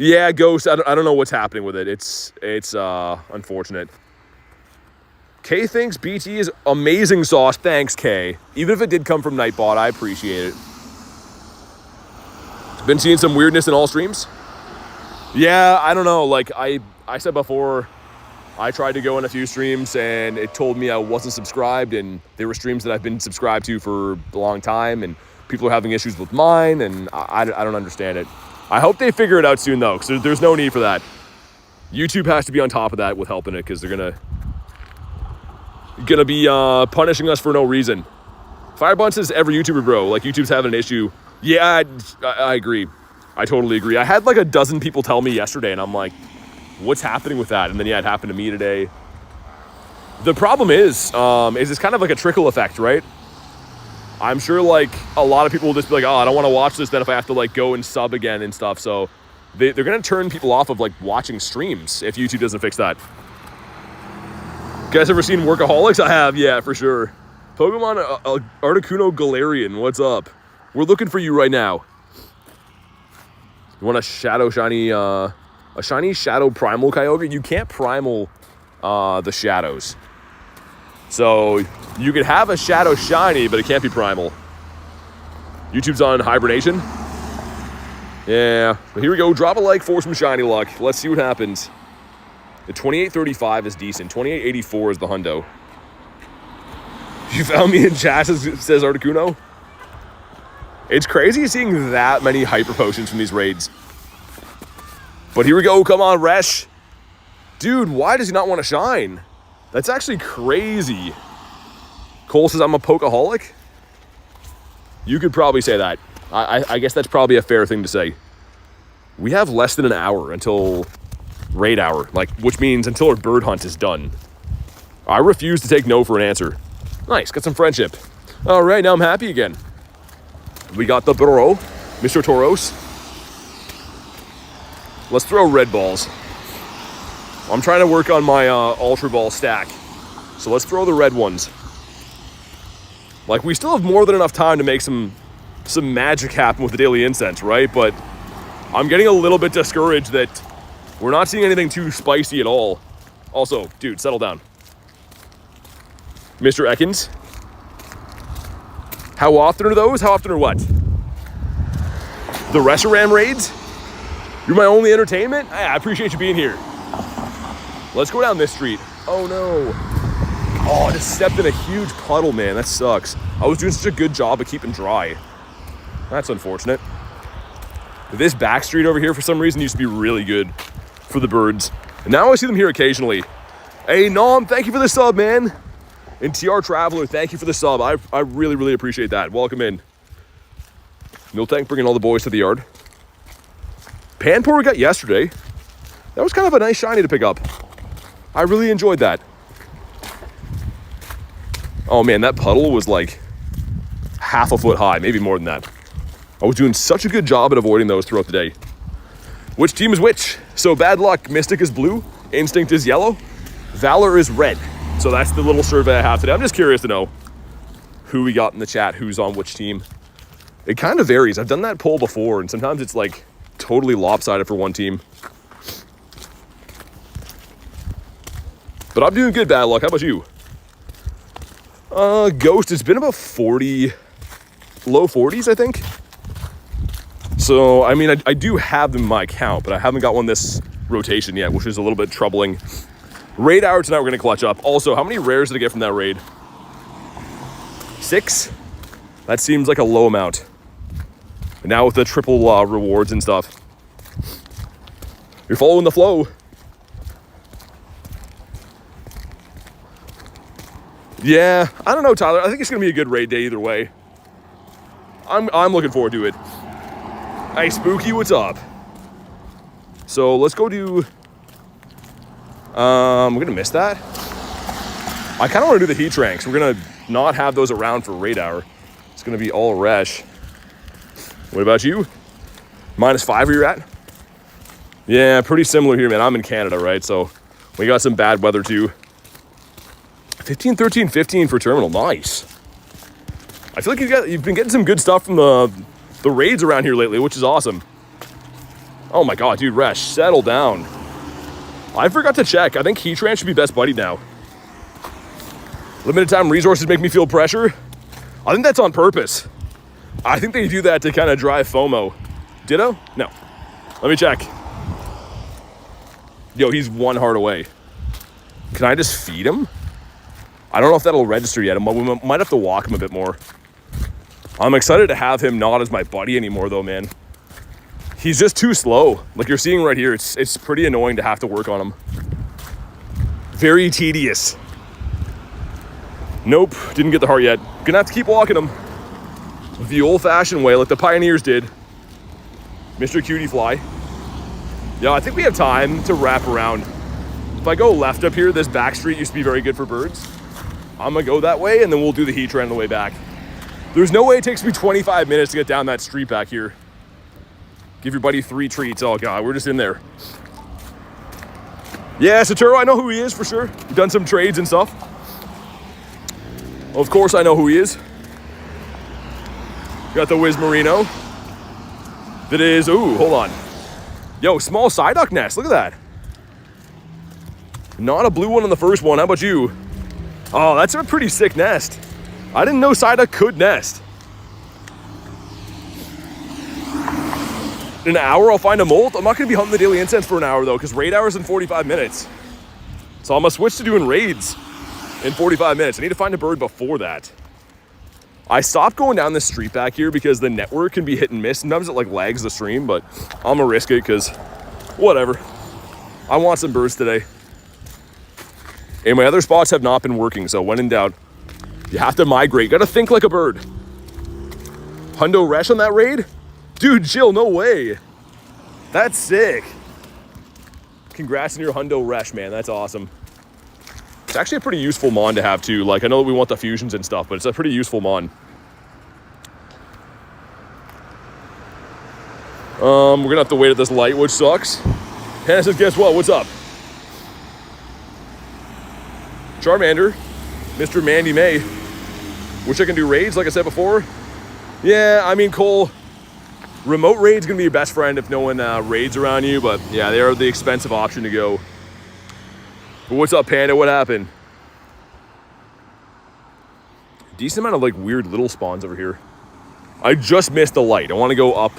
Yeah, Ghost, I don't know what's happening with it. It's unfortunate. Kay thinks BT is amazing sauce. Thanks, Kay. Even if it did come from Nightbot, I appreciate it. Been seeing some weirdness in all streams? Yeah, I don't know. Like I said before, I tried to go in a few streams and it told me I wasn't subscribed, and there were streams that I've been subscribed to for a long time and people are having issues with mine, and I don't understand it. I hope they figure it out soon though, because there's no need for that. YouTube has to be on top of that with helping it, because they're gonna be punishing us for no reason. Firebun says every YouTuber, bro. Like, YouTube's having an issue. Yeah, I agree. I totally agree. I had like a dozen people tell me yesterday, and I'm like, what's happening with that? And then yeah, it happened to me today. The problem is it's kind of like a trickle effect, right? I'm sure like a lot of people will just be like, oh, I don't want to watch this then if I have to like go and sub again and stuff. So they're going to turn people off of like watching streams if YouTube doesn't fix that. You guys ever seen Workaholics? I have, yeah, for sure. Pokemon Articuno Galarian, what's up? We're looking for you right now. You want a shiny shadow primal Kyogre? You can't primal the shadows. So you could have a shadow shiny, but it can't be primal. YouTube's on hibernation. Yeah, but here we go. Drop a like for some shiny luck. Let's see what happens. The 2835 is decent. 2884 is the hundo. You found me in chat, says Articuno. It's crazy seeing that many hyper potions from these raids. But here we go. Come on, Resh. Dude, why does he not want to shine? That's actually crazy. Cole says I'm a Pokaholic. You could probably say that. I guess that's probably a fair thing to say. We have less than an hour until raid hour, like, which means until our bird hunt is done. I refuse to take no for an answer. Nice, got some friendship. All right, now I'm happy again. We got the Burrow, Mr. Toros. Let's throw red balls. I'm trying to work on my Ultra Ball stack. So let's throw the red ones. Like, we still have more than enough time to make some magic happen with the daily incense, right? But I'm getting a little bit discouraged that we're not seeing anything too spicy at all. Also, dude, settle down. Mr. Ekins. How often are those? How often are what? The RESHIRAM raids? You're my only entertainment? I appreciate you being here. Let's go down this street. Oh no. Oh, I just stepped in a huge puddle, man. That sucks. I was doing such a good job of keeping dry. That's unfortunate. This back street over here, for some reason, used to be really good for the birds. And now I see them here occasionally. Hey, Nom, thank you for the sub, man. And TR Traveler, thank you for the sub. I really, really appreciate that. Welcome in. Miltank bringing all the boys to the yard. Panpour we got yesterday. That was kind of a nice shiny to pick up. I really enjoyed that. Oh man, that puddle was like half a foot high, maybe more than that. I was doing such a good job at avoiding those throughout the day. Which team is which? So bad luck, Mystic is blue, Instinct is yellow, Valor is red. So that's the little survey I have today. I'm just curious to know who we got in the chat, who's on which team. It kind of varies. I've done that poll before, and sometimes it's like totally lopsided for one team. But I'm doing good, bad luck. How about you? Ghost, it's been about 40, low 40s, I think. So, I mean, I do have them in my account, but I haven't got one this rotation yet, which is a little bit troubling. Raid hour tonight, we're going to clutch up. Also, how many rares did I get from that raid? 6? That seems like a low amount. And now with the triple rewards and stuff. You're following the flow. Yeah, I don't know, Tyler. I think it's going to be a good raid day either way. I'm looking forward to it. Hey, Spooky, what's up? So let's go do... we're going to miss that. I kind of want to do the heat ranks. We're going to not have those around for raid hour. It's going to be all Resh. What about you? -5 where you're at? Yeah, pretty similar here, man. I'm in Canada, right? So we got some bad weather too. 15, 13, 15 for terminal. Nice. I feel like you've been getting some good stuff from the raids around here lately, which is awesome. Oh my god, dude, Resh, settle down. I forgot to check. I think Heatran should be best buddy now. Limited time resources make me feel pressure. I think that's on purpose. I think they do that to kind of drive FOMO. Ditto? No. Let me check. Yo, he's 1 heart away. Can I just feed him? I don't know if that'll register yet. We might have to walk him a bit more. I'm excited to have him not as my buddy anymore, though, man. He's just too slow. Like you're seeing right here, it's pretty annoying to have to work on him. Very tedious. Nope, didn't get the heart yet. Gonna have to keep walking him the old-fashioned way, like the pioneers did. Mr. Cutie Fly. Yeah, I think we have time to wrap around. If I go left up here, this back street used to be very good for birds. I'm gonna go that way, and then we'll do the Heatran on the way back. There's no way it takes me 25 minutes to get down that street back here. Give your buddy 3 treats. Oh god, we're just in there. Yeah, Saturo, I know who he is for sure. We've done some trades and stuff. Of course I know who he is. Got the Wiz Marino. That is, ooh, hold on. Yo, small Psyduck nest, look at that. Not a blue one on the first one, how about you? Oh, that's a pretty sick nest. I didn't know Psyduck could nest. In an hour, I'll find a molt. I'm not gonna be hunting the daily incense for an hour though, because raid hour's in 45 minutes. So I'm gonna switch to doing raids in 45 minutes. I need to find a bird before that. I stopped going down this street back here because the network can be hit and miss. Sometimes it like lags the stream, but I'm gonna risk it because whatever. I want some birds today. And my other spots have not been working, so when in doubt, you have to migrate. You gotta think like a bird. Hundo Resh on that raid? Dude, chill, no way. That's sick. Congrats on your Hundo Resh, man. That's awesome. It's actually a pretty useful mon to have too. Like, I know that we want the fusions and stuff, but it's a pretty useful mon. We're gonna have to wait at this light, which sucks. Hannah says, guess what? What's up? Charmander, Mr. Mandy May. Wish I can do raids, like I said before. Yeah, I mean, Cole, remote raid's gonna be your best friend if no one raids around you, but yeah, they are the expensive option to go. But what's up, Panda? What happened? Decent amount of like weird little spawns over here. I just missed the light. I want to go up,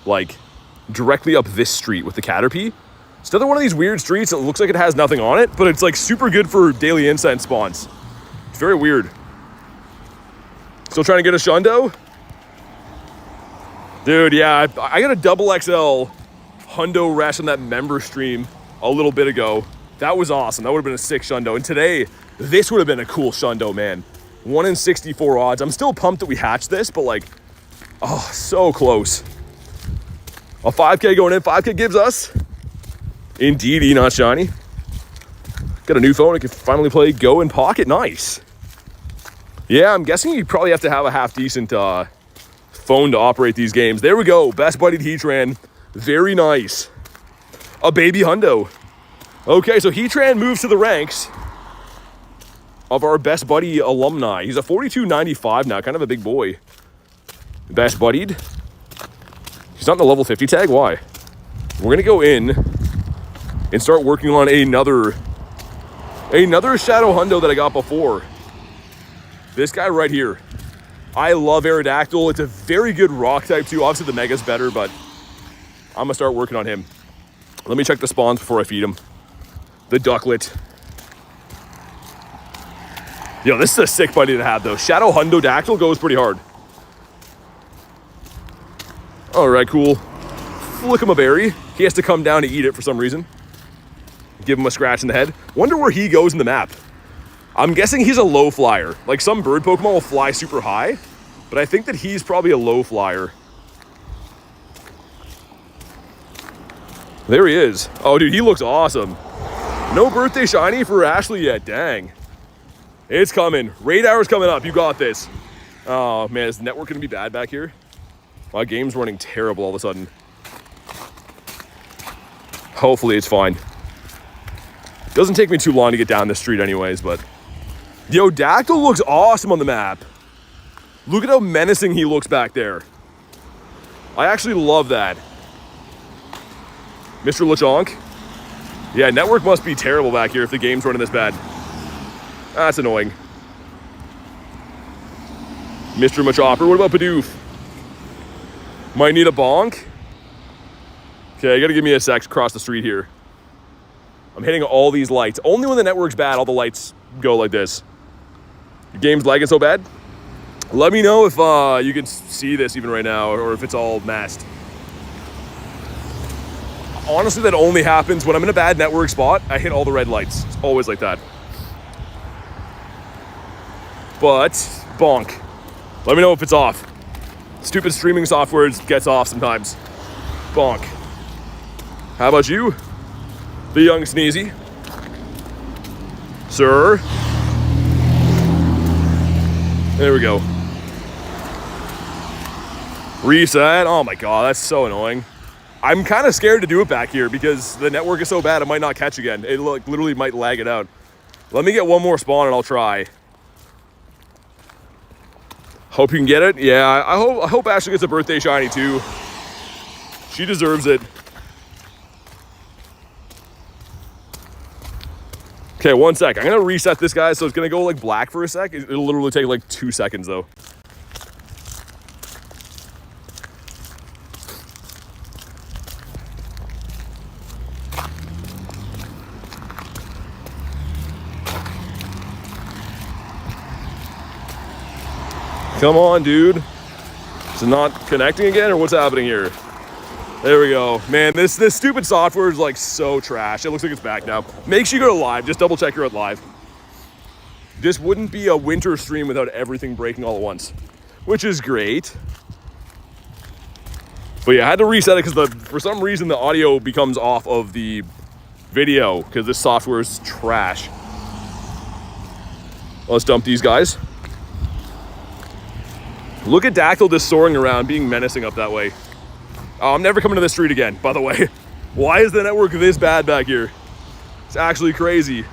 like, directly up this street with the Caterpie. It's another one of these weird streets that looks like it has nothing on it, but it's like super good for daily incense spawns. It's very weird. Still trying to get a Shundo? Dude, yeah, I got a double XL Hundo Resh on that member stream a little bit ago. That was awesome. That would have been a sick Shundo. And today, this would have been a cool Shundo, man. 1 in 64 odds. I'm still pumped that we hatched this, but like, oh, so close. A 5K going in. 5K gives us, indeed, not shiny. Got a new phone. I can finally play Go in Pocket. Nice. Yeah, I'm guessing you probably have to have a half-decent phone to operate these games. There we go. Best buddied Heatran. Very nice. A baby Hundo. Okay, so Heatran moves to the ranks of our best buddy alumni. He's a 42.95 now, kind of a big boy. Best buddied. He's not in the level 50 tag. Why? We're gonna go in and start working on another Shadow Hundo that I got before. This guy right here. I love Aerodactyl. It's a very good rock type too. Obviously the Mega's better, but I'm gonna start working on him. Let me check the spawns before I feed him. The Ducklet. Yo, this is a sick buddy to have though. Shadow Hundo Dactyl goes pretty hard. All right, cool. Flick him a berry. He has to come down to eat it for some reason. Give him a scratch in the head. Wonder where he goes in the map. I'm guessing he's a low flyer. Like some bird Pokemon will fly super high, but I think that he's probably a low flyer. There he is. Oh, dude, he looks awesome. No birthday shiny for Ashley yet. Dang. It's coming. Raid hour's coming up. You got this. Oh, man, is the network going to be bad back here? My game's running terrible all of a sudden. Hopefully it's fine. Doesn't take me too long to get down this street anyways, but... Yo, Dactyl looks awesome on the map. Look at how menacing he looks back there. I actually love that. Mr. Lechonk. Yeah, network must be terrible back here if the game's running this bad. That's annoying. Mr. Machopper, what about Bidoof? Might need a bonk. Okay, you gotta give me a sec to cross the street here. I'm hitting all these lights. Only when the network's bad, all the lights go like this. Your game's lagging so bad? Let me know if you can see this even right now or if it's all messed. Honestly, that only happens when I'm in a bad network spot. I hit all the red lights. It's always like that. But, bonk. Let me know if it's off. Stupid streaming software gets off sometimes. Bonk. How about you? The young Sneezy. Sir. There we go. Reset. Oh my god, that's so annoying. I'm kind of scared to do it back here because the network is so bad it might not catch again. It literally might lag it out. Let me get one more spawn and I'll try. Hope you can get it. Yeah, I hope Ashley gets a birthday shiny too. She deserves it. Okay, 1 sec. I'm gonna reset this guy so it's gonna go like black for a sec. It'll literally take like 2 seconds though. Come on, dude. Is it not connecting again or what's happening here? There we go. Man, this stupid software is like so trash. It looks like it's back now. Make sure you go to live. Just double check you're at live. This wouldn't be a winter stream without everything breaking all at once, which is great. But yeah, I had to reset it because for some reason the audio becomes off of the video because this software is trash. Let's dump these guys. Look at Dactyl just soaring around, being menacing up that way. Oh, I'm never coming to this street again, by the way. Why is the network this bad back here? It's actually crazy.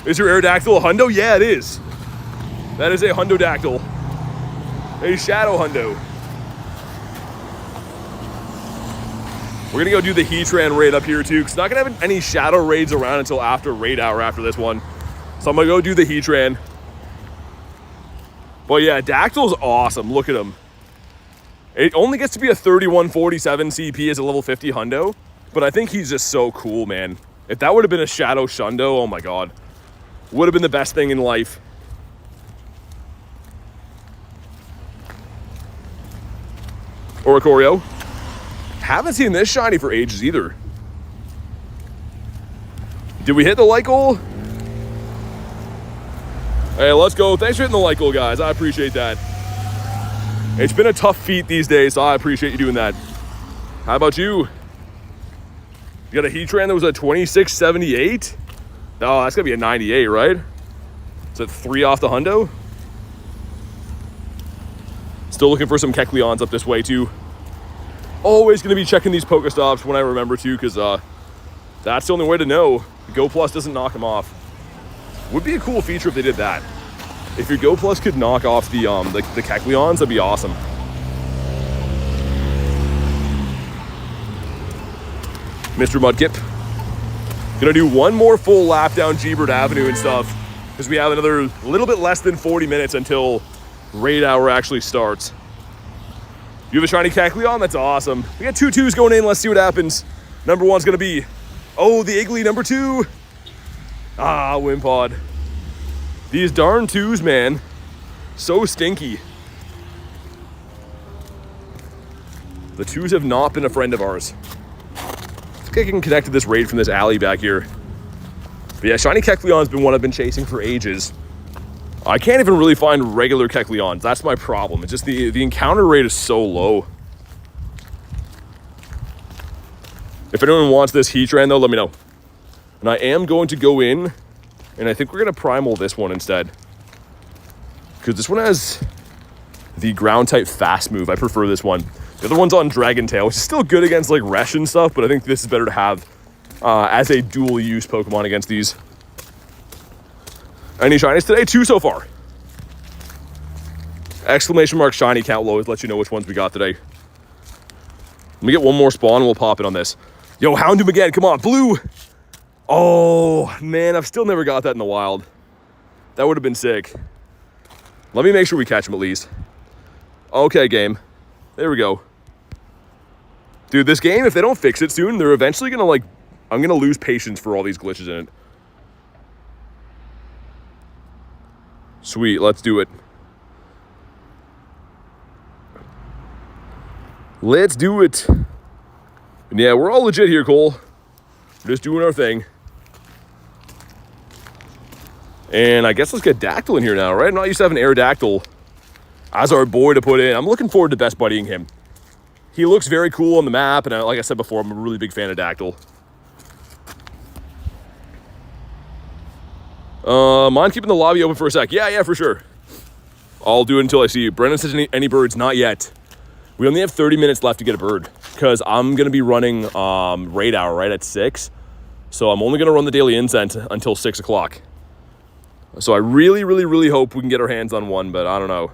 Is your Aerodactyl a hundo? Yeah, it is. That is a Hundodactyl. A Shadow Hundo. We're gonna go do the Heatran raid up here too, because not gonna have any Shadow raids around until after raid hour after this one. So I'm gonna go do the Heatran. But yeah, Dactyl's awesome. Look at him. It only gets to be a 3147 CP as a level 50 hundo, but I think he's just so cool, man. If that would have been a Shadow Shundo, oh my god. Would have been the best thing in life. Oricorio. Haven't seen this shiny for ages either. Did we hit the like goal? Hey, let's go. Thanks for hitting the like goal, guys. I appreciate that. It's been a tough feat these days, so I appreciate you doing that. How about you? You got a Heatran that was a 2678? Oh, that's gonna be a 98, right? Is it 3 off the hundo? Still looking for some Kecleons up this way too. Always gonna be checking these Pokestops when I remember to, because that's the only way to know Go Plus doesn't knock them off. Would be a cool feature if they did that. If your Go Plus could knock off the Kecleons, that'd be awesome. Mr. Mudkip. Gonna do one more full lap down G-Bird Avenue and stuff, because we have another little bit less than 40 minutes until raid hour actually starts. You have a shiny Kecleon? That's awesome. We got 2 2s going in. Let's see what happens. Number 1's gonna be, oh, the Iggly number 2. Ah, Wimpod. These darn 2s, man. So stinky. The 2s have not been a friend of ours. I think I can connect to this raid from this alley back here. But yeah, shiny Kecleon's been one I've been chasing for ages. I can't even really find regular Kecleons. That's my problem. It's just the encounter rate is so low. If anyone wants this Heatran though, let me know. And I am going to go in, and I think we're going to primal this one instead. Because this one has the ground type fast move. I prefer this one. The other one's on Dragon Tail, which is still good against like Resh and stuff, but I think this is better to have as a dual use Pokemon against these. Any shinies today? 2 so far. Exclamation mark shiny count low let you know which ones we got today. Let me get one more spawn and we'll pop it on this. Yo, Houndoom again. Come on, blue. Oh, man, I've still never got that in the wild. That would have been sick. Let me make sure we catch him at least. Okay, game. There we go. Dude, this game, if they don't fix it soon, they're eventually going to, like, I'm going to lose patience for all these glitches in it. Sweet, let's do it. Let's do it. And yeah, we're all legit here, Cole. We're just doing our thing. And I guess let's get Dactyl in here now, right? I'm not used to having Aerodactyl as our boy to put in. I'm looking forward to best buddying him. He looks very cool on the map, and like I said before, I'm a really big fan of Dactyl. Mind keeping the lobby open for a sec? Yeah, for sure. I'll do it until I see you. Brendan says any birds? Not yet. We only have 30 minutes left to get a bird, because I'm going to be running raid hour right at 6. So I'm only going to run the daily incense until 6 o'clock. So I really, really, really hope we can get our hands on one, but I don't know.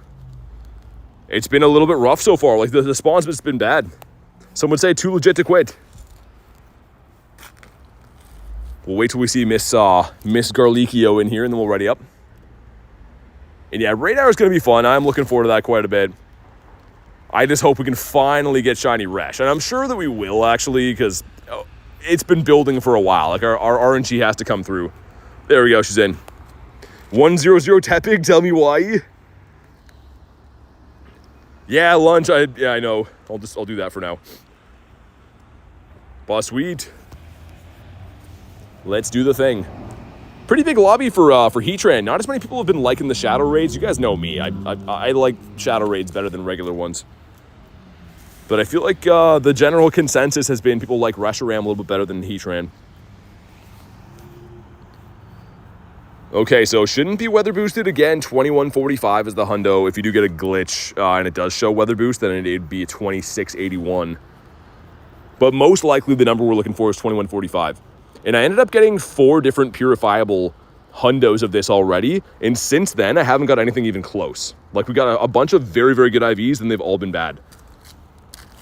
It's been a little bit rough so far. Like, the spawn's just been bad. Some would say too legit to quit. We'll wait till we see Miss Garlicchio in here, and then we'll ready up. And yeah, raid hour is going to be fun. I'm looking forward to that quite a bit. I just hope we can finally get shiny Resh. And I'm sure that we will, actually, because it's been building for a while. Like, our RNG has to come through. There we go, she's in. 100 Tepig, tell me why. Yeah, lunch, I know. I'll do that for now. Boss sweet. Let's do the thing. Pretty big lobby for Heatran. Not as many people have been liking the Shadow Raids. You guys know me. I like Shadow Raids better than regular ones. But I feel like the general consensus has been people like Reshiram a little bit better than Heatran. Okay, so shouldn't be weather boosted again. 2145 is the hundo. If you do get a glitch and it does show weather boost, then it'd be a 2681. But most likely the number we're looking for is 2145. And I ended up getting 4 different purifiable hundos of this already. And since then, I haven't got anything even close. Like, we got a bunch of very, very good IVs, and they've all been bad.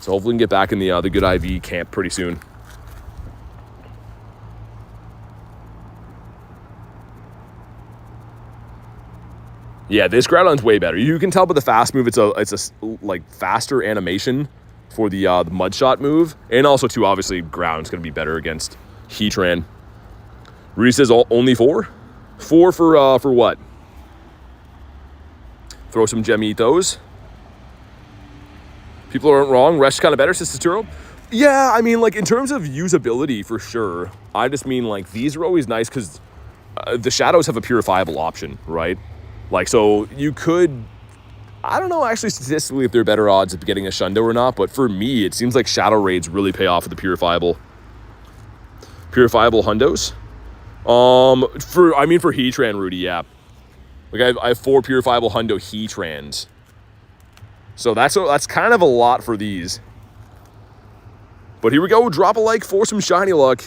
So hopefully we can get back in the good IV camp pretty soon. Yeah, this Groudon's way better. You can tell by the fast move, it's a like faster animation for the mud shot move, and also too, obviously Groudon's gonna be better against Heatran. Rudy says only 4. 4 for what? Throw some Gemitos. People aren't wrong. Resh kind of better, says Saturo. Yeah, I mean, like, in terms of usability, for sure. I just mean, like, these are always nice because the Shadows have a purifiable option, right? Like, so you could, I don't know actually statistically if they're better odds of getting a Shundo or not, but for me, it seems like Shadow Raids really pay off with the purifiable hundos. For Heatran, Rudy, yeah. Like, I have 4 purifiable hundo Heatrans. So that's kind of a lot for these. But here we go, drop a like for some shiny luck.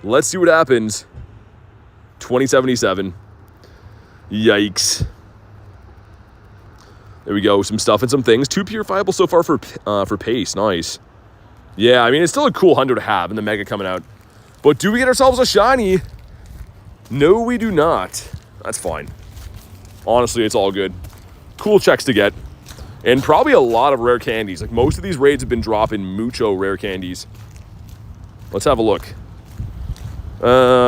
Let's see what happens. 2077. Yikes. There we go, some stuff and some things. 2 purifiable so far for pace, nice. Yeah, I mean, it's still a cool hundo to have, and the mega coming out. But do we get ourselves a shiny? No, we do not. That's fine. Honestly, it's all good. Cool checks to get. And probably a lot of rare candies. Like, most of these raids have been dropping mucho rare candies. Let's have a look.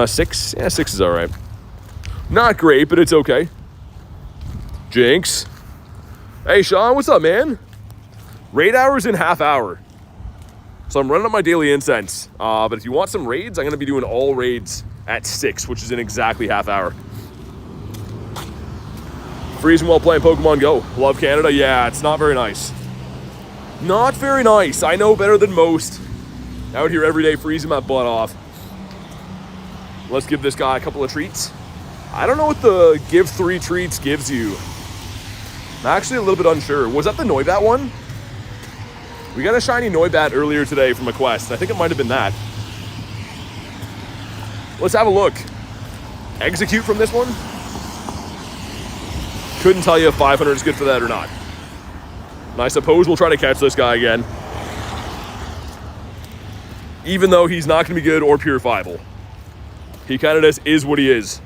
6? Yeah, 6 is all right. Not great, but it's okay. Jinx. Hey, Sean, what's up, man? Raid hour's in half hour. So I'm running up my daily incense. But if you want some raids, I'm going to be doing all raids at 6, which is in exactly half hour. Freezing while playing Pokemon Go. Love Canada. Yeah, it's not very nice. Not very nice. I know better than most. Out here every day freezing my butt off. Let's give this guy a couple of treats. I don't know what the give 3 treats gives you. I'm actually a little bit unsure. Was that the Noibat one? We got a shiny Noibat earlier today from a quest. I think it might have been that. Let's have a look. Execute from this one? Couldn't tell you if 500 is good for that or not. And I suppose we'll try to catch this guy again. Even though he's not going to be good or purifiable. He kind of just is what he is.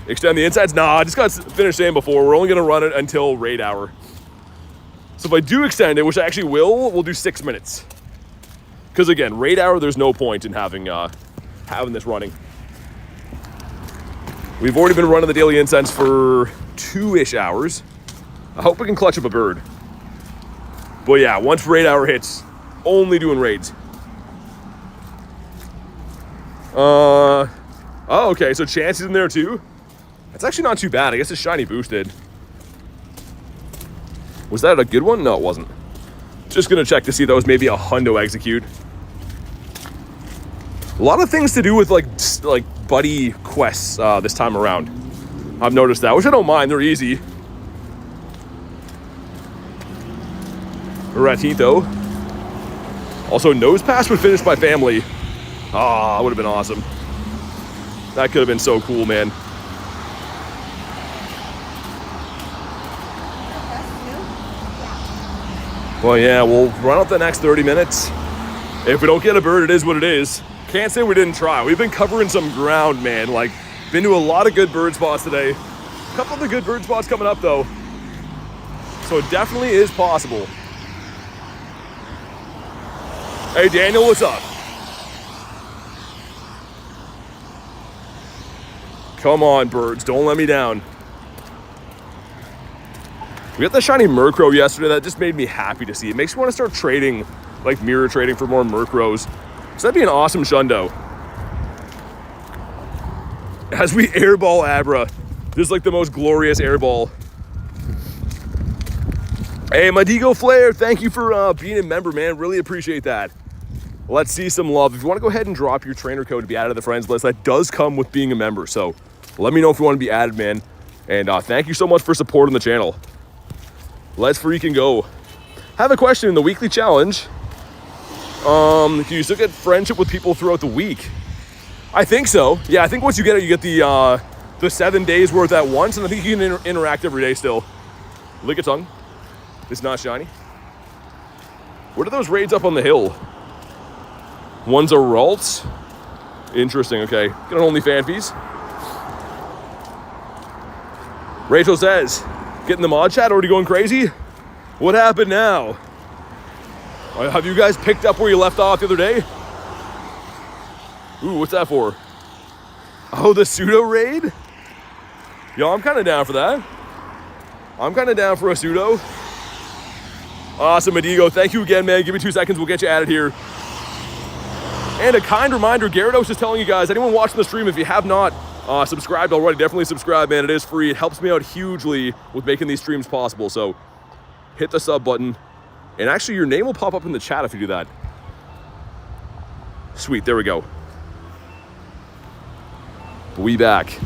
Extend the insides? Nah, I just got finished saying before, we're only going to run it until raid hour. So if I do extend it, which I actually will, we'll do 6 minutes. Because again, raid hour, there's no point in having this running. We've already been running the daily incense for 2-ish hours. I hope we can clutch up a bird. But yeah, once raid hour hits, only doing raids. Oh, okay, so Chance is in there too? That's actually not too bad. I guess it's shiny boosted. Was that a good one? No, it wasn't. Just gonna check to see if that was maybe a hundo execute. A lot of things to do with like buddy quests this time around. I've noticed that, which I don't mind. They're easy. Ratito. Also, Nose Pass would finish my family. Ah, would have been awesome. That could have been so cool, man. Well, yeah, we'll run out the next 30 minutes. If we don't get a bird, it is what it is. Can't say we didn't try. We've been covering some ground, man. Like, been to a lot of good bird spots today. A couple of the good bird spots coming up, though. So it definitely is possible. Hey, Daniel, what's up? Come on, birds. Don't let me down. We got the shiny Murkrow yesterday. That just made me happy to see. It makes me want to start trading, like mirror trading for more Murkrows. So that'd be an awesome Shundo. As we airball Abra. This is like the most glorious airball. Hey, Madigo Flare, thank you for being a member, man. Really appreciate that. Let's see some love. If you want to go ahead and drop your trainer code to be added to the friends list, that does come with being a member. So let me know if you want to be added, man. And thank you so much for supporting the channel. Let's freaking go. Have a question in the weekly challenge. Do you still get friendship with people throughout the week? I think so. Yeah, I think once you get it, you get the 7 days worth at once, and I think you can interact every day still. Lick a tongue. It's not shiny. What are those raids up on the hill? One's a Ralts. Interesting, okay. Get an OnlyFans fees. Rachel says, getting the mod chat already going crazy? What happened now? Have you guys picked up where you left off the other day? Ooh, what's that for? Oh, the pseudo raid? Yo, I'm kind of down for that. I'm kind of down for a pseudo. Awesome, Adigo. Thank you again, man. Give me 2 seconds. We'll get you added here. And a kind reminder, Garrett, I was just telling you guys, anyone watching the stream, if you have not subscribed already, definitely subscribe, man. It is free. It helps me out hugely with making these streams possible. So hit the sub button. And actually, your name will pop up in the chat if you do that. Sweet, there we go. We back.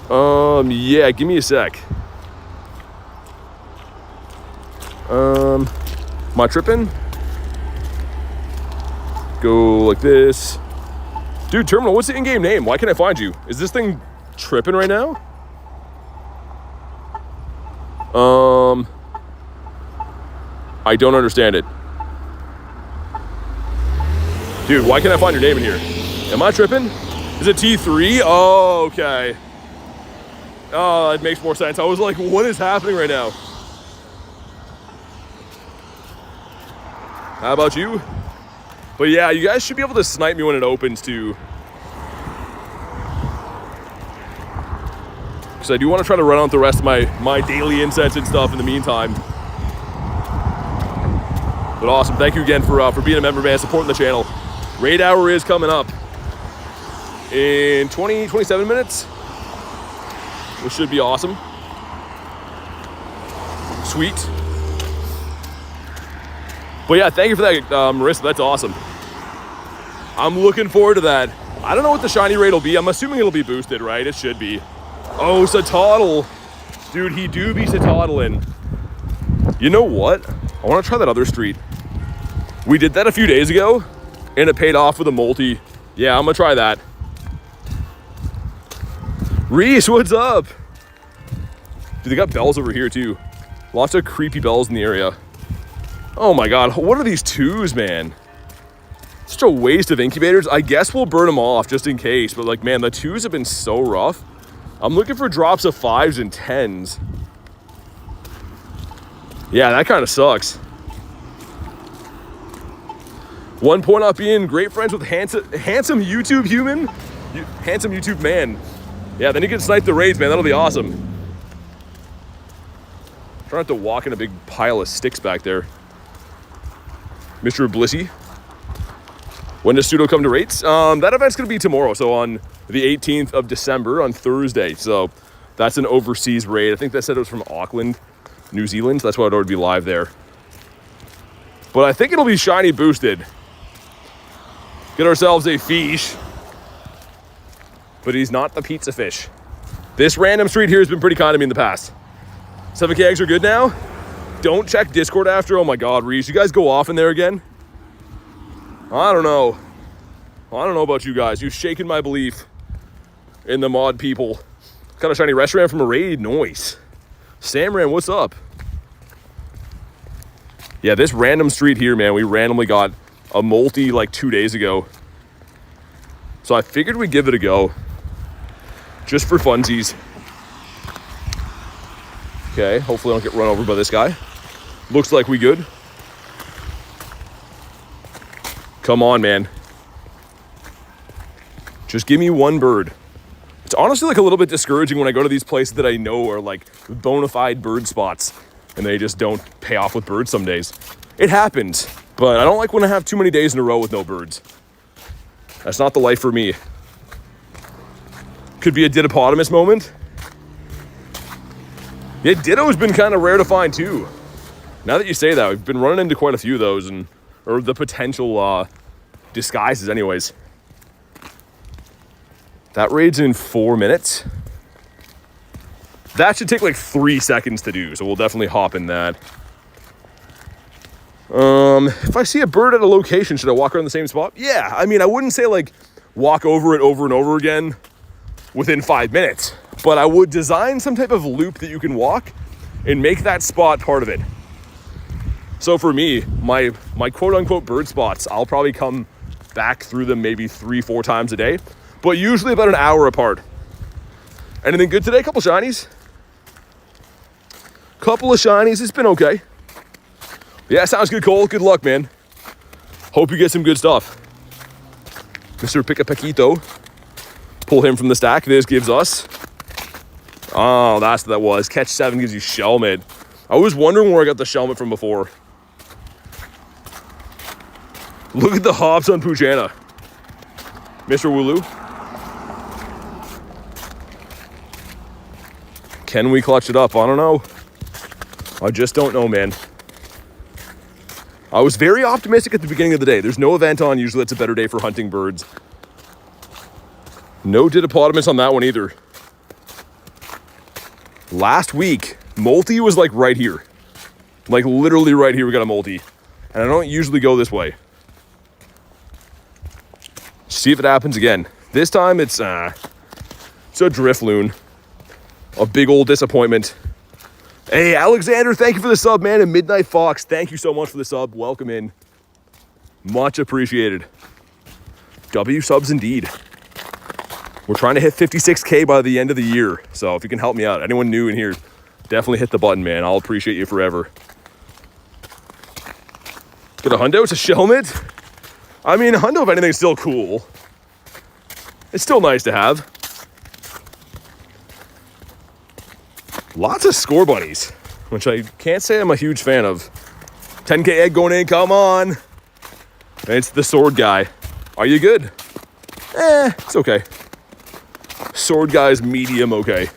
Yeah, give me a sec. Am I tripping? Go like this. Dude, Terminal, what's the in-game name? Why can't I find you? Is this thing tripping right now? I don't understand it. Dude, why can't I find your name in here? Am I tripping? Is it T3? Oh, okay. Oh, it makes more sense. I was like, what is happening right now? How about you? But yeah, you guys should be able to snipe me when it opens too. Because I do want to try to run out the rest of my daily incense and stuff in the meantime. But awesome, thank you again for being a member, man, supporting the channel. Raid hour is coming up in 27 minutes. Which should be awesome. Sweet. But yeah, thank you for that, Marissa. That's awesome. I'm looking forward to that. I don't know what the shiny raid will be. I'm assuming it'll be boosted, right? It should be. Oh, Satoddle. Dude, he do be Satoddling. You know what? I want to try that other street. We did that a few days ago, and it paid off with a multi. Yeah, I'm going to try that. Reese, what's up? Dude, they got bells over here, too. Lots of creepy bells in the area. Oh, my God. What are these twos, man? Such a waste of incubators. I guess we'll burn them off just in case. But, like, man, the twos have been so rough. I'm looking for drops of 5s and 10s. Yeah, that kind of sucks. 1 point off being great friends with handsome YouTube human. Handsome YouTube man. Yeah, then you can snipe the raids, man. That'll be awesome. Try not to walk in a big pile of sticks back there. Mr. Blissy. When does Pseudo come to raids? That event's going to be tomorrow. So on the 18th of December, on Thursday. So that's an overseas raid. I think they said it was from Auckland, New Zealand. So that's why it would be live there. But I think it'll be shiny boosted. Get ourselves a fish. But he's not the pizza fish. This random street here has been pretty kind to me in the past. 7K eggs are good now. Don't check Discord after. Oh my God, Reese, you guys go off in there again? I don't know. I don't know about you guys. You've shaken my belief in the mod people. Kind of shiny restaurant from a raid. Noise. Samran, what's up? Yeah, this random street here, man, we randomly got a multi like 2 days ago. So I figured we'd give it a go. Just for funsies. Okay, hopefully I don't get run over by this guy. Looks like we good. Come on, man. Just give me one bird. It's honestly like a little bit discouraging when I go to these places that I know are like bona fide bird spots and they just don't pay off with birds some days. It happens, but I don't like when I have too many days in a row with no birds. That's not the life for me. Could be a Didopotamus moment. Yeah, Ditto's been kind of rare to find too. Now that you say that, we've been running into quite a few of those, or the potential disguises anyways. That raid's in 4 minutes. That should take like 3 seconds to do, so we'll definitely hop in that. If I see a bird at a location, should I walk around the same spot? Yeah, I mean, I wouldn't say like walk over it over and over again within 5 minutes, but I would design some type of loop that you can walk and make that spot part of it. So for me, my quote unquote bird spots, I'll probably come back through them maybe 3-4 times a day, but usually about an hour apart. Anything good today? Couple shinies. Couple of shinies. It's been okay. Yeah, sounds good, Cole. Good luck, man. Hope you get some good stuff. Mr. Picapaquito. Pull him from the stack. This gives us... Oh, that's what that was. Catch 7 gives you Shelmet. I was wondering where I got the Shelmet from before. Look at the hops on Puchana. Mr. Wooloo. Can we clutch it up? I don't know. I just don't know, man. I was very optimistic at the beginning of the day. There's no event on. Usually it's a better day for hunting birds. No Didopotamus on that one either. Last week, multi was like right here. Like literally right here we got a multi. And I don't usually go this way. See if it happens again. This time it's a Drifloon. A big old disappointment. Hey, Alexander, thank you for the sub, man. And Midnight Fox, thank you so much for the sub. Welcome in. Much appreciated. W subs indeed. We're trying to hit 56K by the end of the year. So if you can help me out, anyone new in here, definitely hit the button, man. I'll appreciate you forever. Get a hundo. It's a Shelmet. I mean, a hundo, if anything, is still cool. It's still nice to have. Lots of score bunnies, which I can't say I'm a huge fan of. 10K egg going in, come on. It's the sword guy. Are you good? It's okay. Sword guy's medium okay.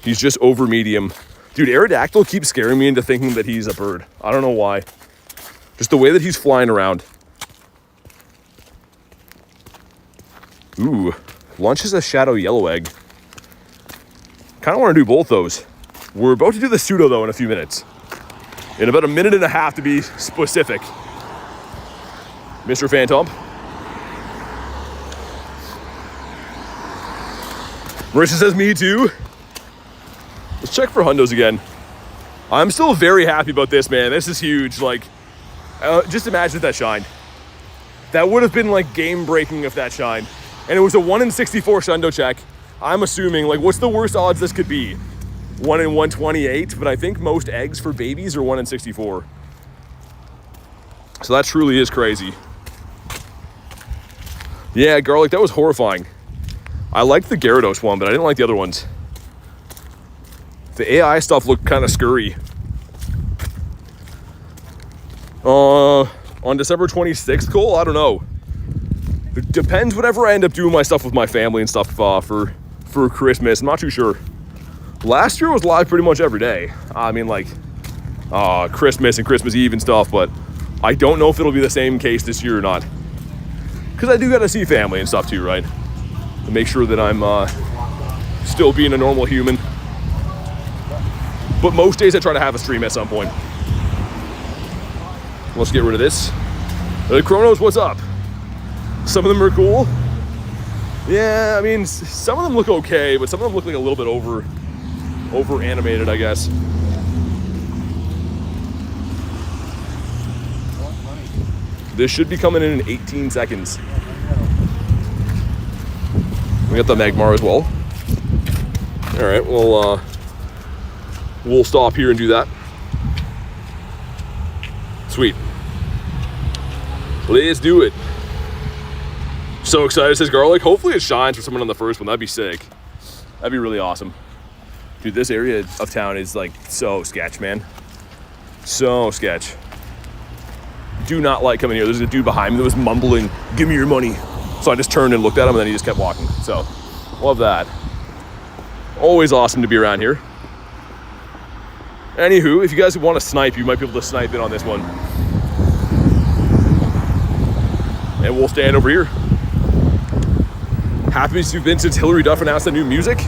He's just over medium. Dude, Aerodactyl keeps scaring me into thinking that he's a bird. I don't know why. Just the way that he's flying around. Ooh, launches a shadow yellow egg. Kind of want to do both those. We're about to do the pseudo though in a few minutes. In about a minute and a half to be specific. Mr. Phantom. Marissa says me too. Let's check for hundos again. I'm still very happy about this, man. This is huge. Like, just imagine if that shined. That would have been like game breaking if that shined. And it was a 1 in 64 shundo check. I'm assuming, like, what's the worst odds this could be? 1 in 128, but I think most eggs for babies are 1 in 64. So that truly is crazy. Yeah, Garlic, that was horrifying. I liked the Gyarados one, but I didn't like the other ones. The AI stuff looked kind of scurry. On December 26th, Cole, I don't know. It depends whenever I end up doing my stuff with my family and stuff for Christmas. I'm not too sure. Last year was live pretty much every day. I mean, like, Christmas and Christmas Eve and stuff, but I don't know if it'll be the same case this year or not. Because I do got to see family and stuff too, right? To make sure that I'm still being a normal human. But most days I try to have a stream at some point. Let's get rid of this. Chronos, what's up? Some of them are cool. Yeah, I mean, some of them look okay, but some of them look like a little bit over animated, I guess. This should be coming in 18 seconds. We got the Magmar as well. All right, we'll stop here and do that. Sweet. Let's do it. So excited, says Garlic. Hopefully it shines for someone on the first one. That'd be sick. That'd be really awesome. Dude, this area of town is like so sketch, man. So sketch. Do not like coming here. There's a dude behind me that was mumbling, "Give me your money." So I just turned and looked at him and then he just kept walking. So, love that. Always awesome to be around here. Anywho, if you guys want to snipe, you might be able to snipe in on this one. And we'll stand over here. Happiest you've been since Hillary Duff announced the new music?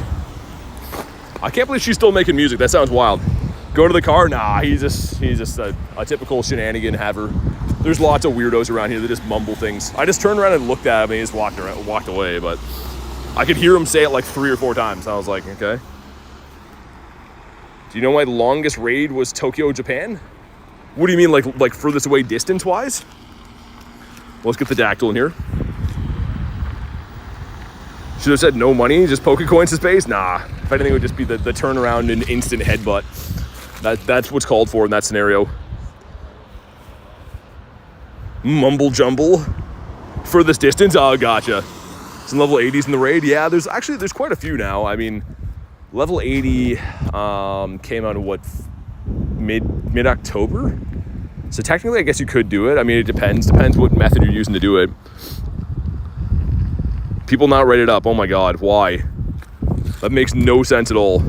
I can't believe she's still making music. That sounds wild. Go to the car? Nah, he's just a typical shenanigan haver. There's lots of weirdos around here that just mumble things. I just turned around and looked at him and he just walked away, but I could hear him say it like 3 or 4 times. I was like, okay. Do you know my longest raid was Tokyo, Japan? What do you mean, like furthest away distance-wise? Well, let's get the dactyl in here. Should have said no money, just Pokecoins to space? Nah. If anything, it would just be the turnaround and instant headbutt. That's what's called for in that scenario. Mumble jumble. Furthest distance? Oh, gotcha. Some level 80s in the raid? Yeah, there's quite a few now. I mean, level 80 came out in what, mid-October? So technically, I guess you could do it. I mean, it depends what method you're using to do it. People not rated up. Oh my god, why? That makes no sense at all.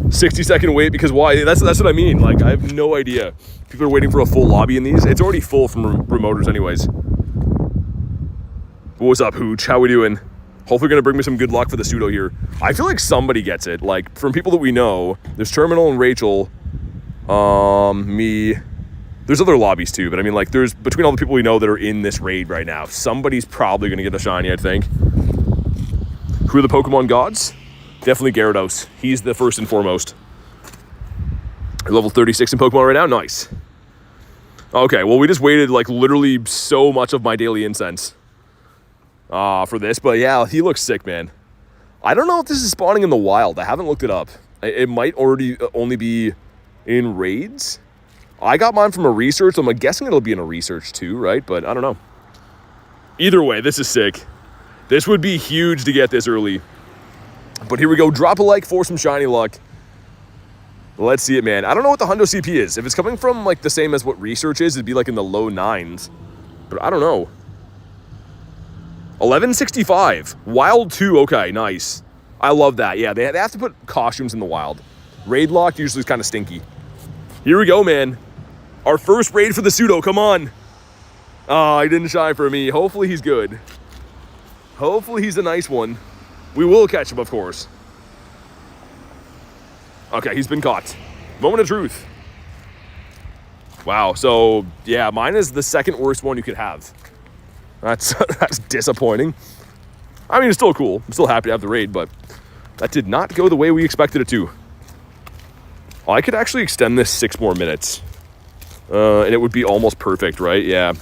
60-second wait, because why? That's what I mean. Like, I have no idea. People are waiting for a full lobby in these. It's already full from remoters anyways. What's up, Hooch? How we doing? Hopefully gonna bring me some good luck for the pseudo here. I feel like somebody gets it. Like, from people that we know, there's Terminal and Rachel, me. There's other lobbies too, but I mean, like, there's between all the people we know that are in this raid right now, somebody's probably gonna get a shiny, I think. Who are the Pokemon gods? Definitely Gyarados. He's the first and foremost. Level 36 in Pokemon right now? Nice. Okay, well, we just waited like literally so much of my daily incense for this, but yeah, he looks sick, man. I don't know if this is spawning in the wild. I haven't looked it up. It might already only be in raids. I got mine from a research, so I'm guessing it'll be in a research too, right? But I don't know. Either way, this is sick. This would be huge to get this early. But here we go. Drop a like for some shiny luck. Let's see it, man. I don't know what the hundo CP is. If it's coming from like the same as what research is, it'd be like in the low 9s. But I don't know. 1165. Wild 2. Okay, nice. I love that. Yeah, they have to put costumes in the wild. Raid lock usually is kind of stinky. Here we go, man. Our first raid for the pseudo. Come on. Oh, he didn't shine for me. Hopefully he's good. Hopefully he's a nice one. We will catch him, of course. Okay, he's been caught. Moment of truth. Wow, so yeah, mine is the second worst one you could have. That's disappointing. I mean, it's still cool. I'm still happy to have the raid, but that did not go the way we expected it to. I could actually extend this 6 more minutes. And it would be almost perfect, right? Yeah.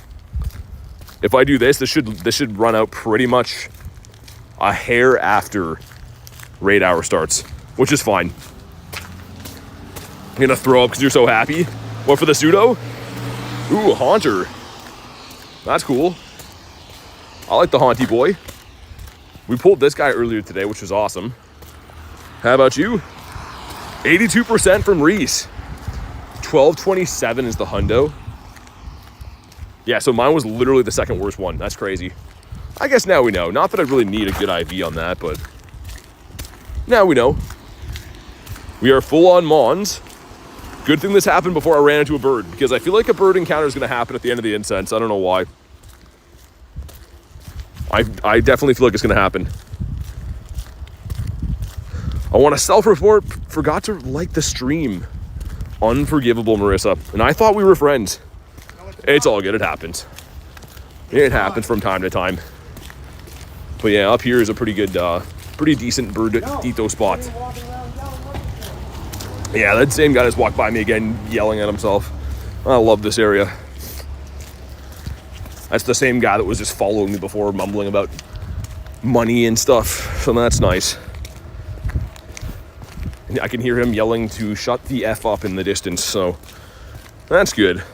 If I do this should run out pretty much a hair after raid hour starts, which is fine. I'm gonna throw up because you're so happy. What, for the pseudo? Ooh, a Haunter. That's cool. I like the Haunty boy. We pulled this guy earlier today, which was awesome. How about you? 82% from Reese. 1227 is the hundo. Yeah, so mine was literally the second worst one. That's crazy. I guess now we know. Not that I really need a good IV on that, but now we know. We are full on Mons. Good thing this happened before I ran into a bird, because I feel like a bird encounter is going to happen at the end of the incense. I don't know why. I definitely feel like it's going to happen. I want to self-report. Forgot to like the stream. Unforgivable, Marissa. And I thought we were friends. It's all good. It happens. It happens from time to time. But yeah, up here is a pretty good, pretty decent birdito spot. Yeah, that same guy just walked by me again, yelling at himself. I love this area. That's the same guy that was just following me before, mumbling about money and stuff. So that's nice. I can hear him yelling to shut the F up in the distance, so that's good.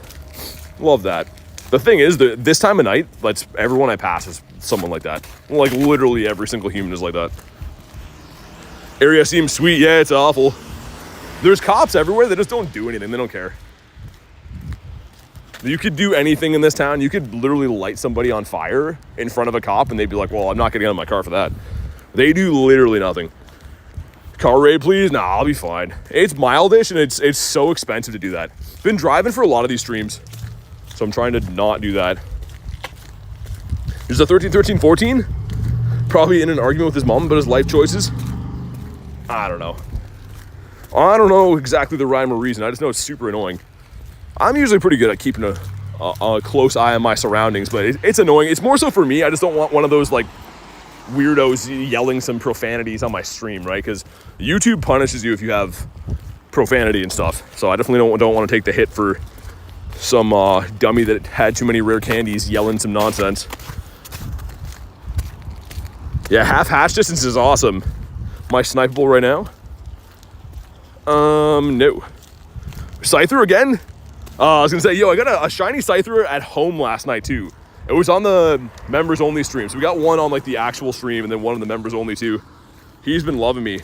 Love that. The thing is, this time of night, everyone I pass is someone like that. Like, literally every single human is like that. Area seems sweet. Yeah, it's awful. There's cops everywhere. They just don't do anything. They don't care. You could do anything in this town. You could literally light somebody on fire in front of a cop, and they'd be like, well, I'm not getting out of my car for that. They do literally nothing. Car raid, please? Nah, I'll be fine. It's mildish, and it's so expensive to do that. Been driving for a lot of these streams, so I'm trying to not do that. There's a 13, 13, 14. Probably in an argument with his mom about his life choices. I don't know. I don't know exactly the rhyme or reason. I just know it's super annoying. I'm usually pretty good at keeping a close eye on my surroundings, but it's annoying. It's more so for me. I just don't want one of those like weirdos yelling some profanities on my stream, right? Because YouTube punishes you if you have profanity and stuff. So I definitely don't want to take the hit for some dummy that had too many rare candies yelling some nonsense. Yeah, half hatch distance is awesome. Am I snipeable right now? No. Scyther again? I was gonna say, yo, I got a shiny Scyther at home last night too. It was on the members only stream. So we got one on like the actual stream and then one on the members only too. He's been loving me.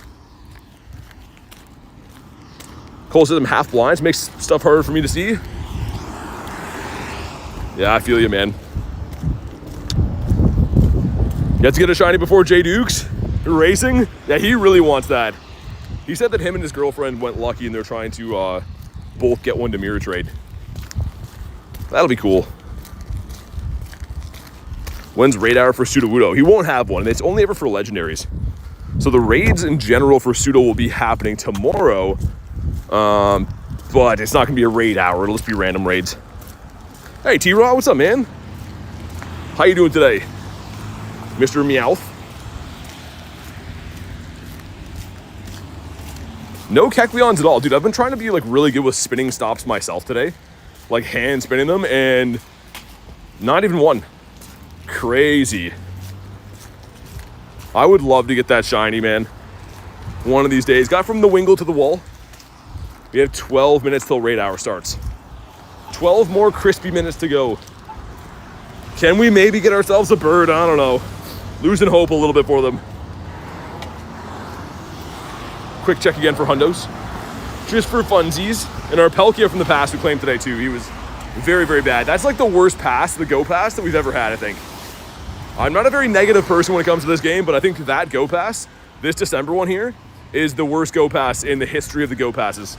Cole says I'm half blind, so makes stuff harder for me to see. Yeah, I feel you, man. You have to get a shiny before Jay Dukes racing? Yeah, he really wants that. He said that him and his girlfriend went lucky and they're trying to both get one to mirror trade. That'll be cool. When's raid hour for Sudowoodo? He won't have one. It's only ever for legendaries. So the raids in general for Pseudo will be happening tomorrow. But it's not gonna be a raid hour. It'll just be random raids. Hey T-Raw, what's up, man? How you doing today, Mr. Meowth? No Kecleons at all, dude. I've been trying to be like really good with spinning stops myself today, like hand spinning them, and not even one. Crazy. I would love to get that shiny, man. One of these days. Got from the Wingle to the wall. We have 12 minutes till raid hour starts. 12 more crispy minutes to go. Can we maybe get ourselves a bird? I don't know. Losing hope a little bit for them. Quick check again for hundos. Just for funsies. And our Palkia from the past we claimed today too. He was very, very bad. That's like the worst pass, the Go Pass that we've ever had, I think. I'm not a very negative person when it comes to this game, but I think that Go Pass, this December one here, is the worst Go Pass in the history of the Go Passes.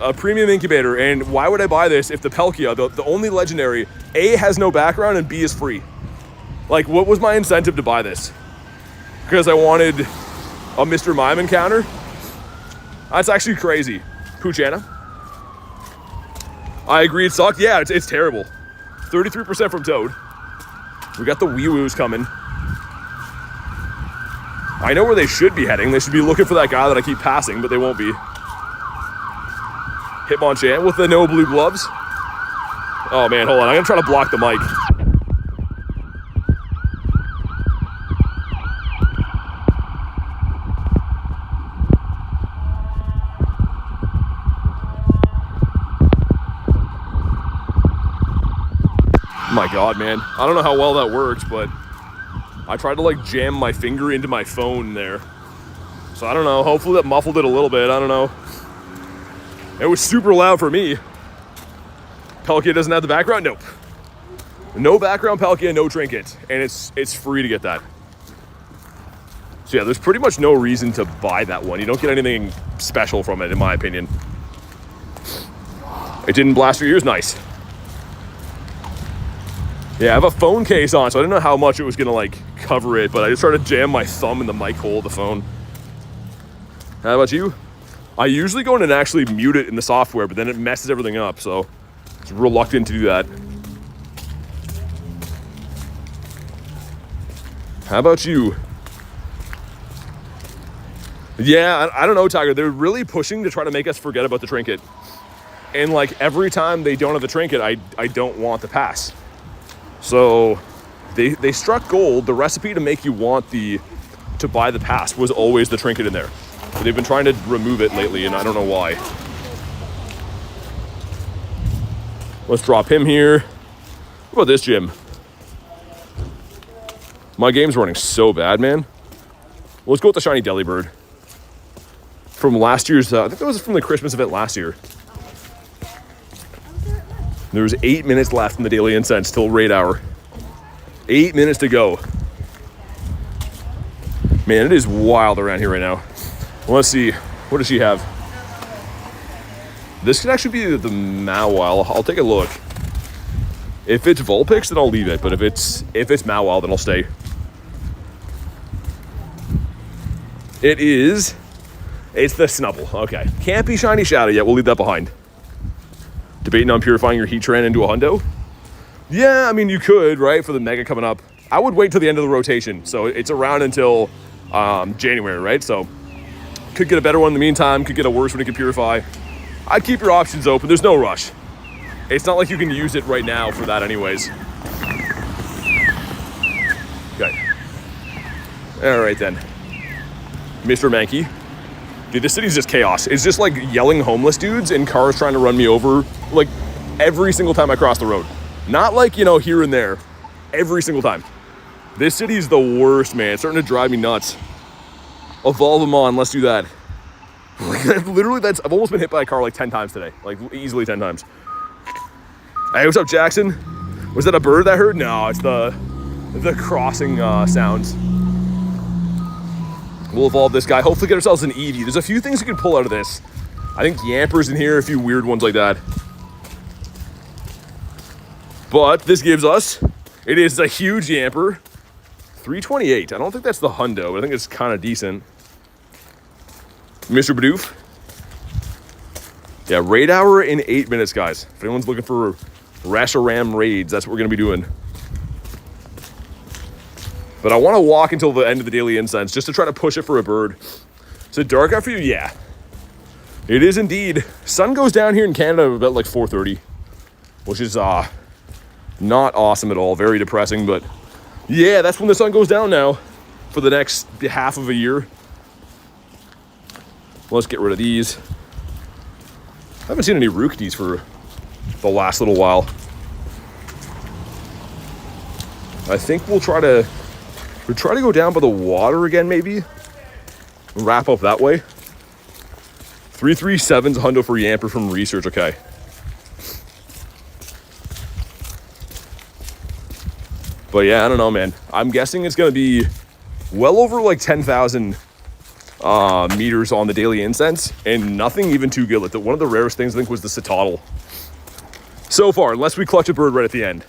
A premium incubator, and why would I buy this if the Palkia, the only legendary, A, has no background and B, is free? Like, what was my incentive to buy this? Because I wanted a Mr. Mime encounter? That's actually crazy. Poochana? I agree it sucked. Yeah, it's terrible. 33% from Toad. We got the Wee-Woos coming. I know where they should be heading. They should be looking for that guy that I keep passing, but they won't be. Hitmonchan with the no blue gloves. Oh man, hold on. I'm gonna try to block the mic. My God, man. I don't know how well that worked, but I tried to like jam my finger into my phone there. So I don't know. Hopefully that muffled it a little bit. I don't know. It was super loud for me. Palkia doesn't have the background? Nope. No background Palkia, no trinket. And it's free to get that. So yeah, there's pretty much no reason to buy that one. You don't get anything special from it, in my opinion. It didn't blast your ears? Nice. Yeah, I have a phone case on, so I didn't know how much it was gonna like cover it, but I just tried to jam my thumb in the mic hole of the phone. How about you? I usually go in and actually mute it in the software, but then it messes everything up, so it's reluctant to do that. How about you? Yeah, I don't know, Tiger. They're really pushing to try to make us forget about the trinket. And like every time they don't have the trinket, I don't want the pass. So they struck gold. The recipe to make you want to buy the pass was always the trinket in there. But they've been trying to remove it lately, and I don't know why. Let's drop him here. What about this gym? My game's running so bad, man. Well, let's go with the shiny Delibird. From last year's, I think that was from the Christmas event last year. There was 8 minutes left in the daily incense till raid hour. 8 minutes to go. Man, it is wild around here right now. Well, let's see. What does she have? This could actually be the Mawile. I'll take a look. If it's Vulpix, then I'll leave it. But if it's Mawile, then I'll stay. It is. It's the Snubble. Okay. Can't be Shiny Shadow yet. We'll leave that behind. Debating on purifying your Heatran into a hundo? Yeah, I mean, you could, right? For the Mega coming up. I would wait till the end of the rotation. So it's around until January, right? So could get a better one in the meantime. Could get a worse one you can purify. I'd keep your options open. There's no rush. It's not like you can use it right now for that anyways. Okay. All right, then. Mr. Mankey. Dude, this city's just chaos. It's just like yelling homeless dudes and cars trying to run me over, like, every single time I cross the road. Not like, you know, here and there. Every single time. This city's the worst, man. It's starting to drive me nuts. Evolve them on. Let's do that. Literally, I've almost been hit by a car like 10 times today. Like, easily 10 times. Hey, what's up, Jackson? Was that a bird that I heard? No, it's the crossing sounds. We'll evolve this guy. Hopefully get ourselves an Eevee. There's a few things we can pull out of this. I think Yamper's in here, a few weird ones like that. But this gives us, it is a huge Yamper. 328. I don't think that's the hundo, but I think it's kind of decent. Mr. Bidoof. Yeah, raid hour in 8 minutes, guys. If anyone's looking for RESHIRAM raids, that's what we're going to be doing. But I want to walk until the end of the daily incense just to try to push it for a bird. Is it dark out for you? Yeah. It is indeed. Sun goes down here in Canada about like 4:30, which is not awesome at all. Very depressing, but yeah, that's when the sun goes down now for the next half of a year. Let's get rid of these. I haven't seen any Rookies for the last little while. I think we'll try to go down by the water again, maybe. Wrap up that way. 337's a hundo for Yamper from research, okay. But yeah, I don't know, man. I'm guessing it's gonna be well over like 10,000 meters on the daily incense, and nothing even too good. Like one of the rarest things I think was the Citadel. So far, unless we clutch a bird right at the end.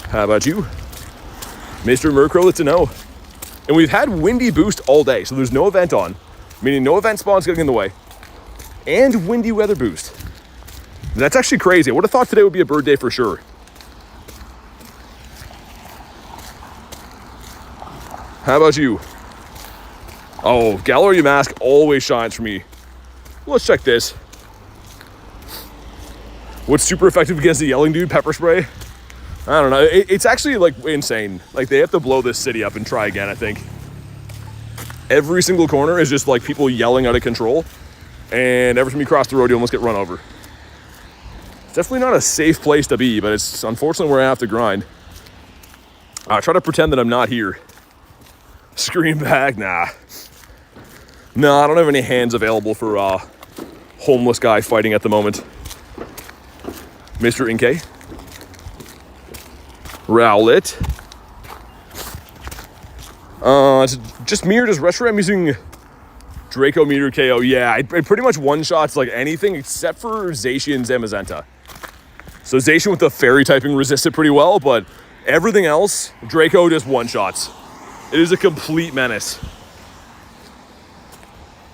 How about you? Mr. Murkrow, let's know. And we've had windy boost all day, so there's no event on, meaning no event spawns getting in the way. And windy weather boost. That's actually crazy. I would have thought today would be a bird day for sure. How about you? Oh, Galarian Mask always shines for me. Let's check this. What's super effective against the yelling dude? Pepper spray? I don't know. It's actually like insane. Like they have to blow this city up and try again, I think. Every single corner is just like people yelling out of control. And every time you cross the road, you almost get run over. It's definitely not a safe place to be, but it's unfortunately where I have to grind. I try to pretend that I'm not here. Scream back, nah. No, I don't have any hands available for homeless guy fighting at the moment. Mr. Inkay. Rowlet. Just mirrored as Reshiram using Draco Meter KO. Yeah, I pretty much one-shots like anything except for Zacian and Zamazenta. So Zacian with the fairy typing resists it pretty well, but everything else, Draco just one-shots. It is a complete menace.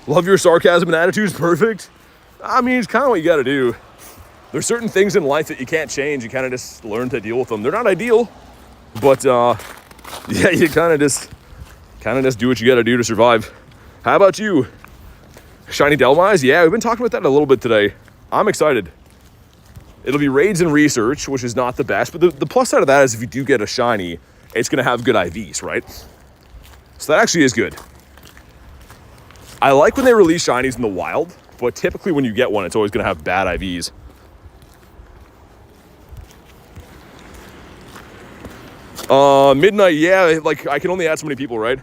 Love your sarcasm and attitude is perfect. I mean, it's kind of what you got to do. There's certain things in life that you can't change. You kind of just learn to deal with them. They're not ideal, but yeah, you kind of just do what you got to do to survive. How about you? Shiny Delmise? Yeah, we've been talking about that a little bit today. I'm excited. It'll be raids and research, which is not the best, but the plus side of that is if you do get a shiny, it's going to have good IVs, right? So that actually is good. I like when they release shinies in the wild, but typically when you get one, it's always going to have bad IVs. Midnight, yeah, like I can only add so many people, right?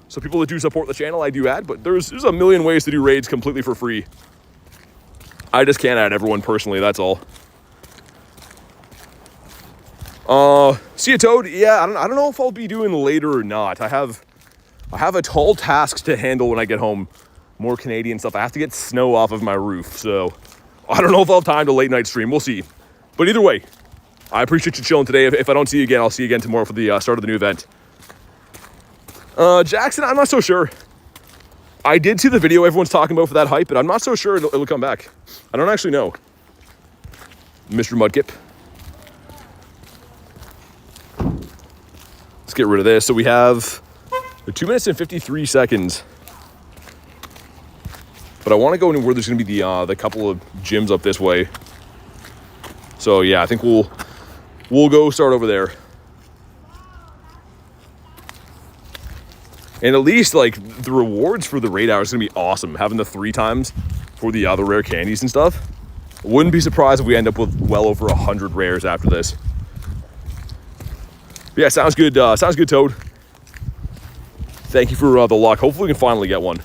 So people that do support the channel, I do add, but there's a million ways to do raids completely for free. I just can't add everyone personally, that's all. See a Toad? Yeah, I don't know if I'll be doing later or not. I have a tall task to handle when I get home. More Canadian stuff. I have to get snow off of my roof, so I don't know if I'll have time to late night stream. We'll see. But either way, I appreciate you chilling today. If I don't see you again, I'll see you again tomorrow for the start of the new event. Jackson, I'm not so sure. I did see the video everyone's talking about for that hype, but I'm not so sure it'll come back. I don't actually know. Mr. Mudkip. Let's get rid of this. So we have 2 minutes and 53 seconds. But I want to go in where there's going to be the couple of gyms up this way. So yeah, I think we'll go start over there. And at least like the rewards for the raid hour is gonna be awesome. Having the 3 times for the other rare candies and stuff. Wouldn't be surprised if we end up with well over 100 rares after this. But yeah, sounds good. Sounds good, Toad. Thank you for the luck. Hopefully we can finally get one.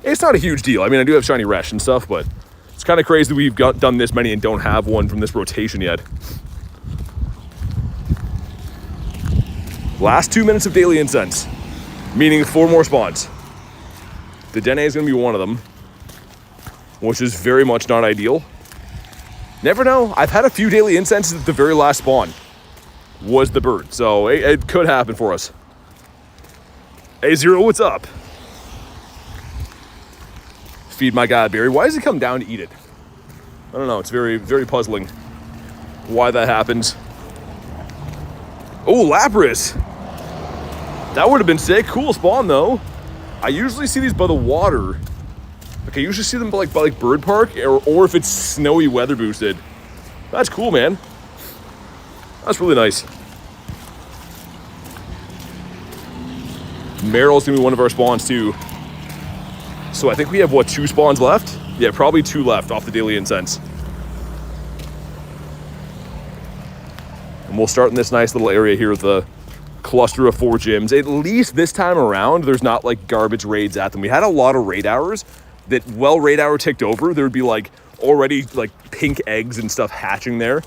It's not a huge deal. I mean, I do have shiny Resh and stuff, but it's kind of crazy that we've done this many and don't have one from this rotation yet. Last 2 minutes of daily incense. Meaning 4 more spawns. The Dene is going to be one of them, which is very much not ideal. Never know. I've had a few daily incenses at the very last spawn was the bird, so it could happen for us. Hey, Zero, what's up? Feed my guy, Barry. Why does he come down to eat it? I don't know. It's very, very puzzling why that happens. Oh, Lapras. That would have been sick. Cool spawn, though. I usually see these by the water. Like, I usually see them by Bird Park, or if it's snowy weather boosted. That's cool, man. That's really nice. Meryl's going to be one of our spawns, too. So I think we have, what, 2 spawns left? Yeah, probably 2 left off the daily incense. And we'll start in this nice little area here with the cluster of 4 gyms. At least this time around, there's not like garbage raids at them. We had a lot of raid hours that, well, raid hour ticked over, there would be like already like pink eggs and stuff hatching there.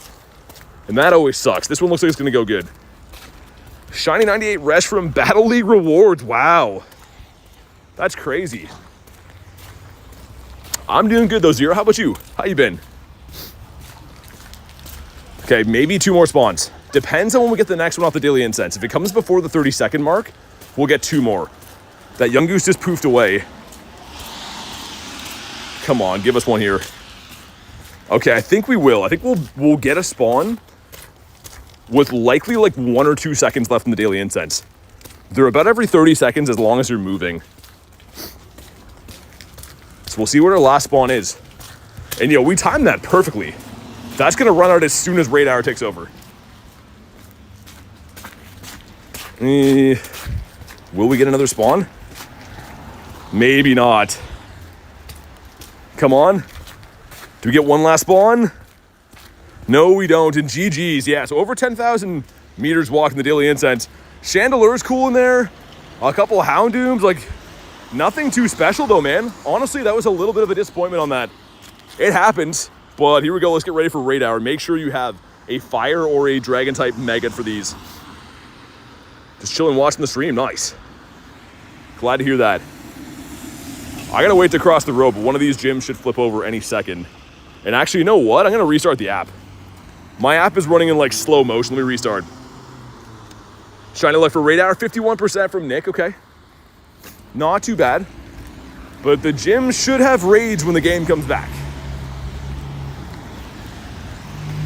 And that always sucks. This one looks like it's gonna go good. Shiny 98 Resh from Battle League rewards. Wow. That's crazy. I'm doing good though, Zero. How about you? How you been? Okay, maybe 2 more spawns. Depends on when we get the next one off the daily incense. If it comes before the 30-second mark, we'll get 2 more. That young goose just poofed away. Come on, give us one here. Okay, I think we will. I think we'll get a spawn with likely like 1 or 2 seconds left in the daily incense. They're about every 30 seconds as long as you're moving. So we'll see what our last spawn is. And we timed that perfectly. That's gonna run out as soon as raid hour takes over. Will we get another spawn? Maybe not. Come on. Do we get one last spawn? No, we don't. And GG's, yeah. So over 10,000 meters walking the daily incense. Chandeler's cool in there. A couple of Houndooms, like nothing too special though, man. Honestly, that was a little bit of a disappointment on that. It happens, but here we go. Let's get ready for raid hour. Make sure you have a fire or a dragon type Megat for these. Just chilling, watching the stream. Nice. Glad to hear that. I gotta wait to cross the road, but one of these gyms should flip over any second. And actually, you know what? I'm gonna restart the app. My app is running in like slow motion. Let me restart. Trying to look for raid hour, 51% from Nick. Okay. Not too bad. But the gym should have raids when the game comes back.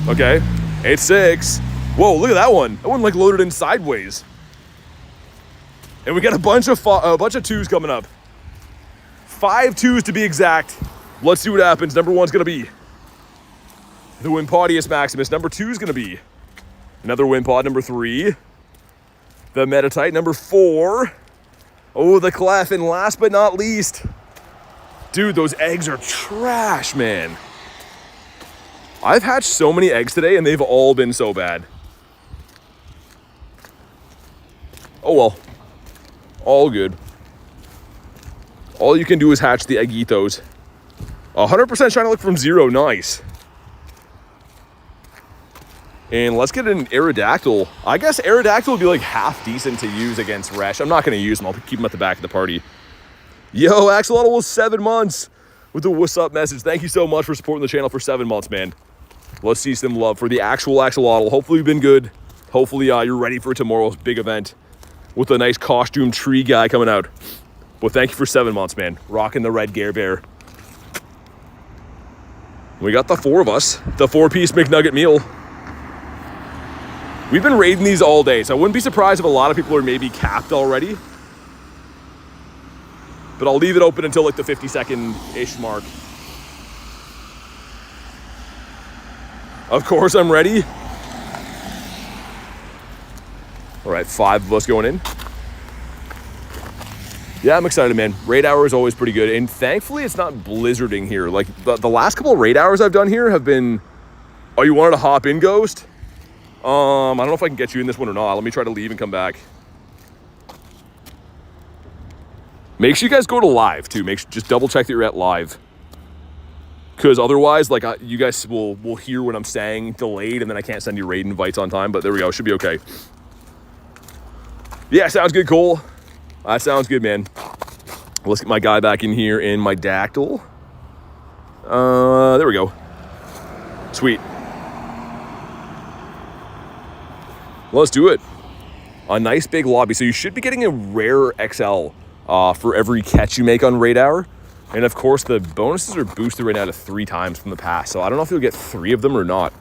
Okay. 8-6. Whoa, look at that one. That one like loaded in sideways. And we got a bunch of 2s coming up. 5 2s to be exact. Let's see what happens. Number 1's gonna be the Wimpodius Maximus. Number 2's gonna be another Wimpod. Number 3, the Metatite. Number 4, oh, the Clef. And last but not least, dude, those eggs are trash, man. I've hatched so many eggs today and they've all been so bad. Oh well. All good. All you can do is hatch the egg ethos. 100% trying to look from 0. Nice. And let's get an Aerodactyl. I guess Aerodactyl would be like half decent to use against Resh. I'm not going to use them. I'll keep them at the back of the party. Yo, Axolotl was 7 months with the what's up message. Thank you so much for supporting the channel for 7 months, man. Let's see some love for the actual Axolotl. Hopefully you've been good. Hopefully you're ready for tomorrow's big event. with a nice costume tree guy coming out. Well, thank you for 7 months, man. Rocking the red Gare Bear. We got the 4 of us. The 4-piece McNugget meal. We've been raiding these all day, so I wouldn't be surprised if a lot of people are maybe capped already. But I'll leave it open until like the 50-second-ish mark. Of course, I'm ready. All right, 5 of us going in. Yeah, I'm excited, man. Raid hour is always pretty good. And thankfully, it's not blizzarding here. Like, the last couple of raid hours I've done here have been... Oh, you wanted to hop in, Ghost? I don't know if I can get you in this one or not. Let me try to leave and come back. Make sure you guys go to live, too. Just double check that you're at live. Because otherwise, like, you guys will hear what I'm saying delayed, and then I can't send you raid invites on time. But there we go. Should be okay. Yeah, sounds good, Cole. That sounds good, man. Let's get my guy back in here in my dactyl. There we go. Sweet. Let's do it. A nice big lobby. So you should be getting a rare XL for every catch you make on raid hour. And of course, the bonuses are boosted right now to 3 times from the past. So I don't know if you'll get 3 of them or not.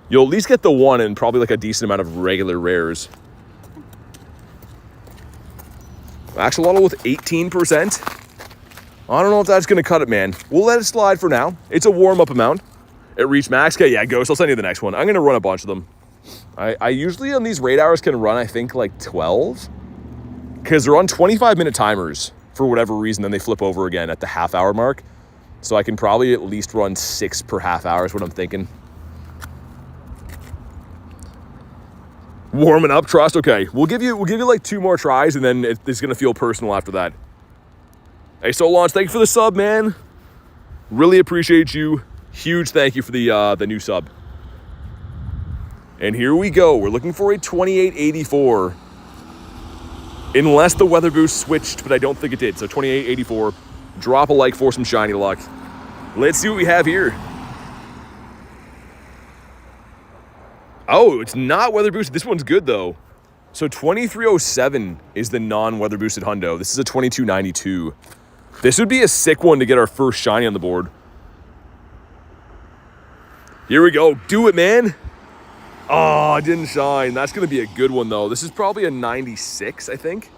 You'll at least get the 1 and probably like a decent amount of regular rares. Axolotl with 18%. I don't know if that's going to cut it, man. We'll let it slide for now. It's a warm-up amount. It reached max. Okay, yeah, Ghost, I'll send you the next one. I'm going to run a bunch of them. I usually on these raid hours can run, I think, like 12. Because they're on 25-minute timers for whatever reason. Then they flip over again at the half-hour mark. So I can probably at least run 6 per half hour is what I'm thinking. Warming up, trust. Okay, we'll give you like 2 more tries, and then it's gonna feel personal after that. Hey, So Launch, thank you for the sub, man. Really appreciate you. Huge thank you for the new sub. And here we go. We're looking for a 2884. Unless the weather boost switched, but I don't think it did. So 2884. Drop a like for some shiny luck. Let's see what we have here. Oh, it's not weather boosted. This one's good, though. So 2307 is the non-weather boosted hundo. This is a 2292. This would be a sick one to get our first shiny on the board. Here we go. Do it, man. Oh, it didn't shine. That's going to be a good one, though. This is probably a 96, I think.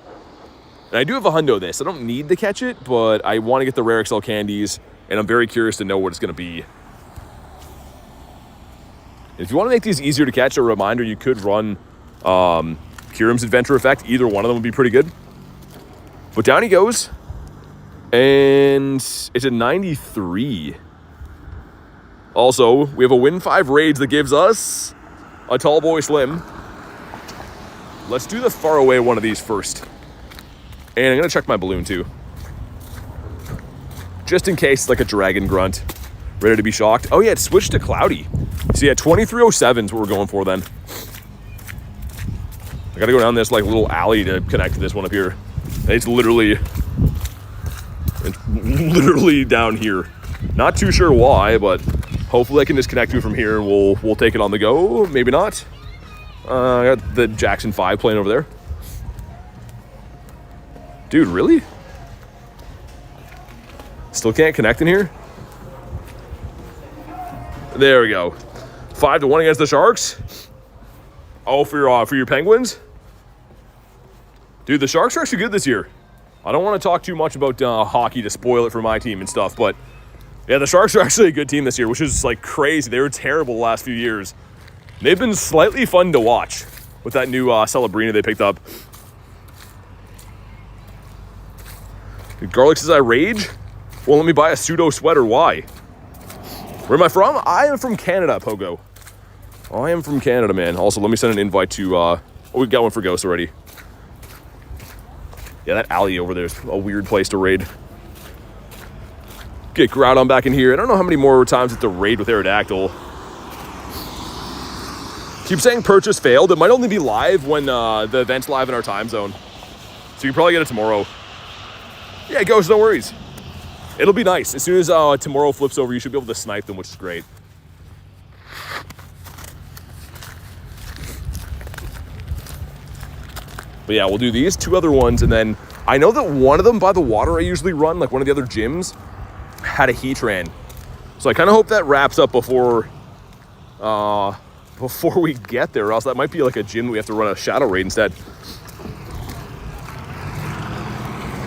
And I do have a hundo this. I don't need to catch it, but I want to get the rare XL candies, and I'm very curious to know what it's going to be. If you want to make these easier to catch, a reminder, you could run Kyurem's Adventure Effect. Either one of them would be pretty good. But down he goes. And it's a 93. Also, we have a win 5 raids that gives us a Tall Boy Slim. Let's do the far away one of these first. And I'm going to check my balloon too. Just in case it's like a dragon grunt. Ready to be shocked. Oh yeah, it switched to cloudy. So yeah, 2307 is what we're going for then. I gotta go down this like little alley to connect to this one up here. It's literally down here. Not too sure why, but hopefully I can just connect to it from here and we'll take it on the go. Maybe not. I got the Jackson 5 playing over there. Dude, really? Still can't connect in here? There we go. 5-1 against the Sharks. Oh, for your Penguins? Dude, the Sharks are actually good this year. I don't want to talk too much about hockey to spoil it for my team and stuff, but yeah, the Sharks are actually a good team this year, which is like crazy. They were terrible the last few years. They've been slightly fun to watch with that new Celebrina they picked up. Garlic says I rage? Well, let me buy a pseudo sweater. Why? Where am I from? I am from Canada, Pogo. I am from Canada, man. Also, let me send an invite to... oh, we got one for Ghost already. Yeah, that alley over there is a weird place to raid. Get Groudon back in here. I don't know how many more times it's to raid with Aerodactyl. Keep saying purchase failed. It might only be live when the event's live in our time zone. So you can probably get it tomorrow. Yeah, Ghost, no worries. It'll be nice. As soon as tomorrow flips over, you should be able to snipe them, which is great. But yeah, we'll do these 2 other ones, and then I know that one of them by the water I usually run, like one of the other gyms, had a heat ran. So I kind of hope that wraps up before we get there, or else that might be like a gym that we have to run a shadow raid instead.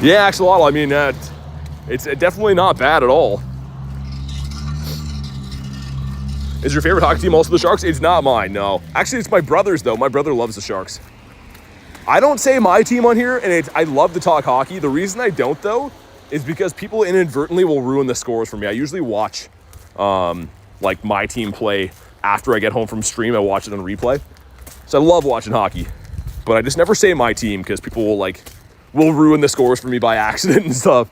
Yeah, axolotl, I mean, it's definitely not bad at all. Is your favorite hockey team also the Sharks? It's not mine, no. Actually, it's my brother's, though. My brother loves the Sharks. I don't say my team on here, and I love to talk hockey. The reason I don't, though, is because people inadvertently will ruin the scores for me. I usually watch, like, my team play after I get home from stream. I watch it on replay. So I love watching hockey. But I just never say my team because people will ruin the scores for me by accident and stuff.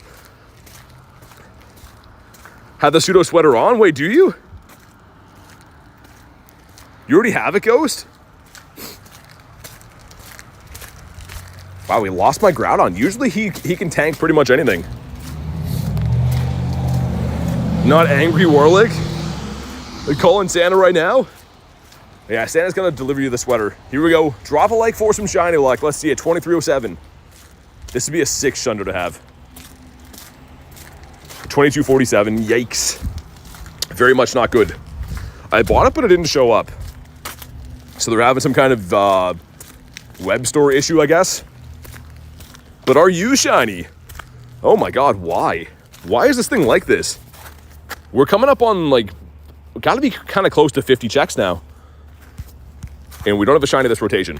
Have the pseudo sweater on? Wait, do you? You already have it, Ghost? Wow, we lost my Groudon. Usually he can tank pretty much anything. Not angry Warlick? They calling Santa right now? Yeah, Santa's gonna deliver you the sweater. Here we go. Drop a like for some shiny luck. Let's see it. 2307. This would be a 6 shundo to have. 2247. Yikes. Very much not good. I bought it, but it didn't show up. So they're having some kind of web store issue, I guess. But are you shiny? Oh my god, why? Why is this thing like this? We're coming up on, like, gotta be kind of close to 50 checks now. And we don't have a shiny this rotation.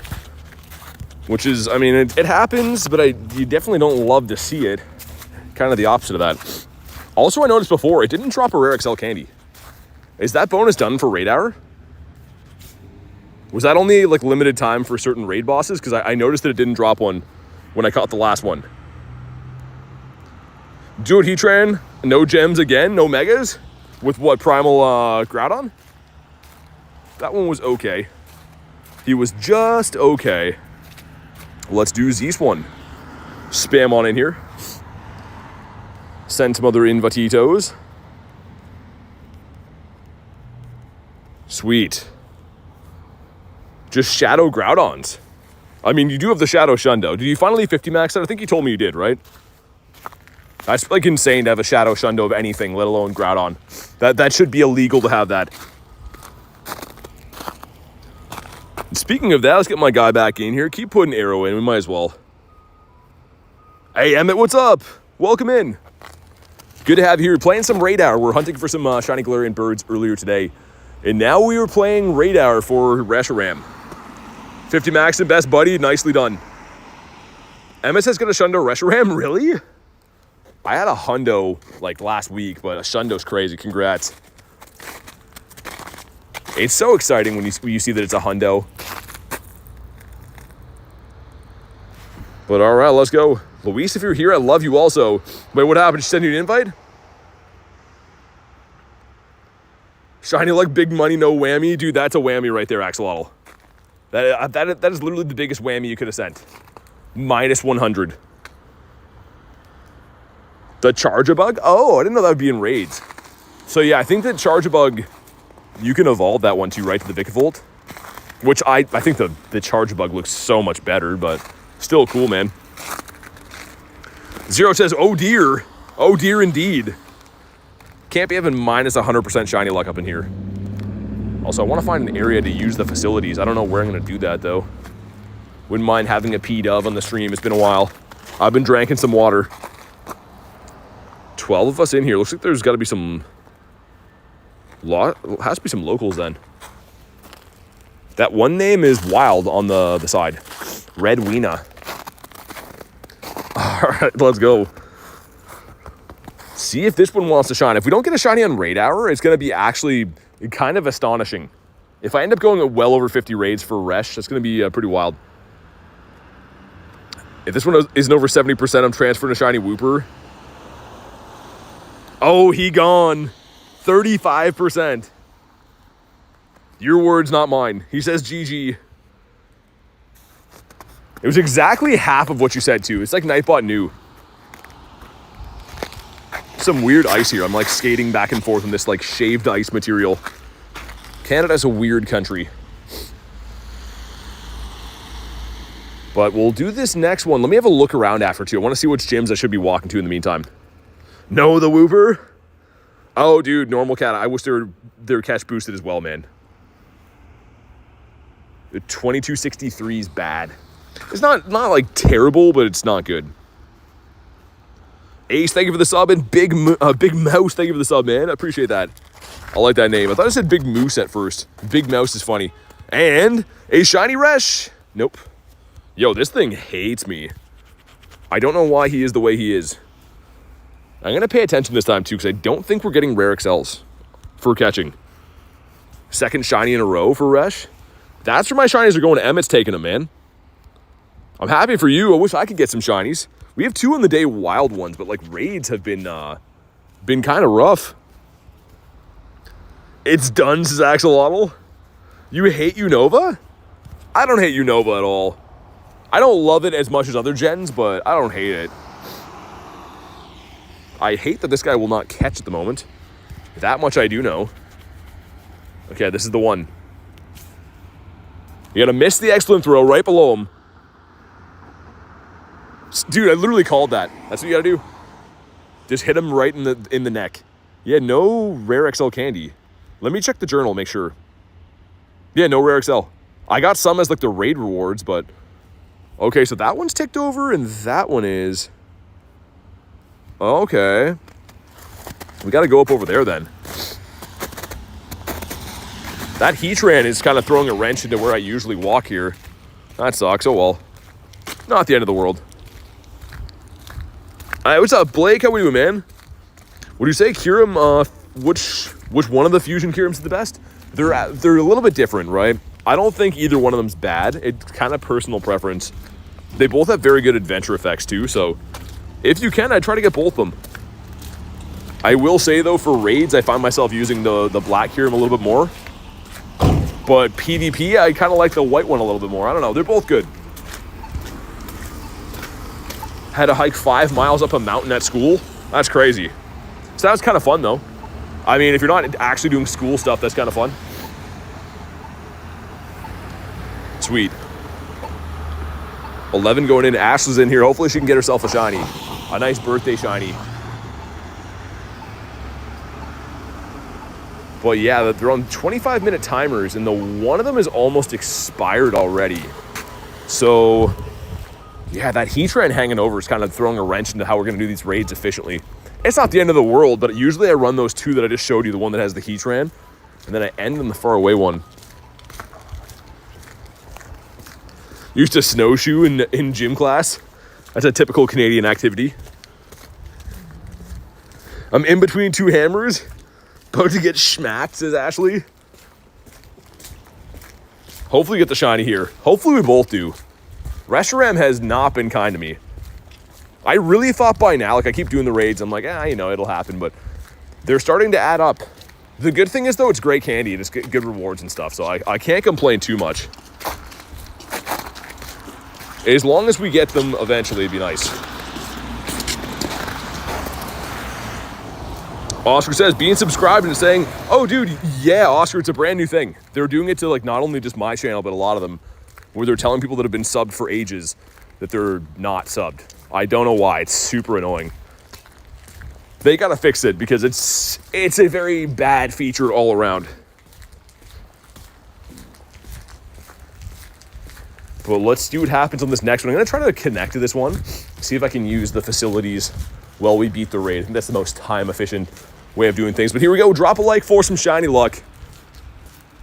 Which is, I mean, it happens, but you definitely don't love to see it. Kind of the opposite of that. Also, I noticed before, it didn't drop a rare XL candy. Is that bonus done for raid hour? Was that only, like, limited time for certain raid bosses? Because I noticed that it didn't drop one when I caught the last one. Dude, Heatran, no gems again, no megas? With what, Primal Groudon? That one was okay. He was just okay. Let's do Zeus one. Spam on in here. Send some other invititos. Sweet. Just Shadow Groudons. I mean, you do have the Shadow Shundo. Did you finally 50 max that? I think you told me you did, right? That's like insane to have a Shadow Shundo of anything, let alone Groudon. That should be illegal to have that. Speaking of that, let's get my guy back in here. Keep putting arrow in. We might as well. Hey, Emmett, what's up? Welcome in. Good to have you here. Playing some Raid Hour. We're hunting for some shiny Galarian birds earlier today. And now we were playing Raid Hour for Reshiram. 50 max and best buddy. Nicely done. Emmett has got a Shundo Reshiram. Really? I had a Hundo like last week, but a Shundo's crazy. Congrats. It's so exciting when you see that it's a Hundo. But all right, let's go. Luis, if you're here, I love you also. Wait, what happened? Did she send you an invite? Shiny luck, big money, no whammy. Dude, that's a whammy right there, Axolotl. That is literally the biggest whammy you could have sent. Minus 100. The Charge-a-Bug? Oh, I didn't know that would be in raids. So yeah, I think that Charge-a-Bug, you can evolve that one too, right, to the Vikavolt? Which I think the Charge-a-Bug looks so much better, but still cool, man. Zero says, oh dear. Oh dear indeed. Can't be having minus 100% shiny luck up in here. Also, I want to find an area to use the facilities. I don't know where I'm going to do that, though. Wouldn't mind having a P-Dove on the stream. It's been a while. I've been drinking some water. 12 of us in here. Looks like there's got to be some... has to be some locals, then. That one name is Wild on the side. Red Weena. All right, let's go. See if this one wants to shine. If we don't get a shiny on Raid Hour, it's going to be actually kind of astonishing. If I end up going at well over 50 raids for Resh, that's going to be pretty wild. If this one isn't over 70%, I'm transferring to shiny Wooper. Oh, he gone. 35%. Your words, not mine. He says GG. It was exactly half of what you said, too. It's like Nightbot knew. Some weird ice here. I'm like skating back and forth in this like shaved ice material. Canada's a weird country. But we'll do this next one. Let me have a look around after too. I want to see which gyms I should be walking to in the meantime. No, the Wooper. Oh, dude, normal cat. I wish their catch boosted as well, man. The 2263 is bad. It's not like terrible, but it's not good. Ace, thank you for the sub, and Big Mouse, thank you for the sub, man. I appreciate that. I like that name. I thought I said Big Moose at first. Big Mouse is funny. And a shiny Resh. Nope. Yo, this thing hates me. I don't know why he is the way he is. I'm going to pay attention this time, too, because I don't think we're getting rare XLs for catching. Second shiny in a row for Resh. That's where my shinies are going. Emmett's taking them, man. I'm happy for you. I wish I could get some shinies. We have 2 on the day wild ones, but, like, raids have been kind of rough. It's done, says Axolotl. You hate Unova? I don't hate Unova at all. I don't love it as much as other gens, but I don't hate it. I hate that this guy will not catch at the moment. That much I do know. Okay, this is the one. You gotta miss the excellent throw right below him. Dude, I literally called that. That's what you gotta do. Just hit him right in the neck. Yeah, no rare XL candy. Let me check the journal, make sure. Yeah, no rare XL. I got some as like the raid rewards, but... Okay, so that one's ticked over, and that one is... Okay. We gotta go up over there, then. That Heatran is kind of throwing a wrench into where I usually walk here. That sucks, oh well. Not the end of the world. Alright, what's up, Blake? How we doing, man? What do you say, Kyurem? Which one of the fusion Kyurems is the best? They're a little bit different, right? I don't think either one of them's bad. It's kind of personal preference. They both have very good adventure effects too, so if you can, I'd try to get both of them. I will say though, for raids, I find myself using the black Kyurem a little bit more. But PvP, I kind of like the white one a little bit more. I don't know, they're both good. Had to hike 5 miles up a mountain at school. That's crazy. So that was kind of fun though. I mean, if you're not actually doing school stuff, that's kind of fun. Sweet. 11 going in. Ashley's in here. Hopefully she can get herself a shiny. A nice birthday shiny. But yeah, they're on 25-minute timers, and one of them is almost expired already. So, yeah, that Heatran hanging over is kind of throwing a wrench into how we're going to do these raids efficiently. It's not the end of the world, but usually I run those 2 that I just showed you, the one that has the Heatran, and then I end on the far away one. Used to snowshoe in gym class. That's a typical Canadian activity. I'm in between 2 hammers. About to get schmacked, says Ashley. Hopefully get the shiny here. Hopefully we both do. Reshiram has not been kind to me. I really thought by now, like I keep doing the raids, I'm like, you know, it'll happen, but they're starting to add up. The good thing is though, it's great candy and it's good rewards and stuff, so I can't complain too much. As long as we get them eventually, it'd be nice. Oscar says, being subscribed and saying, oh dude, yeah, Oscar, it's a brand new thing. They're doing it to like not only just my channel, but a lot of them, where they're telling people that have been subbed for ages that they're not subbed. I don't know why, it's super annoying. They gotta fix it because it's a very bad feature all around. But let's see what happens on this next one. I'm gonna try to connect to this one, see if I can use the facilities while we beat the raid. I think that's the most time efficient way of doing things. But here we go, drop a like for some shiny luck.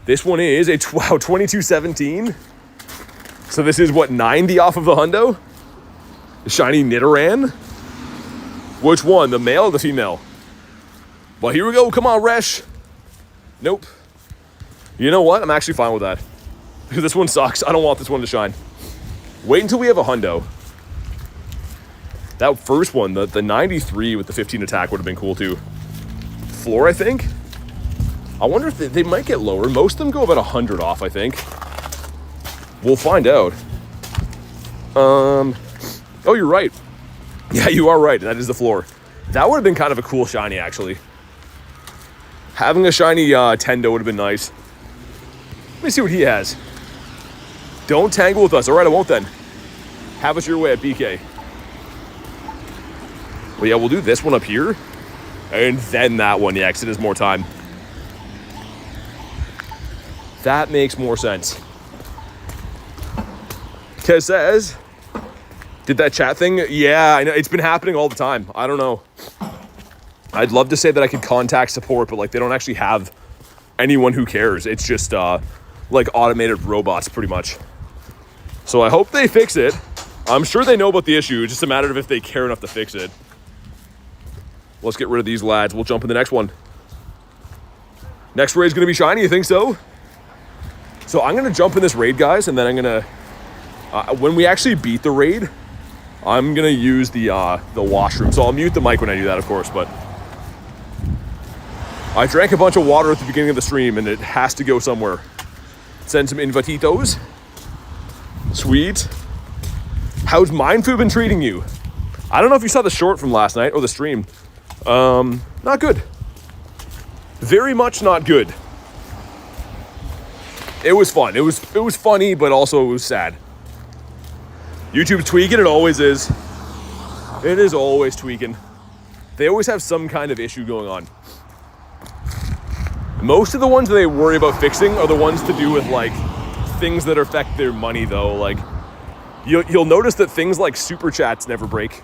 This one is a 2217. So this is what, 90 off of the hundo? The shiny Nidoran? Which one, the male or the female? Well, here we go, come on, Resh. Nope. You know what, I'm actually fine with that. This one sucks. I don't want this one to shine. Wait until we have a hundo. That first one, the 93 with the 15 attack would have been cool too. Floor, I think? I wonder if they might get lower. Most of them go about 100 off, I think. We'll find out. Oh, you're right. Yeah, you are right. That is the floor. That would have been kind of a cool shiny, actually. Having a shiny Tendo would have been nice. Let me see what he has. Don't tangle with us. All right, I won't then. Have us your way at BK. Well, yeah, we'll do this one up here. And then that one, yeah, because it is more time. That makes more sense. Kez says, did that chat thing? Yeah, I know. It's been happening all the time. I don't know. I'd love to say that I could contact support, but like they don't actually have anyone who cares. It's just like automated robots pretty much. So I hope they fix it. I'm sure they know about the issue. It's just a matter of if they care enough to fix it. Let's get rid of these lads. We'll jump in the next one. Next raid's gonna be shiny, you think so? So I'm gonna jump in this raid, guys, and then I'm gonna, when we actually beat the raid, I'm gonna use the washroom. So I'll mute the mic when I do that, of course, but I drank a bunch of water at the beginning of the stream and it has to go somewhere. Send some invititos. Sweet. How's Mind Food been treating you? I don't know if you saw the short from last night or the stream. Not good. Very much not good. It was fun. It was funny, but also it was sad. YouTube's tweaking, it always is. It is always tweaking. They always have some kind of issue going on. Most of the ones that they worry about fixing are the ones to do with like things that affect their money though. Like you'll notice that things like super chats never break,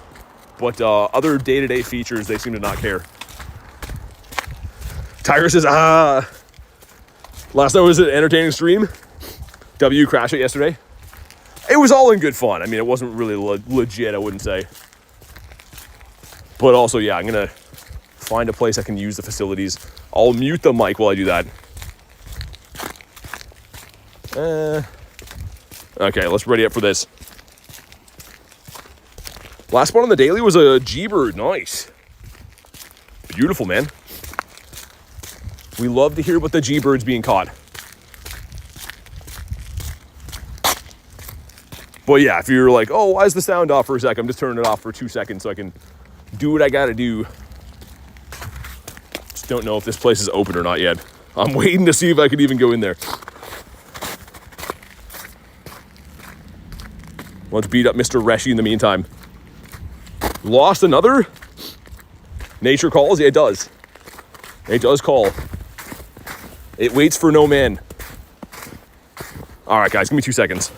but other day-to-day features, they seem to not care. Tiger says, last night was an entertaining stream. W crashed it yesterday. It was all in good fun. I mean, it wasn't really legit, I wouldn't say. But also, yeah, I'm gonna find a place I can use the facilities. I'll mute the mic while I do that. Okay, let's ready up for this. Last one on the daily was a G-bird. Nice. Beautiful, man. We love to hear about the G-birds being caught. But yeah, if you're like, oh, why is the sound off for a sec? I'm just turning it off for 2 seconds so I can do what I gotta do. Just don't know if this place is open or not yet. I'm waiting to see if I can even go in there. Let's beat up Mr. Reshi in the meantime. Lost another? Nature calls? Yeah, it does. It does call. It waits for no man. All right, guys, give me 2 seconds.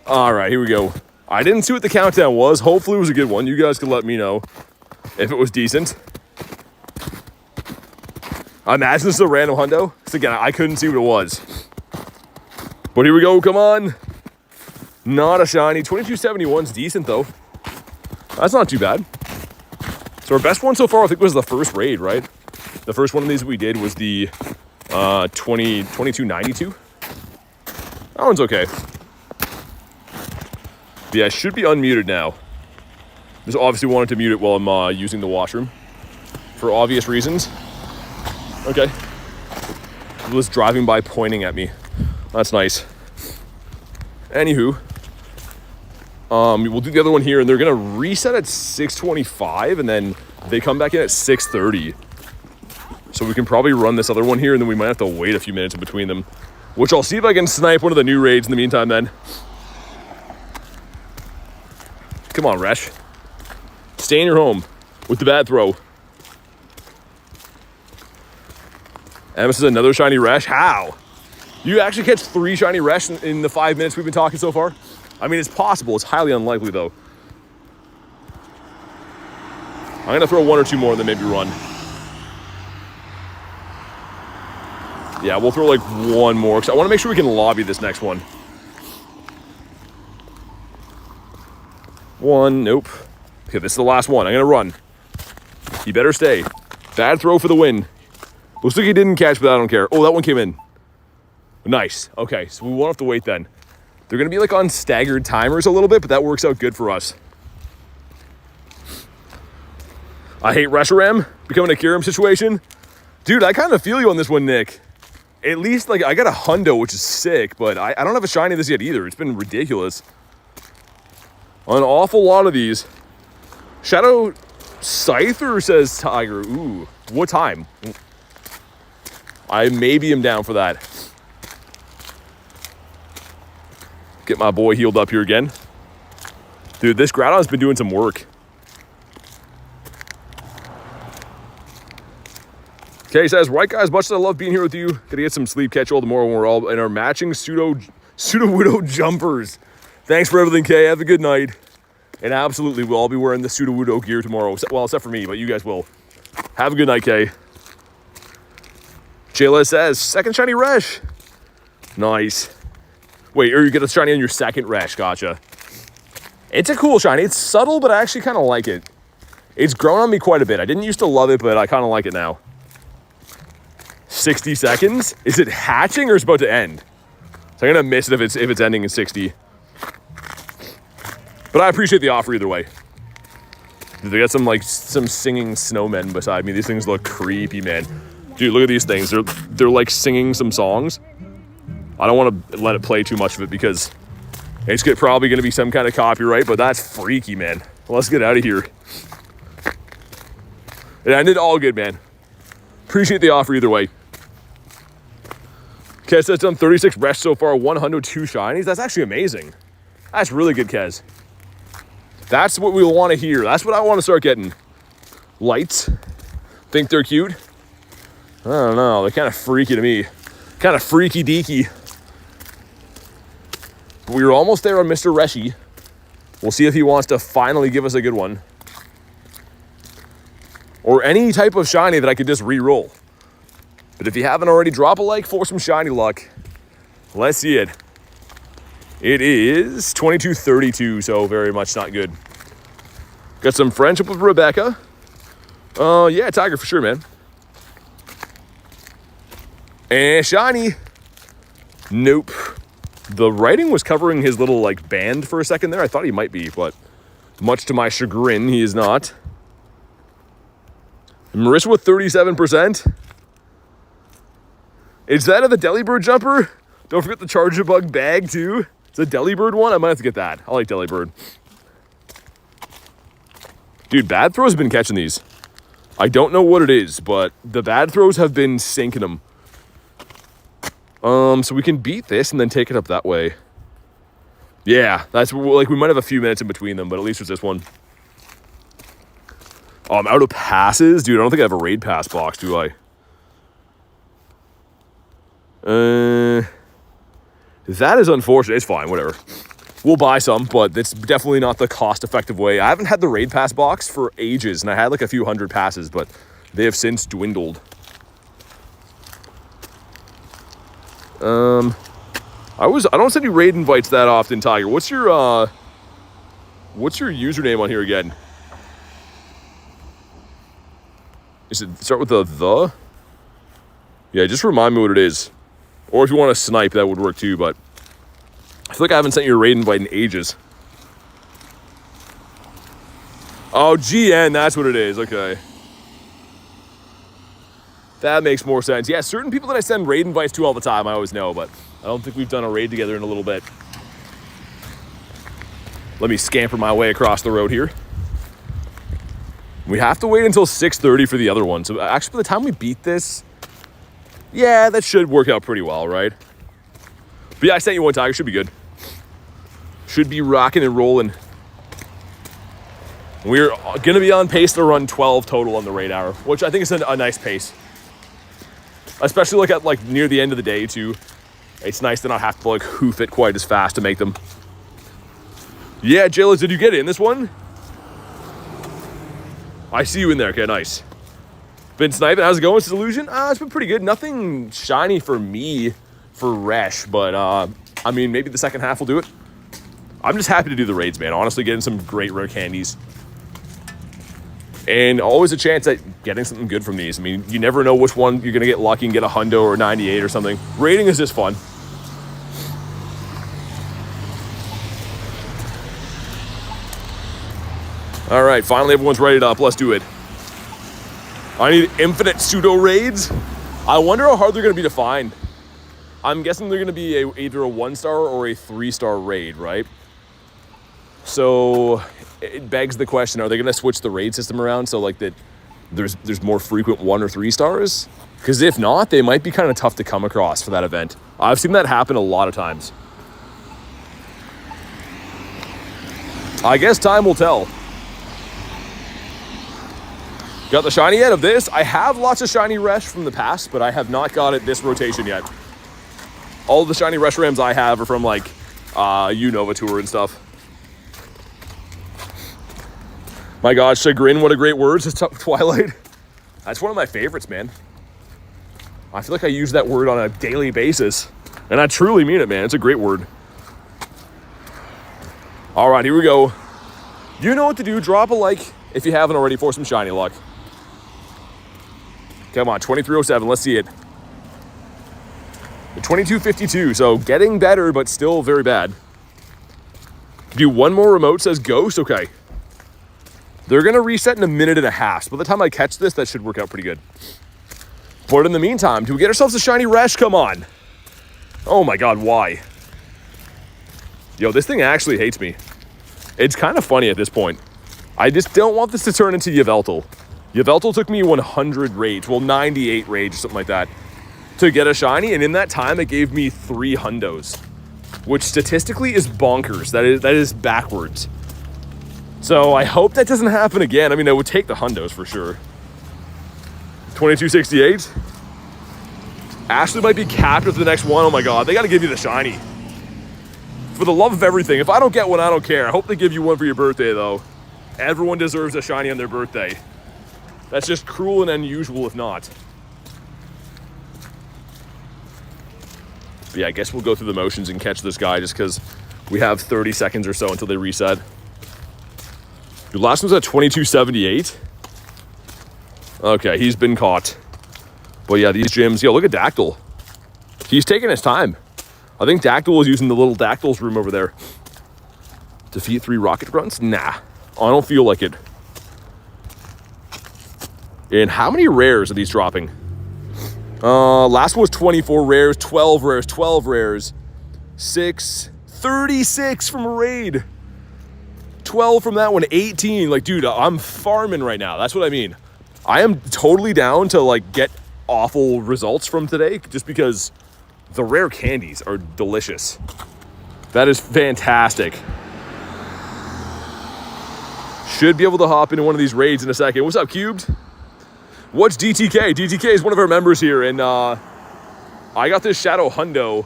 All right, here we go. I didn't see what the countdown was. Hopefully it was a good one. You guys can let me know if it was decent. I imagine this is a random hundo. So again, I couldn't see what it was. But here we go, come on. Not a shiny. 2271's decent though. That's not too bad. So our best one so far, I think, was the first raid, right? The first one of these that we did was the 2292. That one's okay. Yeah, I should be unmuted now. Just obviously wanted to mute it while I'm using the washroom. For obvious reasons. Okay. It was driving by pointing at me. That's nice. Anywho. We'll do the other one here, and they're going to reset at 6:25, and then they come back in at 6:30. So we can probably run this other one here, and then we might have to wait a few minutes in between them. Which I'll see if I can snipe one of the new raids in the meantime then. Come on, Resh. Stay in your home. with the bad throw. And this is another shiny Resh. How? You actually catch 3 shiny Resh in the 5 minutes we've been talking so far? I mean, it's possible. It's highly unlikely, though. I'm going to throw 1 or 2 more and then maybe run. Yeah, we'll throw like 1 more, because I want to make sure we can lobby this next one. 1, nope. Okay, this is the last one. I'm going to run. He better stay. Bad throw for the win. Looks like he didn't catch, but I don't care. Oh, that one came in. Nice. Okay, so we won't have to wait then. They're going to be like on staggered timers a little bit, but that works out good for us. I hate Reshiram becoming a Kyurem situation. Dude, I kind of feel you on this one, Nick. At least, like, I got a hundo, which is sick, but I don't have a shiny this yet either. It's been ridiculous. An awful lot of these. Shadow Scyther says Tiger. Ooh, what time? I maybe am down for that. Get my boy healed up here again. Dude, this Groudon's been doing some work. Okay, he says, right guys, much as I love being here with you, gonna get some sleep, catch you all tomorrow when we're all in our matching Sudowoodo jumpers. Thanks for everything, Kay. Have a good night. And absolutely, we'll all be wearing the Sudowoodo gear tomorrow. Well, except for me, but you guys will. Have a good night, Kay. Jayla says, second shiny Resh. Nice. Wait, or you get a shiny on your second Resh. Gotcha. It's a cool shiny. It's subtle, but I actually kind of like it. It's grown on me quite a bit. I didn't used to love it, but I kind of like it now. 60 seconds? Is it hatching or is it about to end? So I'm gonna miss it if it's ending in 60. But I appreciate the offer either way. They got some singing snowmen beside me. These things look creepy, man. Dude, look at these things. They're like singing some songs. I don't want to let it play too much of it because it's probably going to be some kind of copyright, but that's freaky, man. Well, let's get out of here. It ended all good, man. Appreciate the offer either way. Kez has done 36 Resh so far, 102 shinies. That's actually amazing. That's really good, Kez. That's what we want to hear. That's what I want to start getting. Lights. Think they're cute? I don't know. They're kind of freaky to me. Kind of freaky deaky. But we were almost there on Mr. Reshi. We'll see if he wants to finally give us a good one. Or any type of shiny that I could just re-roll. But if you haven't already, drop a like for some shiny luck. Let's see it. It is 22:32, so very much not good. Got some friendship with Rebecca. Yeah, Tiger for sure, man. And shiny. Nope. The writing was covering his little like band for a second there. I thought he might be, but much to my chagrin, he is not. Marissa with 37%. Is that the Delibird jumper? Don't forget the Charger Bug bag too. It's a Delibird one. I might have to get that. I like Delibird. Dude, bad throws have been catching these. I don't know what it is, but the bad throws have been sinking them. So we can beat this and then take it up that way. Yeah, that's like we might have a few minutes in between them, but at least it's this one. Oh, I'm out of passes? Dude, I don't think I have a raid pass box, do I? That is unfortunate. It's fine, whatever. We'll buy some, but it's definitely not the cost-effective way. I haven't had the raid pass box for ages, and I had like a few hundred passes, but they have since dwindled. I don't send you raid invites that often, Tiger. What's your username on here again? Is it start with the? Yeah, just remind me what it is. Or if you want to snipe, that would work too, but I feel like I haven't sent you a raid invite in ages. Oh, GN, that's what it is. Okay. That makes more sense. Yeah, certain people that I send raid invites to all the time, I always know, but I don't think we've done a raid together in a little bit. Let me scamper my way across the road here. We have to wait until 6:30 for the other one. So actually, by the time we beat this, yeah, that should work out pretty well, right? But yeah, I sent you one, Tiger. Should be good. Should be rocking and rolling. We're going to be on pace to run 12 total on the raid hour, which I think is a nice pace. Especially like at like near the end of the day too. It's nice to not have to like hoof it quite as fast to make them. Yeah, Jayla, did you get in this one? I see you in there. Okay, nice. Been sniping. How's it going, Illusion? It's been pretty good. Nothing shiny for me for Resh, but I mean, maybe the second half will do it. I'm just happy to do the raids, man. Honestly, getting some great rare candies. And always a chance at getting something good from these. I mean, you never know which one you're going to get lucky and get a hundo or a 98 or something. Raiding is just fun. All right, finally everyone's readied up. Let's do it. I need infinite pseudo raids. I wonder how hard they're going to be to find. I'm guessing they're going to be either a 1-star or a 3-star raid, right? So it begs the question, are they going to switch the raid system around so like that there's more frequent 1 or 3 stars? Because if not, they might be kind of tough to come across for that event. I've seen that happen a lot of times. I guess time will tell. Got the shiny yet of this? I have lots of shiny Resh from the past, but I have not got it this rotation yet. All the shiny Reshirams I have are from like Unova Tour and stuff. My God, chagrin, what a great word, Twilight. That's one of my favorites, man. I feel like I use that word on a daily basis. And I truly mean it, man. It's a great word. All right, here we go. You know what to do. Drop a like if you haven't already for some shiny luck. Come on, 2307. Let's see it. 2252. So getting better, but still very bad. Do one more remote, says Ghost. Okay. They're going to reset in a minute and a half. So by the time I catch this, that should work out pretty good. But in the meantime, do we get ourselves a shiny Resh? Come on. Oh my God, why? Yo, this thing actually hates me. It's kind of funny at this point. I just don't want this to turn into Yveltal. Yveltal took me 100 raids, well, 98 raids or something like that, to get a shiny, and in that time, it gave me 3 hundos, which statistically is bonkers. That is backwards. So I hope that doesn't happen again. I mean, I would take the hundos for sure. 2268. Ashley might be capped with the next one. Oh my God, they got to give you the shiny. For the love of everything. If I don't get one, I don't care. I hope they give you one for your birthday, though. Everyone deserves a shiny on their birthday. That's just cruel and unusual if not. But yeah, I guess we'll go through the motions and catch this guy just because we have 30 seconds or so until they reset. Your last one's at 2278. Okay, he's been caught. But yeah, these gyms, yo, look at Dactyl. He's taking his time. I think Dactyl was using the little Dactyl's room over there. Defeat 3 rocket grunts? Nah, I don't feel like it. And how many rares are these dropping? Last one was 24 rares, 12 rares, 12 rares. 36 from a raid. 12 from that one, 18. Like, dude, I'm farming right now. That's what I mean. I am totally down to, like, get awful results from today just because the rare candies are delicious. That is fantastic. Should be able to hop into one of these raids in a second. What's up, Cubed? What's DTK? DTK is one of our members here, and I got this Shadow Hundo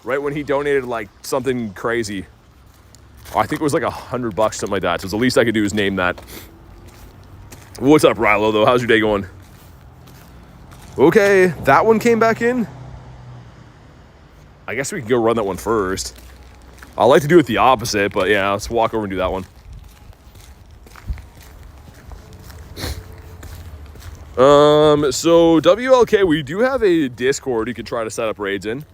right when he donated, like, something crazy. I think it was like $100, something like that. So the least I could do is name that. What's up, Rilo, though? How's your day going? Okay, that one came back in. I guess we can go run that one first. I like to do it the opposite, but yeah, let's walk over and do that one. So WLK, we do have a Discord you could try to set up raids in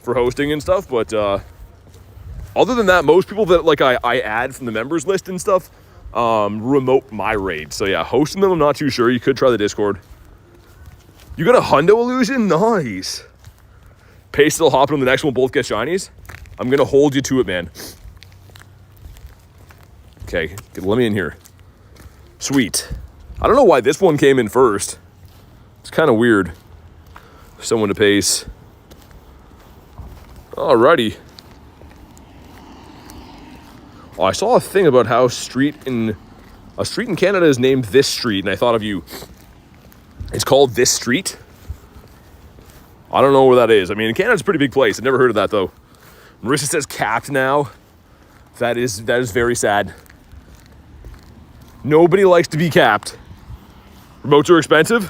for hosting and stuff, but other than that, most people that like I add from the members list and stuff remote my raids. So yeah, hosting them, I'm not too sure. You could try the Discord. You got a hundo illusion? Nice. Pace will hop on the next one, both get shinies. I'm gonna hold you to it, man. Okay, let me in here. Sweet. I don't know why this one came in first. It's kind of weird. Someone to pace. Alrighty. Oh, I saw a thing about how Street and A street in Canada is named This Street, and I thought of you. It's called This Street. I don't know where that is. I mean, Canada's a pretty big place. I've never heard of that, though. Marissa says capped now. That is very sad. Nobody likes to be capped. Remotes are expensive.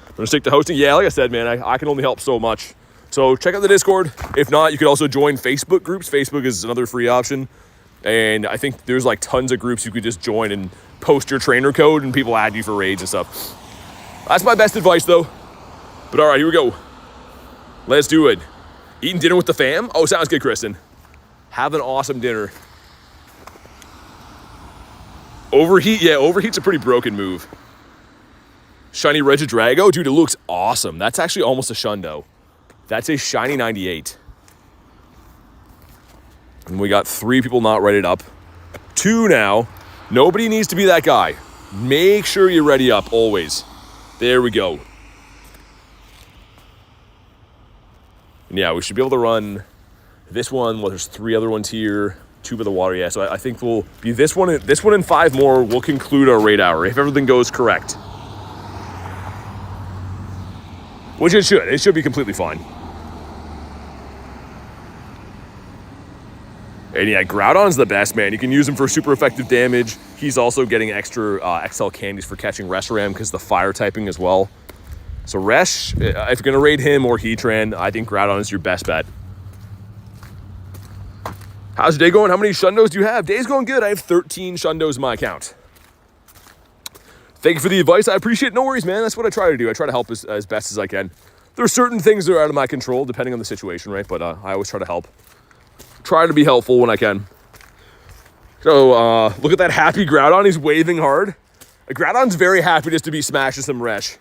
I'm going to stick to hosting. Yeah, like I said, man, I can only help so much. So check out the Discord. If not, you could also join Facebook groups. Facebook is another free option. And I think there's like tons of groups you could just join and post your trainer code and people add you for raids and stuff. That's my best advice, though. But all right, here we go. Let's do it. Eating dinner with the fam? Oh, sounds good, Kristen. Have an awesome dinner. Overheat? Yeah, overheat's a pretty broken move. Shiny Regidrago? Dude, it looks awesome. That's actually almost a Shundo. That's a shiny 98. And we got 3 people not readied up. 2 now. Nobody needs to be that guy. Make sure you're ready up, always. There we go. And yeah, we should be able to run this one. Well, there's 3 other ones here. 2 by the water, yeah. So I think we'll be this one and 5 more will conclude our raid hour if everything goes correct. Which it should. It should be completely fine. And yeah, Groudon's the best, man. You can use him for super effective damage. He's also getting extra XL candies for catching Reshiram because the fire typing as well. So Resh, if you're going to raid him or Heatran, I think Groudon is your best bet. How's your day going? How many Shundos do you have? Day's going good. I have 13 Shundos in my account. Thank you for the advice. I appreciate it. No worries, man. That's what I try to do. I try to help as best as I can. There are certain things that are out of my control, depending on the situation, right? But I always try to help. Try to be helpful when I can. So, look at that happy Groudon. He's waving hard. Groudon's very happy just to be smashing some Resh.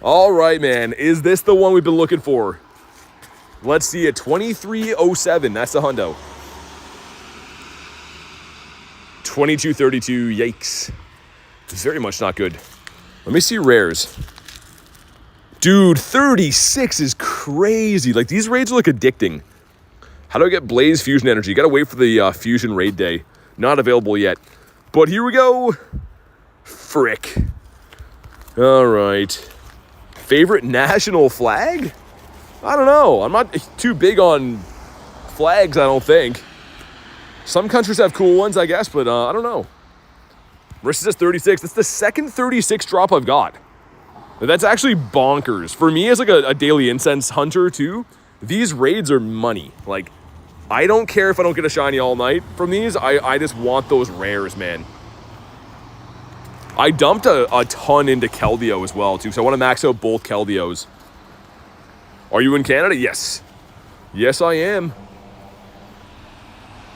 All right, man. Is this the one we've been looking for? Let's see it. 2307. That's the hundo. 2232. Yikes. It's very much not good. Let me see rares. Dude, 36 is crazy. Like, these raids are like addicting. How do I get Blaze Fusion Energy? Gotta wait for the Fusion raid day. Not available yet. But here we go. Frick. All right. Favorite national flag? I don't know. I'm not too big on flags, I don't think. Some countries have cool ones, I guess, but I don't know. Marissa says 36. That's the second 36 drop I've got. That's actually bonkers. For me, as like a daily incense hunter, too, these raids are money. Like, I don't care if I don't get a shiny all night from these. I just want those rares, man. I dumped a ton into Keldeo as well, too, so I want to max out both Keldeos. Are you in Canada? Yes. Yes, I am.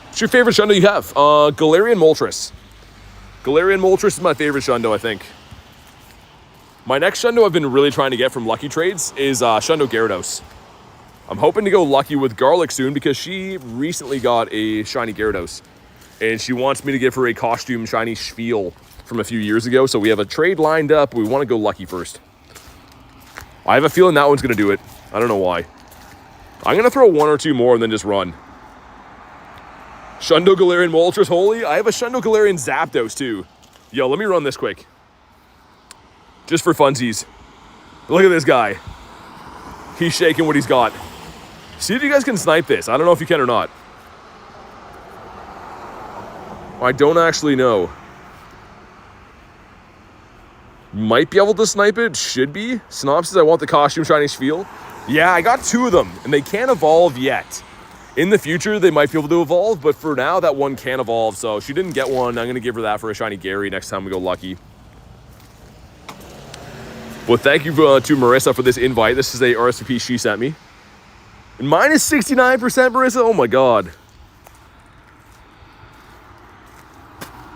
What's your favorite Shundo you have? Galarian Moltres. Galarian Moltres is my favorite Shundo, I think. My next Shundo I've been really trying to get from Lucky Trades is Shundo Gyarados. I'm hoping to go lucky with Garlic soon because she recently got a shiny Gyarados. And she wants me to give her a costume shiny Spiel from a few years ago. So we have a trade lined up. We want to go lucky first. I have a feeling that one's going to do it. I don't know why. I'm going to throw 1 or 2 more and then just run. Shundo Galarian Moltres, holy. I have a Shundo Galarian Zapdos too. Yo, let me run this quick. Just for funsies. Look at this guy. He's shaking what he's got. See if you guys can snipe this. I don't know if you can or not. I don't actually know. Might be able to snipe it. Should be. Snob says I want the costume shiny Spiel. Yeah, I got 2 of them. And they can't evolve yet. In the future, they might be able to evolve. But for now, that one can't evolve. So she didn't get one. I'm going to give her that for a shiny Gary next time we go lucky. Well, thank you to Marissa for this invite. This is a RSVP she sent me. And mine is 69%, Marissa. Oh, my God.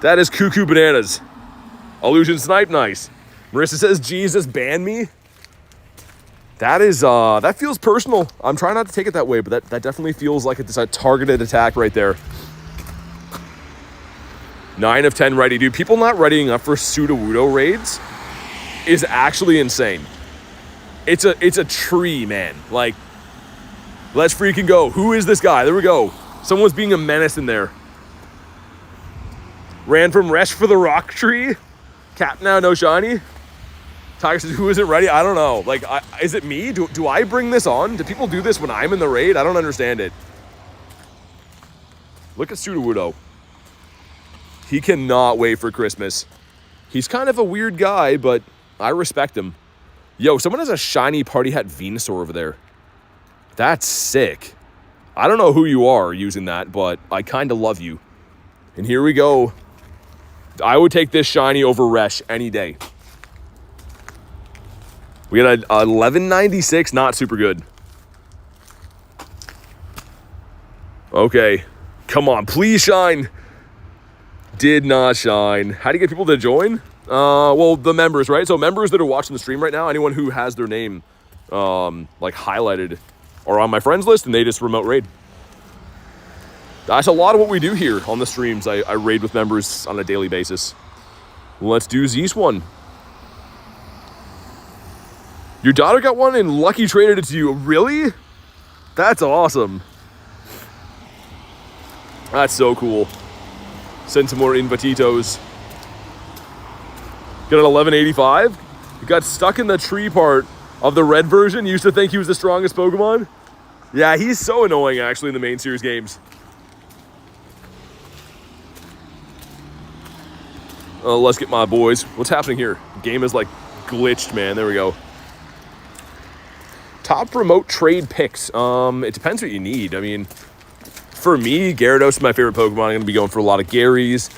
That is cuckoo bananas. Illusion Snipe, nice. Marissa says, Jesus, ban me. That is, that feels personal. I'm trying not to take it that way, but that definitely feels like it's a targeted attack right there. 9 of 10 ready, dude. People not readying up for Sudowoodo raids is actually insane. It's a tree, man. Like, let's freaking go. Who is this guy? There we go. Someone's being a menace in there. Ran from Resh for the rock tree. Cap now, no shiny. Tiger says, who isn't ready? I don't know. Like, is it me? Do I bring this on? Do people do this when I'm in the raid? I don't understand it. Look at Sudowoodo. He cannot wait for Christmas. He's kind of a weird guy, but I respect him. Yo, someone has a shiny party hat Venusaur over there. That's sick. I don't know who you are using that, but I kind of love you. And here we go. I would take this shiny over Resh any day. We got a 1196, not super good. Okay. Come on, please shine. Did not shine. How do you get people to join? Well, the members, right? So members that are watching the stream right now, anyone who has their name like highlighted are on my friends list, and they just remote raid. That's a lot of what we do here on the streams. I raid with members on a daily basis. Let's do Zeus one. Your daughter got one and Lucky traded it to you. Really? That's awesome. That's so cool. Send some more invititos. Got an 1185. He got stuck in the tree part of the red version. Used to think he was the strongest Pokemon. Yeah, he's so annoying actually in the main series games. Let's get my boys. What's happening here? Game is like glitched, man. There we go. Top remote trade picks. It depends what you need. I mean, for me, Gyarados is my favorite Pokemon. I'm going to be going for a lot of Garys.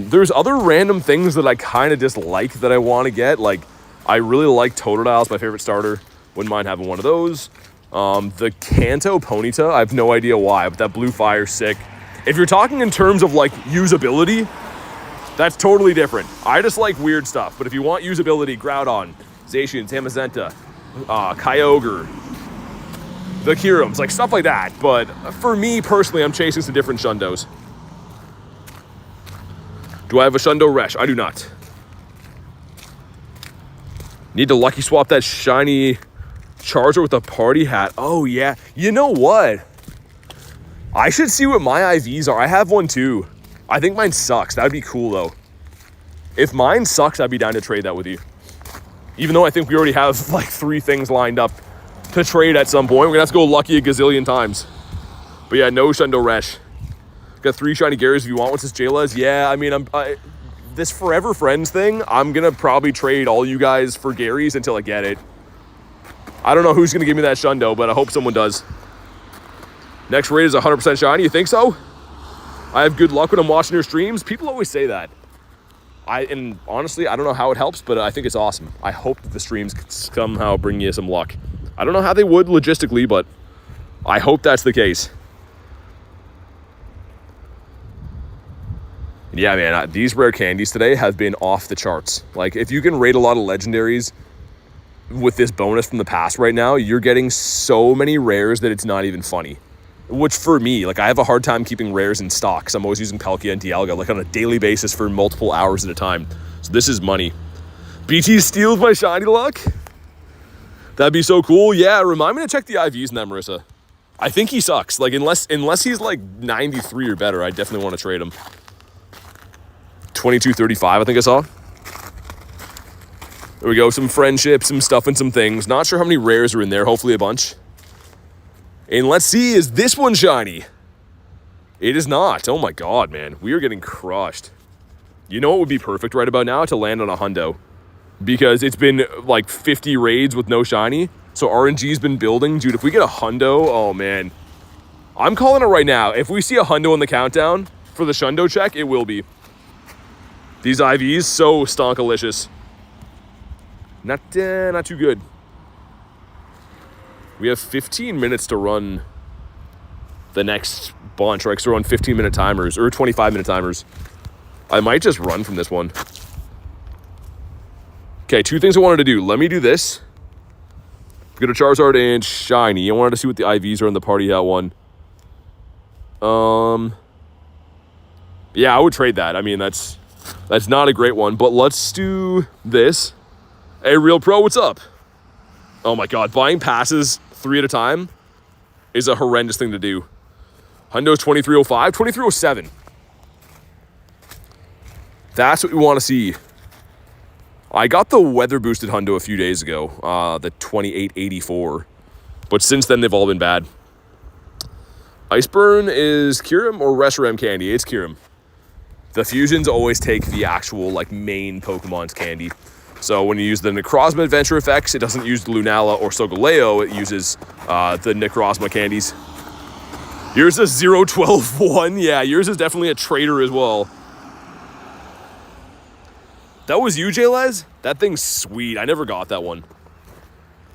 There's other random things that I kind of dislike that I want to get. Like, I really like Totodile. It's my favorite starter. Wouldn't mind having one of those. The Kanto Ponyta, I have no idea why, but that blue fire's sick. If you're talking in terms of, like, usability, that's totally different. I just like weird stuff. But if you want usability, Groudon, Zacian, Zamazenta, Kyogre, the Kirums, like stuff like that. But for me personally, I'm chasing some different Shundos. Do I have a Shundo Resh? I do not. Need to lucky swap that shiny Charizard with a party hat. Oh yeah. You know what? I should see what my IVs are. I have one too. I think mine sucks. That'd be cool though. If mine sucks, I'd be down to trade that with you. Even though I think we already have like 3 things lined up to trade at some point. We're gonna have to go lucky a gazillion times. But yeah, no Shundo Resh. Got 3 shiny Garys if you want. What's this Jayla's? Yeah, I mean, this Forever Friends thing, I'm gonna probably trade all you guys for Garys until I get it. I don't know who's gonna give me that Shundo, but I hope someone does. Next raid is 100% shiny. You think so? I have good luck when I'm watching your streams. People always say that. And honestly, I don't know how it helps, but I think it's awesome. I hope that the streams could somehow bring you some luck. I don't know how they would logistically, but I hope that's the case. Yeah, man, these rare candies today have been off the charts. Like, if you can raid a lot of legendaries with this bonus from the past right now, you're getting so many rares that it's not even funny. Which for me, like, I have a hard time keeping rares in stock because I'm always using Palkia and Dialga, like, on a daily basis for multiple hours at a time. So this is money. BT steals my shiny luck? That'd be so cool. Yeah, remind me to check the IVs in that, Marissa. I think he sucks. Like, unless he's, like, 93 or better, I definitely want to trade him. 2235, I think I saw. There we go. Some friendship, some stuff, and some things. Not sure how many rares are in there. Hopefully a bunch. And let's see, is this one shiny? It is not. Oh my god, man. We are getting crushed. You know what would be perfect right about now? To land on a hundo. Because it's been like 50 raids with no shiny. So RNG's been building. Dude, if we get a hundo, oh man. I'm calling it right now. If we see a hundo in the countdown for the shundo check, it will be. These IVs, so stonkalicious. Not too good. We have 15 minutes to run the next bunch, right? Because we're on 15-minute timers, or 25-minute timers. I might just run from this one. Okay, 2 things I wanted to do. Let me do this. Get a Charizard and shiny. I wanted to see what the IVs are in the party hat one. Yeah, I would trade that. I mean, that's not a great one, but let's do this. Hey, Real Pro, what's up? Oh my god, buying passes 3 at a time is a horrendous thing to do. Hundo's 2305, 2307. That's what we want to see. I got the weather boosted hundo a few days ago, the 2884. But since then, they've all been bad. Iceburn is Kyurem or Reshiram candy? It's Kyurem. The fusions always take the actual like main Pokemon's candy. So when you use the Necrozma Adventure effects, it doesn't use the Lunala or Solgaleo, it uses the Necrozma candies. Yours is 012-1. Yeah, yours is definitely a traitor as well. That was you, J-Les? That thing's sweet. I never got that one.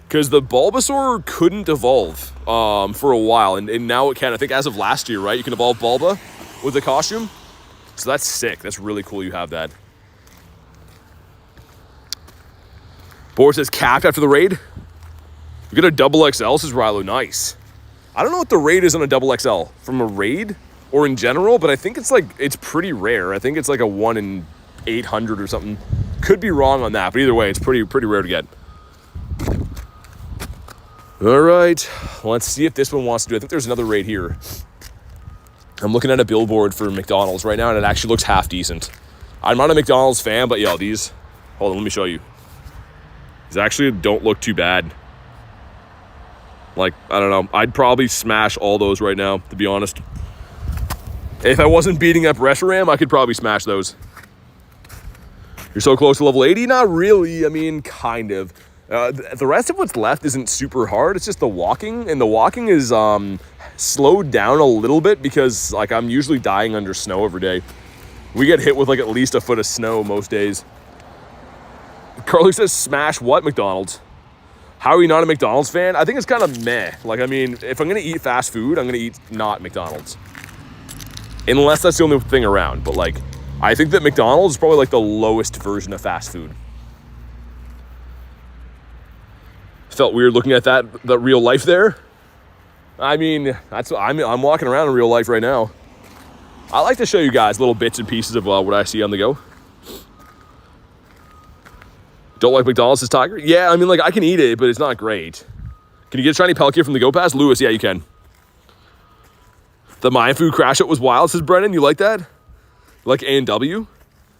Because the Bulbasaur couldn't evolve for a while, and now it can. I think as of last year, right? You can evolve Bulba with the costume. So that's sick. That's really cool you have that. Boris says capped after the raid. We got a double XL, says Rilo. Nice. I don't know what the raid is on a double XL from a raid or in general, but I think it's like, it's pretty rare. I think it's like a 1 in 800 or something. Could be wrong on that, but either way, it's pretty rare to get. All right, let's see if this one wants to do. I think there's another raid here. I'm looking at a billboard for McDonald's right now, and it actually looks half decent. I'm not a McDonald's fan, but yo, these, hold on, let me show you. These actually don't look too bad. Like, I don't know, I'd probably smash all those right now, to be honest. If I wasn't beating up Reshiram, I could probably smash those. You're so close to level 80? Not really, I mean, kind of. The rest of what's left isn't super hard. It's just the walking, and the walking is slowed down a little bit because like I'm usually dying under snow every day. We get hit with like at least a foot of snow most days. Carly says smash what McDonald's? How are you not a McDonald's fan? I think it's kind of meh. Like, I mean, if I'm gonna eat fast food, I'm gonna eat not McDonald's. Unless that's the only thing around. But like, I think that McDonald's is probably like the lowest version of fast food. Felt weird looking at that real life there. I mean, that's I'm walking around in real life right now. I like to show you guys little bits and pieces of what I see on the go. Don't like McDonald's, says Tiger? Yeah, I mean, like, I can eat it, but it's not great. Can you get a shiny Palkia from the Go Pass? Lewis, yeah, you can. The Mayan Food Crash Out was wild, says Brennan. You like that? You like A&W?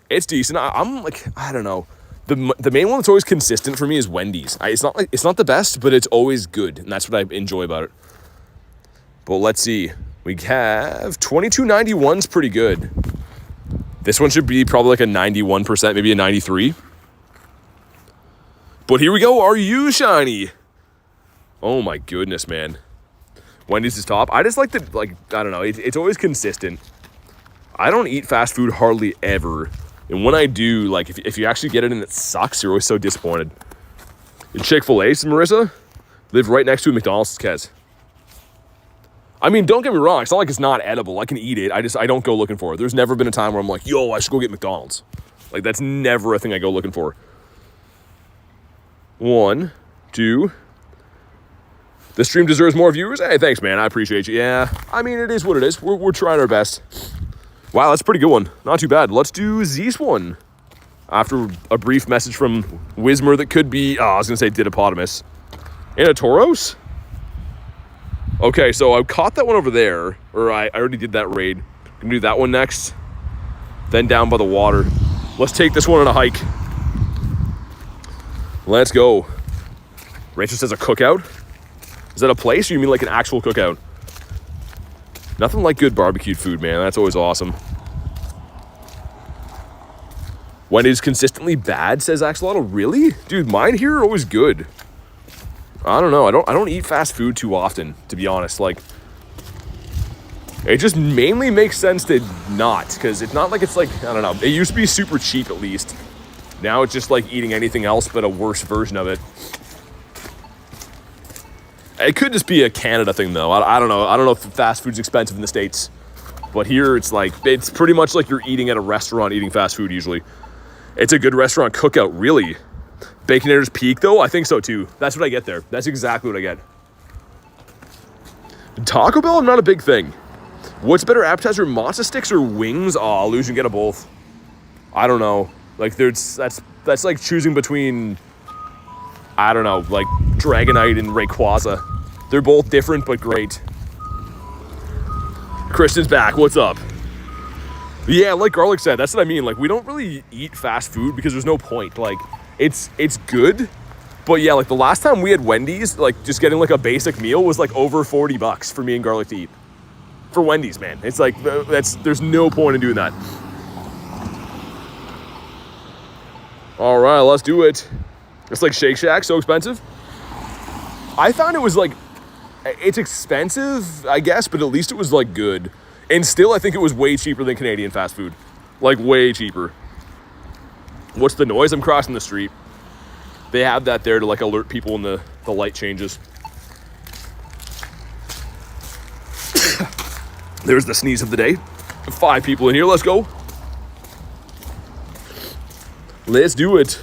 It's decent. I'm like, I don't know. The main one that's always consistent for me is Wendy's. It's not the best, but it's always good, and that's what I enjoy about it. But let's see. We have 2291's pretty good. This one should be probably like a 91%, maybe a 93. But here we go. Are you shiny? Oh my goodness, man. Wendy's is top. I just like the, like, I don't know. It's always consistent. I don't eat fast food hardly ever. And when I do, like, if you actually get it and it sucks, you're always so disappointed. And Chick-fil-A, Marissa, live right next to a McDonald's, Kez. I mean, don't get me wrong. It's not like it's not edible. I can eat it. I don't go looking for it. There's never been a time where I'm like, yo, I should go get McDonald's. Like, that's never a thing I go looking for. 1, 2. The stream deserves more viewers. Hey, thanks, man. I appreciate you. Yeah, I mean, it is what it is. We're trying our best. Wow, that's a pretty good one. Not too bad. Let's do Z's one. After a brief message from Wismer that could be, I was going to say Didopotamus. And a Tauros? Okay, so I caught that one over there. Or I already did that raid. I'm going to do that one next. Then down by the water. Let's take this one on a hike. Let's go. Rachel says a cookout. Is that a place or you mean like an actual cookout? Nothing like good barbecued food, man. That's always awesome. Wendy's consistently bad, says Axolotl. Really? Dude, mine here are always good. I don't know. I don't eat fast food too often, to be honest. Like, it just mainly makes sense to not, because it's not like it's like, I don't know. It used to be super cheap at least. Now it's just like eating anything else but a worse version of it. It could just be a Canada thing, though. I don't know. I don't know if fast food's expensive in the States. But here, it's like, it's pretty much like you're eating at a restaurant, eating fast food, usually. It's a good restaurant cookout, really. Baconator's Peak, though? I think so, too. That's what I get there. That's exactly what I get. Taco Bell, I'm not a big thing. What's better, appetizer, matzo sticks or wings? Oh, I'll lose and get a both. I don't know. Like, that's like choosing between, I don't know, like Dragonite and Rayquaza. They're both different, but great. Kristen's back. What's up? Yeah, like Garlic said, that's what I mean. Like, we don't really eat fast food because there's no point. Like, it's good, but yeah, like the last time we had Wendy's, like just getting like a basic meal was like over $40 for me and Garlic to eat. For Wendy's, man. It's like, there's no point in doing that. All right, let's do it. It's like Shake Shack, so expensive. I found it was like, it's expensive, I guess, but at least it was like good. And still, I think it was way cheaper than Canadian fast food. Like, way cheaper. What's the noise? I'm crossing the street. They have that there to, like, alert people when the light changes. There's the sneeze of the day. 5 people in here. Let's go. Let's do it.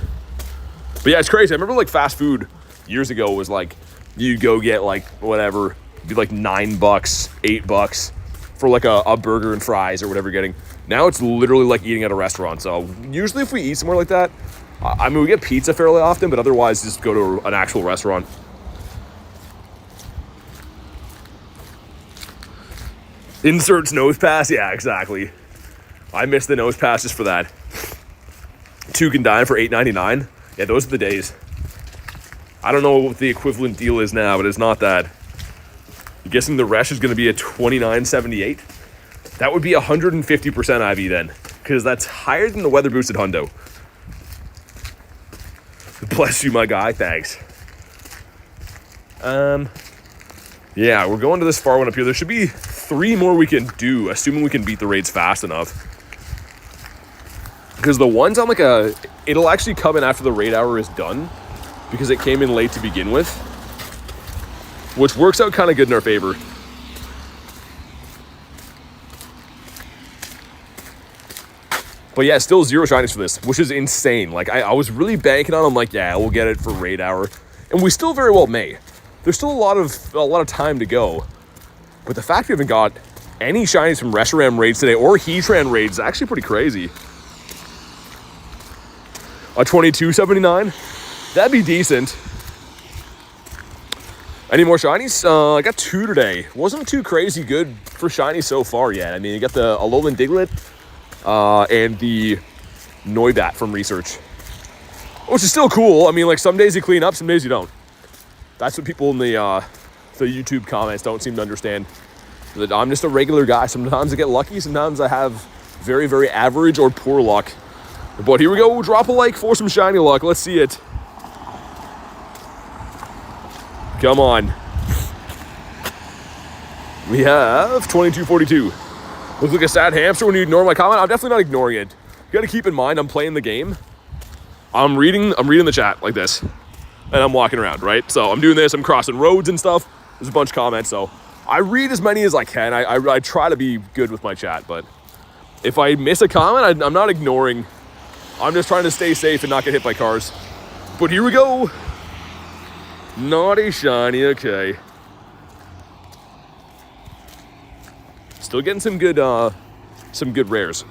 But, yeah, it's crazy. I remember, like, fast food years ago was, like, you'd go get, like, whatever. It'd be, like, $9, $8 for like a burger and fries or whatever you're getting. Now it's literally like eating at a restaurant. So usually if we eat somewhere like that, I mean, we get pizza fairly often, but otherwise just go to an actual restaurant. Inserts nose pass. Yeah, exactly. I missed the nose pass just for that. 2 can dine for $8.99. Yeah, those are the days. I don't know what the equivalent deal is now, but it's not that. I'm guessing the Resh is going to be a $29.78. That would be 150% IV then, because that's higher than the weather boosted hundo. Bless you, my guy. Thanks. Yeah, we're going to this far one up here. There should be 3 more we can do, assuming we can beat the raids fast enough. Because the one's on like it'll actually come in after the raid hour is done, because it came in late to begin with. Which works out kind of good in our favor. But yeah, still 0 shinies for this, which is insane. Like, I was really banking on, I'm like, yeah, we'll get it for raid hour. And we still very well may. There's still a lot of time to go. But the fact we haven't got any shinies from RESHIRAM raids today, or Heatran raids, is actually pretty crazy. A 22.79? That'd be decent. Any more shinies? I got 2 today. Wasn't too crazy good for shinies so far yet. I mean, you got the Alolan Diglett and the Noibat from Research, which is still cool. I mean, like, some days you clean up, some days you don't. That's what people in the YouTube comments don't seem to understand. That I'm just a regular guy. Sometimes I get lucky. Sometimes I have very, very average or poor luck. But here we go. Drop a like for some shiny luck. Let's see it. Come on. We have 2242. Looks like a sad hamster when you ignore my comment. I'm definitely not ignoring it. You gotta keep in mind, I'm playing the game. I'm reading the chat like this. And I'm walking around, right? So I'm doing this, I'm crossing roads and stuff. There's a bunch of comments, so I read as many as I can. I try to be good with my chat, but if I miss a comment, I'm not ignoring. I'm just trying to stay safe and not get hit by cars. But here we go. Naughty shiny, okay. Still getting some good rares.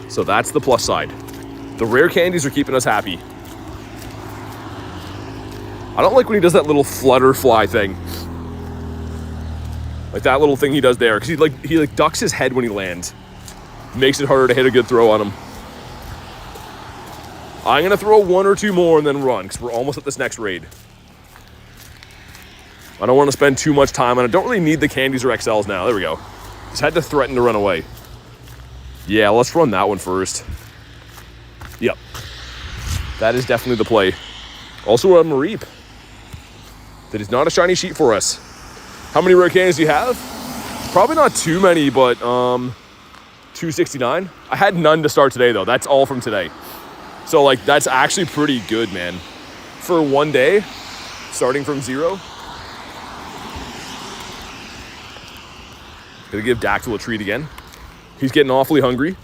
So that's the plus side. The rare candies are keeping us happy. I don't like when he does that little flutter fly thing. Like that little thing he does there, because he ducks his head when he lands. Makes it harder to hit a good throw on him. I'm gonna throw 1 or 2 more and then run, because we're almost at this next raid. I don't want to spend too much time on it. I don't really need the candies or XLs now. There we go. Just had to threaten to run away. Yeah, let's run that one first. Yep. That is definitely the play. Also a Mareep. That is not a shiny sheet for us. How many rare candies do you have? Probably not too many, but 269. I had none to start today, though. That's all from today. So, like, that's actually pretty good, man. For one day, starting from 0. Gonna give Dactyl a treat again. He's getting awfully hungry.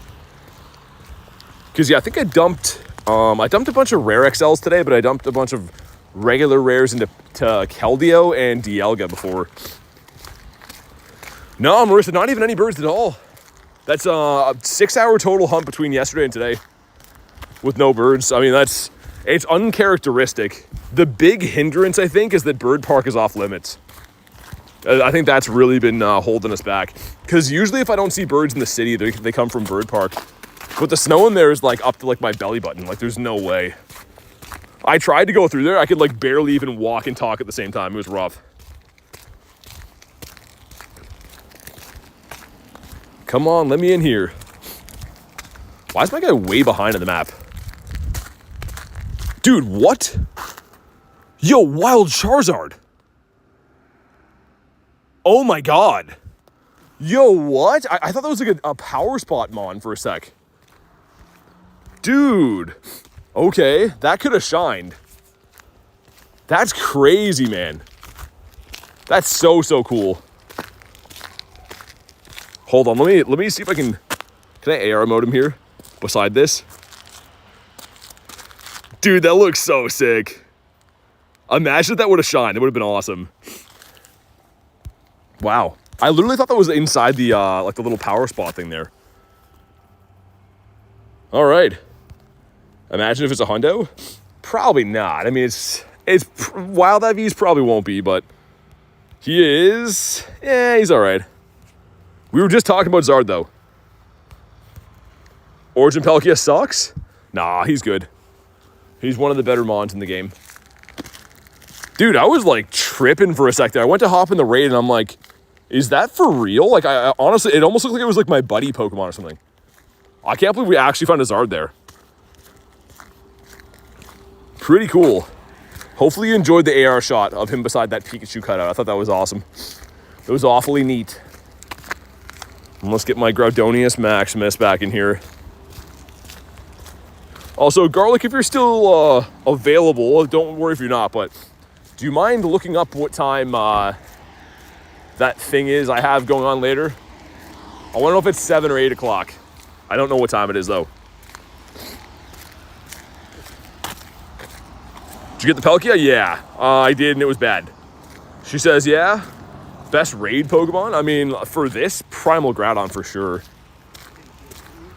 Because, yeah, I think I dumped a bunch of rare XLs today, but I dumped a bunch of regular rares into Keldeo and Dialga before. No, Marissa, not even any birds at all. That's a 6-hour total hunt between yesterday and today with no birds. I mean, it's uncharacteristic. The big hindrance, I think, is that Bird Park is off limits. I think that's really been holding us back. Because usually if I don't see birds in the city, they come from Bird Park. But the snow in there is like up to like my belly button. Like there's no way. I tried to go through there. I could like barely even walk and talk at the same time. It was rough. Come on, let me in here. Why is my guy way behind on the map? Dude, what? Yo, wild Charizard. Oh my god. Yo, what? I thought that was like a power spot mon for a sec. Dude. Okay, that could have shined. That's crazy, man. That's so cool. Hold on, let me see if I can I AR mode him here beside this? Dude, that looks so sick. Imagine if that would have shined. It would have been awesome. Wow. I literally thought that was inside the like the little power spot thing there. All right. Imagine if it's a hundo. Probably not. I mean, it's Wild IVs probably won't be, but he is. Yeah, he's all right. We were just talking about Zard though. Origin Palkia sucks? Nah, he's good. He's one of the better mons in the game. Dude, I was like tripping for a sec there. I went to hop in the raid and I'm like, is that for real? Like, I honestly, it almost looked like it was like my buddy Pokemon or something. I can't believe we actually found a Zard there. Pretty cool. Hopefully you enjoyed the AR shot of him beside that Pikachu cutout. I thought that was awesome. It was awfully neat. And let's get my Groudonius Maximus back in here. Also, Garlic, if you're still available, don't worry if you're not, but do you mind looking up what time that thing is I have going on later? I want to know if it's 7 or 8 o'clock. I don't know what time it is, though. Did you get the Palkia? Yeah, I did, and it was bad. She says, yeah. Best raid Pokemon? I mean, for this, Primal Groudon for sure.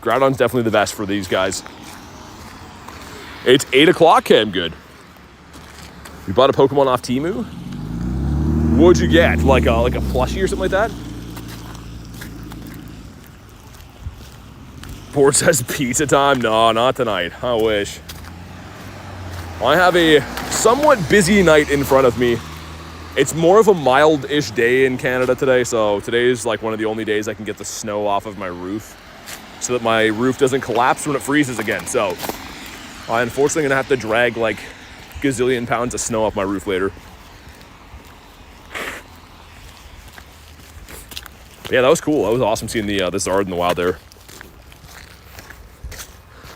Groudon's definitely the best for these guys. It's 8 o'clock, Cam. Good. You bought a Pokemon off Temu? What'd you get? Like a plushie or something like that? Board says pizza time. No, not tonight. I wish. I have a somewhat busy night in front of me. It's more of a mild-ish day in Canada today, so today's like one of the only days I can get the snow off of my roof so that my roof doesn't collapse when it freezes again. So I'm unfortunately gonna have to drag like gazillion pounds of snow off my roof later. Yeah, that was cool. That was awesome seeing the Zard in the wild there.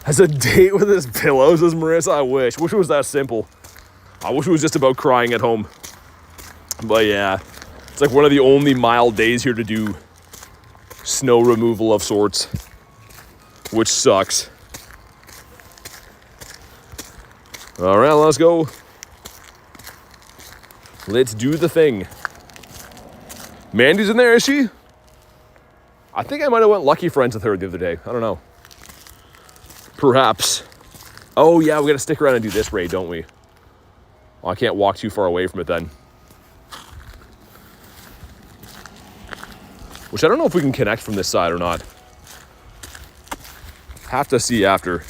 Has a date with his pillows, says Marissa. I wish it was that simple. I wish it was just about crying at home. But yeah, it's like one of the only mild days here to do snow removal of sorts, which sucks. All right, let's go. Let's do the thing. Mandy's in there, is she? I think I might have went Lucky Friends with her the other day. I don't know. Perhaps. Oh yeah, we gotta stick around and do this raid, don't we? Oh, I can't walk too far away from it then. Which I don't know if we can connect from this side or not. Have to see after.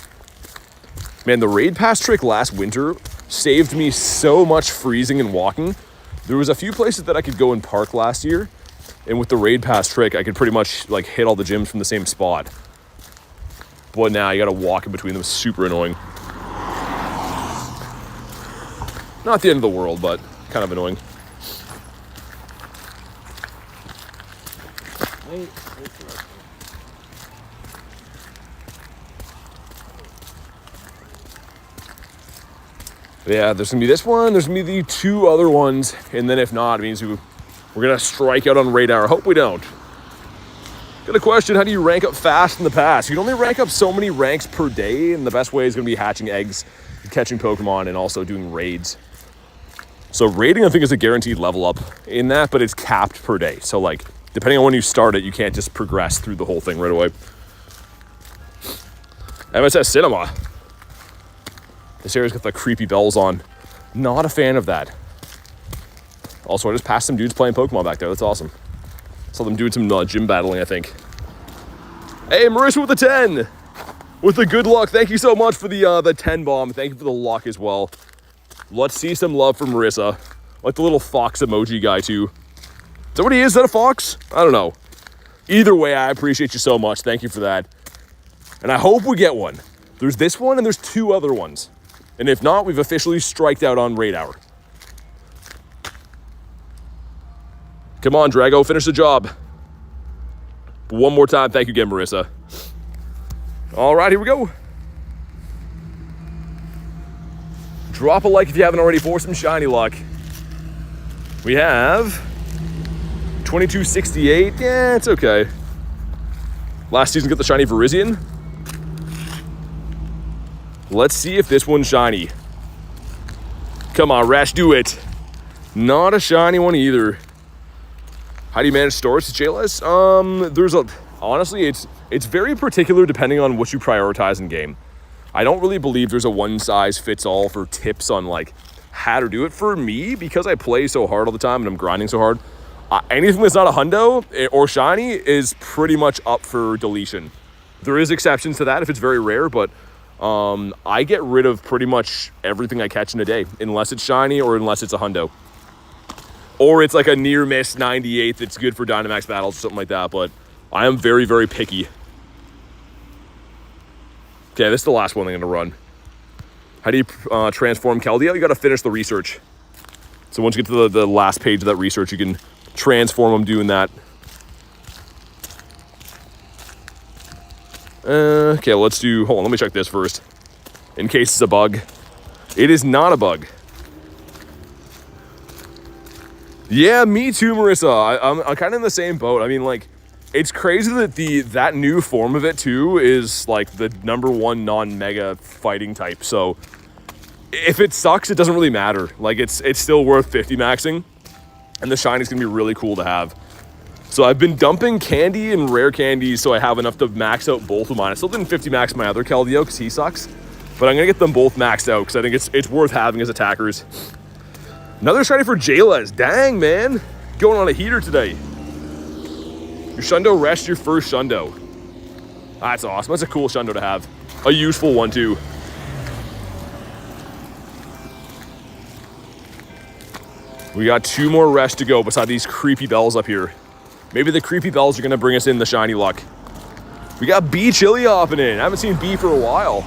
Man, the raid pass trick last winter saved me so much freezing and walking. There was a few places that I could go and park last year, and with the raid pass trick, I could pretty much like hit all the gyms from the same spot. But now you gotta walk in between them. Super annoying. Not the end of the world, but kind of annoying. Yeah, there's gonna be this one, there's gonna be the 2 other ones, and then if not, it means we're gonna strike out on raid hour. Hope we don't. Got a question, how do you rank up fast in the past? You can only rank up so many ranks per day, and the best way is gonna be hatching eggs, catching Pokemon, and also doing raids. So raiding, I think, is a guaranteed level up in that, but it's capped per day. So like, depending on when you start it, you can't just progress through the whole thing right away. MSS Cinema. This area's got the creepy bells on. Not a fan of that. Also, I just passed some dudes playing Pokemon back there. That's awesome. Saw them doing some gym battling, I think. Hey, Marissa with the 10. With the good luck. Thank you so much for the 10 bomb. Thank you for the luck as well. Let's see some love from Marissa. Like the little fox emoji guy, too. Is that what he is? Is that a fox? I don't know. Either way, I appreciate you so much. Thank you for that. And I hope we get one. There's this one and there's 2 other ones. And if not, we've officially striked out on Raid Hour. Come on, Drago, finish the job. One more time. Thank you again, Marissa. All right, here we go. Drop a like if you haven't already for some shiny luck. We have 2268. Yeah, it's okay. Last season got the shiny Virizion. Let's see if this one's shiny. Come on, Rash, do it. Not a shiny one either. How do you manage storage, JLS? Honestly, it's very particular depending on what you prioritize in game. I don't really believe there's a one-size-fits-all for tips on like how to do it. For me, because I play so hard all the time and I'm grinding so hard, anything that's not a hundo or shiny is pretty much up for deletion. There is exceptions to that if it's very rare, but I get rid of pretty much everything I catch in a day, unless it's shiny or unless it's a hundo. Or it's like a near miss 98 that's good for Dynamax battles or something like that, but I am very, very picky. Okay, this is the last one I'm gonna run. How do you transform Keldeo? You gotta finish the research. So once you get to the last page of that research, you can transform them doing that. Okay, let's do, hold on, let me check this first. In case it's a bug. It is not a bug. Yeah, me too, Marissa. I'm kind of in the same boat. I mean, like, it's crazy that that new form of it, too, is, like, the #1 non-mega fighting type. So, if it sucks, it doesn't really matter. Like, it's still worth 50 maxing. And the shiny's going to be really cool to have. So, I've been dumping candy and rare candies so I have enough to max out both of mine. I still didn't 50 max my other Keldeo because he sucks. But I'm going to get them both maxed out because I think it's worth having as attackers. Another shiny for Jayles. Dang, man. Going on a heater today. Your Shundo Resh, your first Shundo. That's awesome. That's a cool Shundo to have. A useful one, too. We got 2 more Resh to go beside these creepy bells up here. Maybe the creepy bells are going to bring us in the shiny luck. We got B Chili hopping in. I haven't seen B for a while.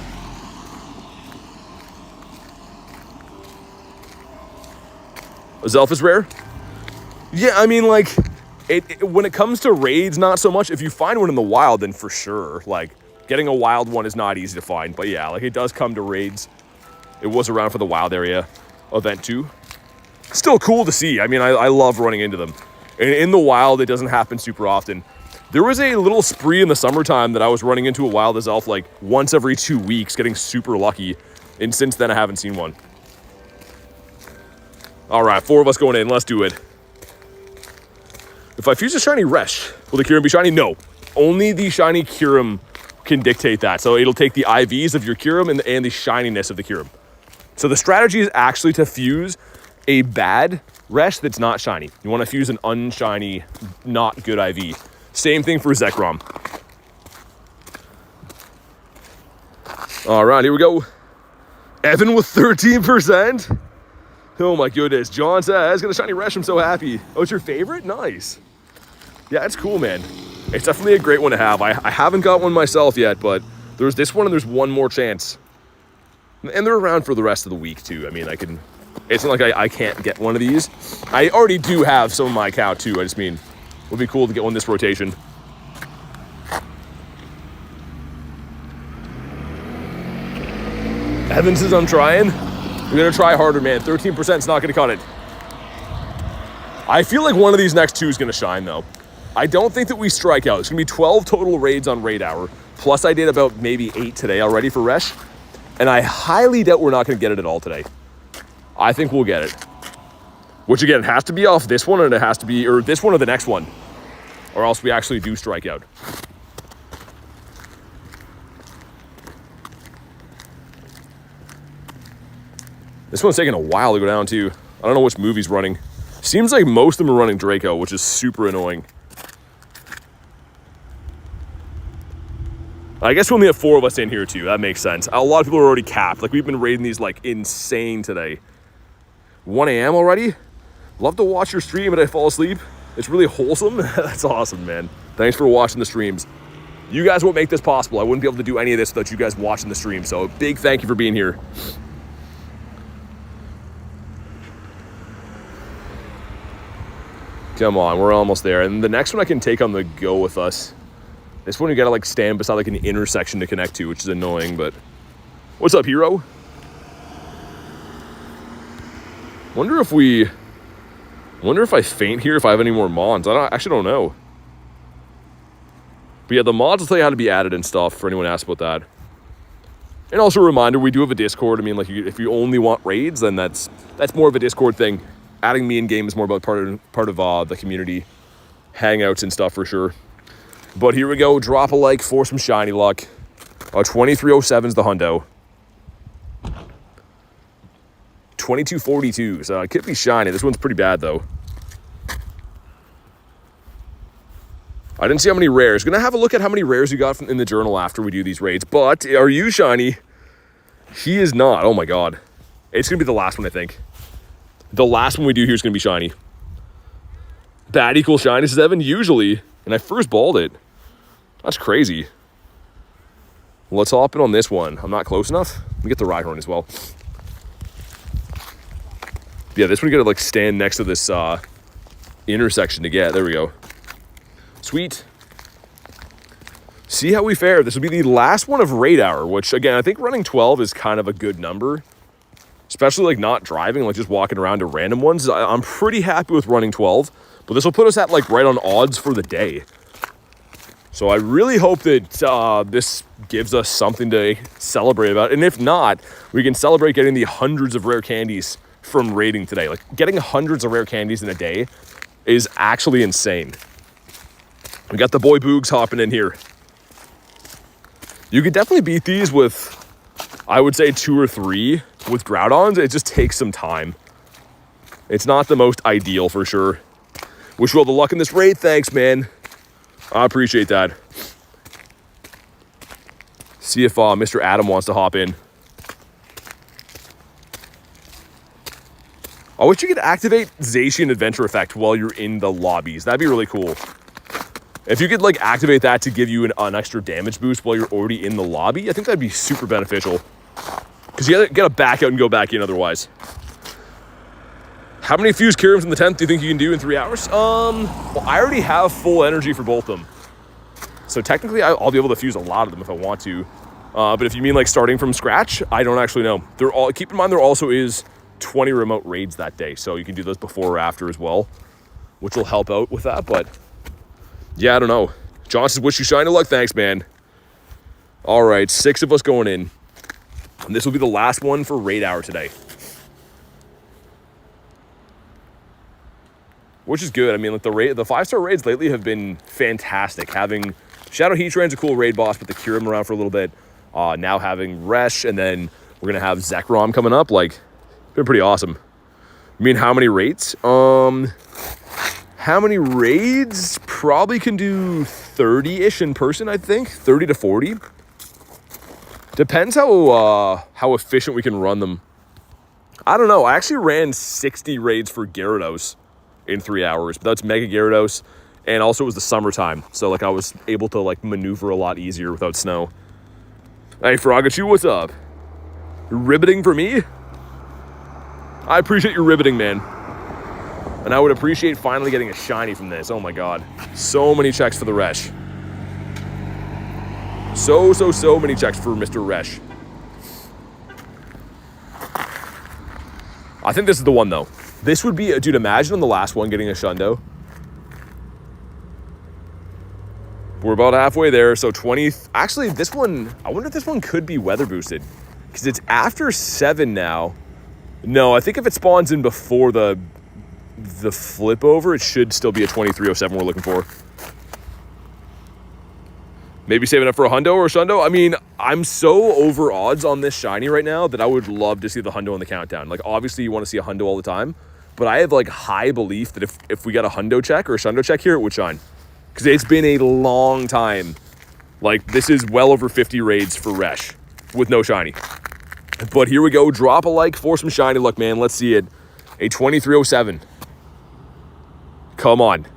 Zelf is rare? Yeah, I mean, like, when it comes to raids, not so much. If you find one in the wild, then for sure. Like, getting a wild one is not easy to find. But yeah, like, it does come to raids. It was around for the wild area event, too. Still cool to see. I mean, I love running into them. And in the wild, it doesn't happen super often. There was a little spree in the summertime that I was running into a wild Zelf, like, once every 2 weeks, getting super lucky. And since then, I haven't seen one. All right, 4 of us going in. Let's do it. If I fuse a shiny Resh, will the Kyurem be shiny? No. Only the shiny Kyurem can dictate that. So it'll take the IVs of your Kyurem and the shininess of the Kyurem. So the strategy is actually to fuse a bad Resh that's not shiny. You want to fuse an unshiny, not good IV. Same thing for Zekrom. All right, here we go. Evan with 13%. Oh my goodness. John says, got a shiny Resh, I'm so happy. Oh, it's your favorite? Nice. Yeah, it's cool, man. It's definitely a great one to have. I haven't got one myself yet, but there's this one and there's one more chance. And they're around for the rest of the week, too. I mean, it's not like I can't get one of these. I already do have some of my account, too. I just mean, it would be cool to get one this rotation. Evan says, I'm trying. We're going to try harder, man. 13% is not going to cut it. I feel like one of these next 2 is going to shine, though. I don't think that we strike out. It's going to be 12 total raids on Raid Hour. Plus, I did about maybe 8 today already for Resh. And I highly doubt we're not going to get it at all today. I think we'll get it. Which, again, has to be off this one, and it has to be, or this one or the next one. Or else we actually do strike out. This one's taking a while to go down, too. I don't know which movie's running. Seems like most of them are running Draco, which is super annoying. I guess we only have 4 of us in here too. That makes sense. A lot of people are already capped. Like, we've been raiding these like insane today. 1 a.m. already? Love to watch your stream and I fall asleep. It's really wholesome. That's awesome, man. Thanks for watching the streams. You guys won't make this possible. I wouldn't be able to do any of this without you guys watching the stream. So big thank you for being here. Come on, we're almost there. And the next one I can take on the go with us. This one you gotta like stand beside like an intersection to connect to, which is annoying, but... What's up, hero? Wonder if I faint here if I have any more mods. I actually don't know. But yeah, the mods will tell you how to be added and stuff for anyone who asks about that. And also a reminder, we do have a Discord. I mean, like, if you only want raids, then that's more of a Discord thing. Adding me in game is more about part of the community hangouts and stuff for sure. But here we go. Drop a like for some shiny luck. 2307's the hundo. 2242. So it could be shiny. This one's pretty bad though. I didn't see how many rares. Gonna have a look at how many rares you got in the journal after we do these raids. But are you shiny? He is not. Oh my god. It's gonna be the last one, I think. The last one we do here is gonna be shiny. Bad equals shiny, says Evan. Usually. And I first balled it. That's crazy. Let's hop in on this one. I'm not close enough. Let me get the ride horn as well. Yeah, this one you gotta like stand next to this intersection to get. There we go. Sweet. See how we fare. This will be the last one of raid hour, which again, I think running 12 is kind of a good number. Especially like not driving, like just walking around to random ones. I'm pretty happy with running 12, but this will put us at like right on odds for the day. So I really hope that this gives us something to celebrate about. And if not, we can celebrate getting the hundreds of rare candies from raiding today. Like, getting hundreds of rare candies in a day is actually insane. We got the boy Boogs hopping in here. You could definitely beat these with, I would say, 2 or 3 with Groudons. It just takes some time. It's not the most ideal for sure. Wish you all the luck in this raid. Thanks, man. I appreciate that. See if Mr. Adam wants to hop in. I wish you could activate Zacian Adventure Effect while you're in the lobbies. That'd be really cool. If you could like activate that to give you an extra damage boost while you're already in the lobby, I think that'd be super beneficial. Because you gotta back out and go back in otherwise. How many fused Kirams in the 10th do you think you can do in 3 hours? Well, I already have full energy for both of them. So technically, I'll be able to fuse a lot of them if I want to. But if you mean like starting from scratch, I don't actually know. Keep in mind there also is 20 remote raids that day. So you can do those before or after as well, which will help out with that. But yeah, I don't know. John says, wish you shiny luck. Thanks, man. All right, 6 of us going in. And this will be the last one for raid hour today. Which is good. I mean, like the 5-star raids lately have been fantastic. Having Shadow Heatran's a cool raid boss, but the Kyurem around for a little bit. Now having Resh, and then we're gonna have Zekrom coming up. Like, been pretty awesome. I mean, how many raids? How many raids? Probably can do 30-ish in person, I think. 30 to 40. Depends how efficient we can run them. I don't know. I actually ran 60 raids for Gyarados in 3 hours, but that's Mega Gyarados, and also it was the summertime, so like I was able to like maneuver a lot easier without snow. Hey Froggachu, what's up? You're ribbiting for me? I appreciate your ribbiting, man. And I would appreciate finally getting a shiny from this. Oh my god. So many checks for the Resh. So many checks for Mr. Resh. I think this is the one though. This would be, dude, imagine on the last one getting a Shundo. We're about halfway there, so 20. Actually, this one, I wonder if this one could be weather boosted. Because it's after 7 now. No, I think if it spawns in before the flip over, it should still be a 2307 we're looking for. Maybe saving up for a hundo or a shundo. I mean, I'm so over odds on this shiny right now that I would love to see the hundo on the countdown. Like, obviously you want to see a hundo all the time, but I have like high belief that if we got a hundo check or a shundo check here, it would shine. Because it's been a long time. Like, this is well over 50 raids for Resh with no shiny. But here we go. Drop a like for some shiny luck, man. Let's see it. A 2307. Come on.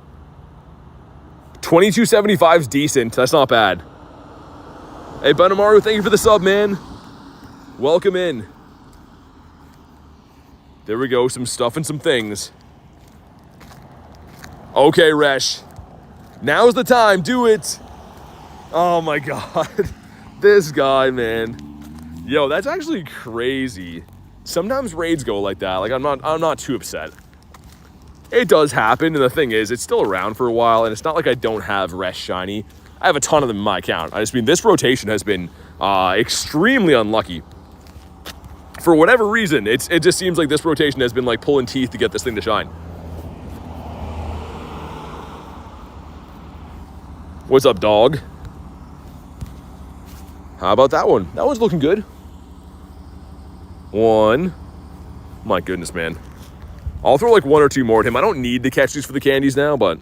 2275 is decent. That's not bad. Hey, Benamaru, thank you for the sub, man. Welcome in. There we go. Some stuff and some things. Okay, Resh. Now's the time. Do it. Oh, my God. This guy, man. Yo, that's actually crazy. Sometimes raids go like that. Like, I'm not too upset. It does happen, and the thing is, it's still around for a while, and it's not like I don't have Resh shiny. I have a ton of them in my account. I just mean, this rotation has been extremely unlucky. For whatever reason, it just seems like this rotation has been like pulling teeth to get this thing to shine. What's up, dog? How about that one? That one's looking good. One. My goodness, man. I'll throw like one or two more at him. I don't need to catch these for the candies now, but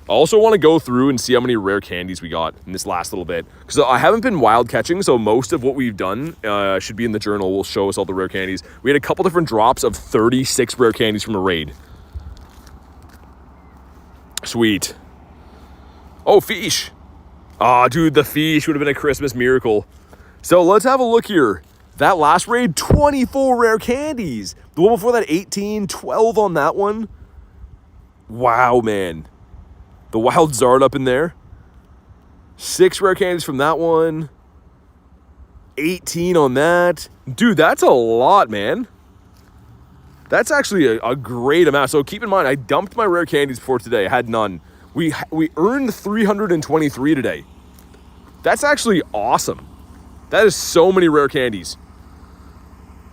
I also want to go through and see how many rare candies we got in this last little bit. Because I haven't been wild catching, so most of what we've done should be in the journal. Will show us all the rare candies. We had a couple different drops of 36 rare candies from a raid. Sweet. Oh, fish. Ah, dude, the fish would have been a Christmas miracle. So let's have a look here. That last raid, 24 rare candies. The one before that, 18, 12 on that one. Wow, man. The wild Zard up in there. 6 rare candies from that one. 18 on that. Dude, that's a lot, man. That's actually a great amount. So keep in mind, I dumped my rare candies before today. I had none. We earned 323 today. That's actually awesome. That is so many rare candies.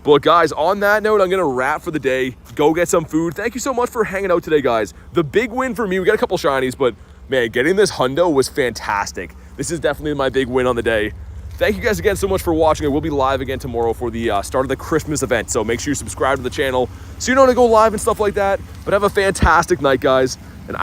But guys, on that note, I'm going to wrap for the day. Go get some food. Thank you so much for hanging out today, guys. The big win for me, we got a couple shinies, but man, getting this hundo was fantastic. This is definitely my big win on the day. Thank you guys again so much for watching. I will be live again tomorrow for the start of the Christmas event. So make sure you subscribe to the channel so you know when to go live and stuff like that. But have a fantastic night, guys.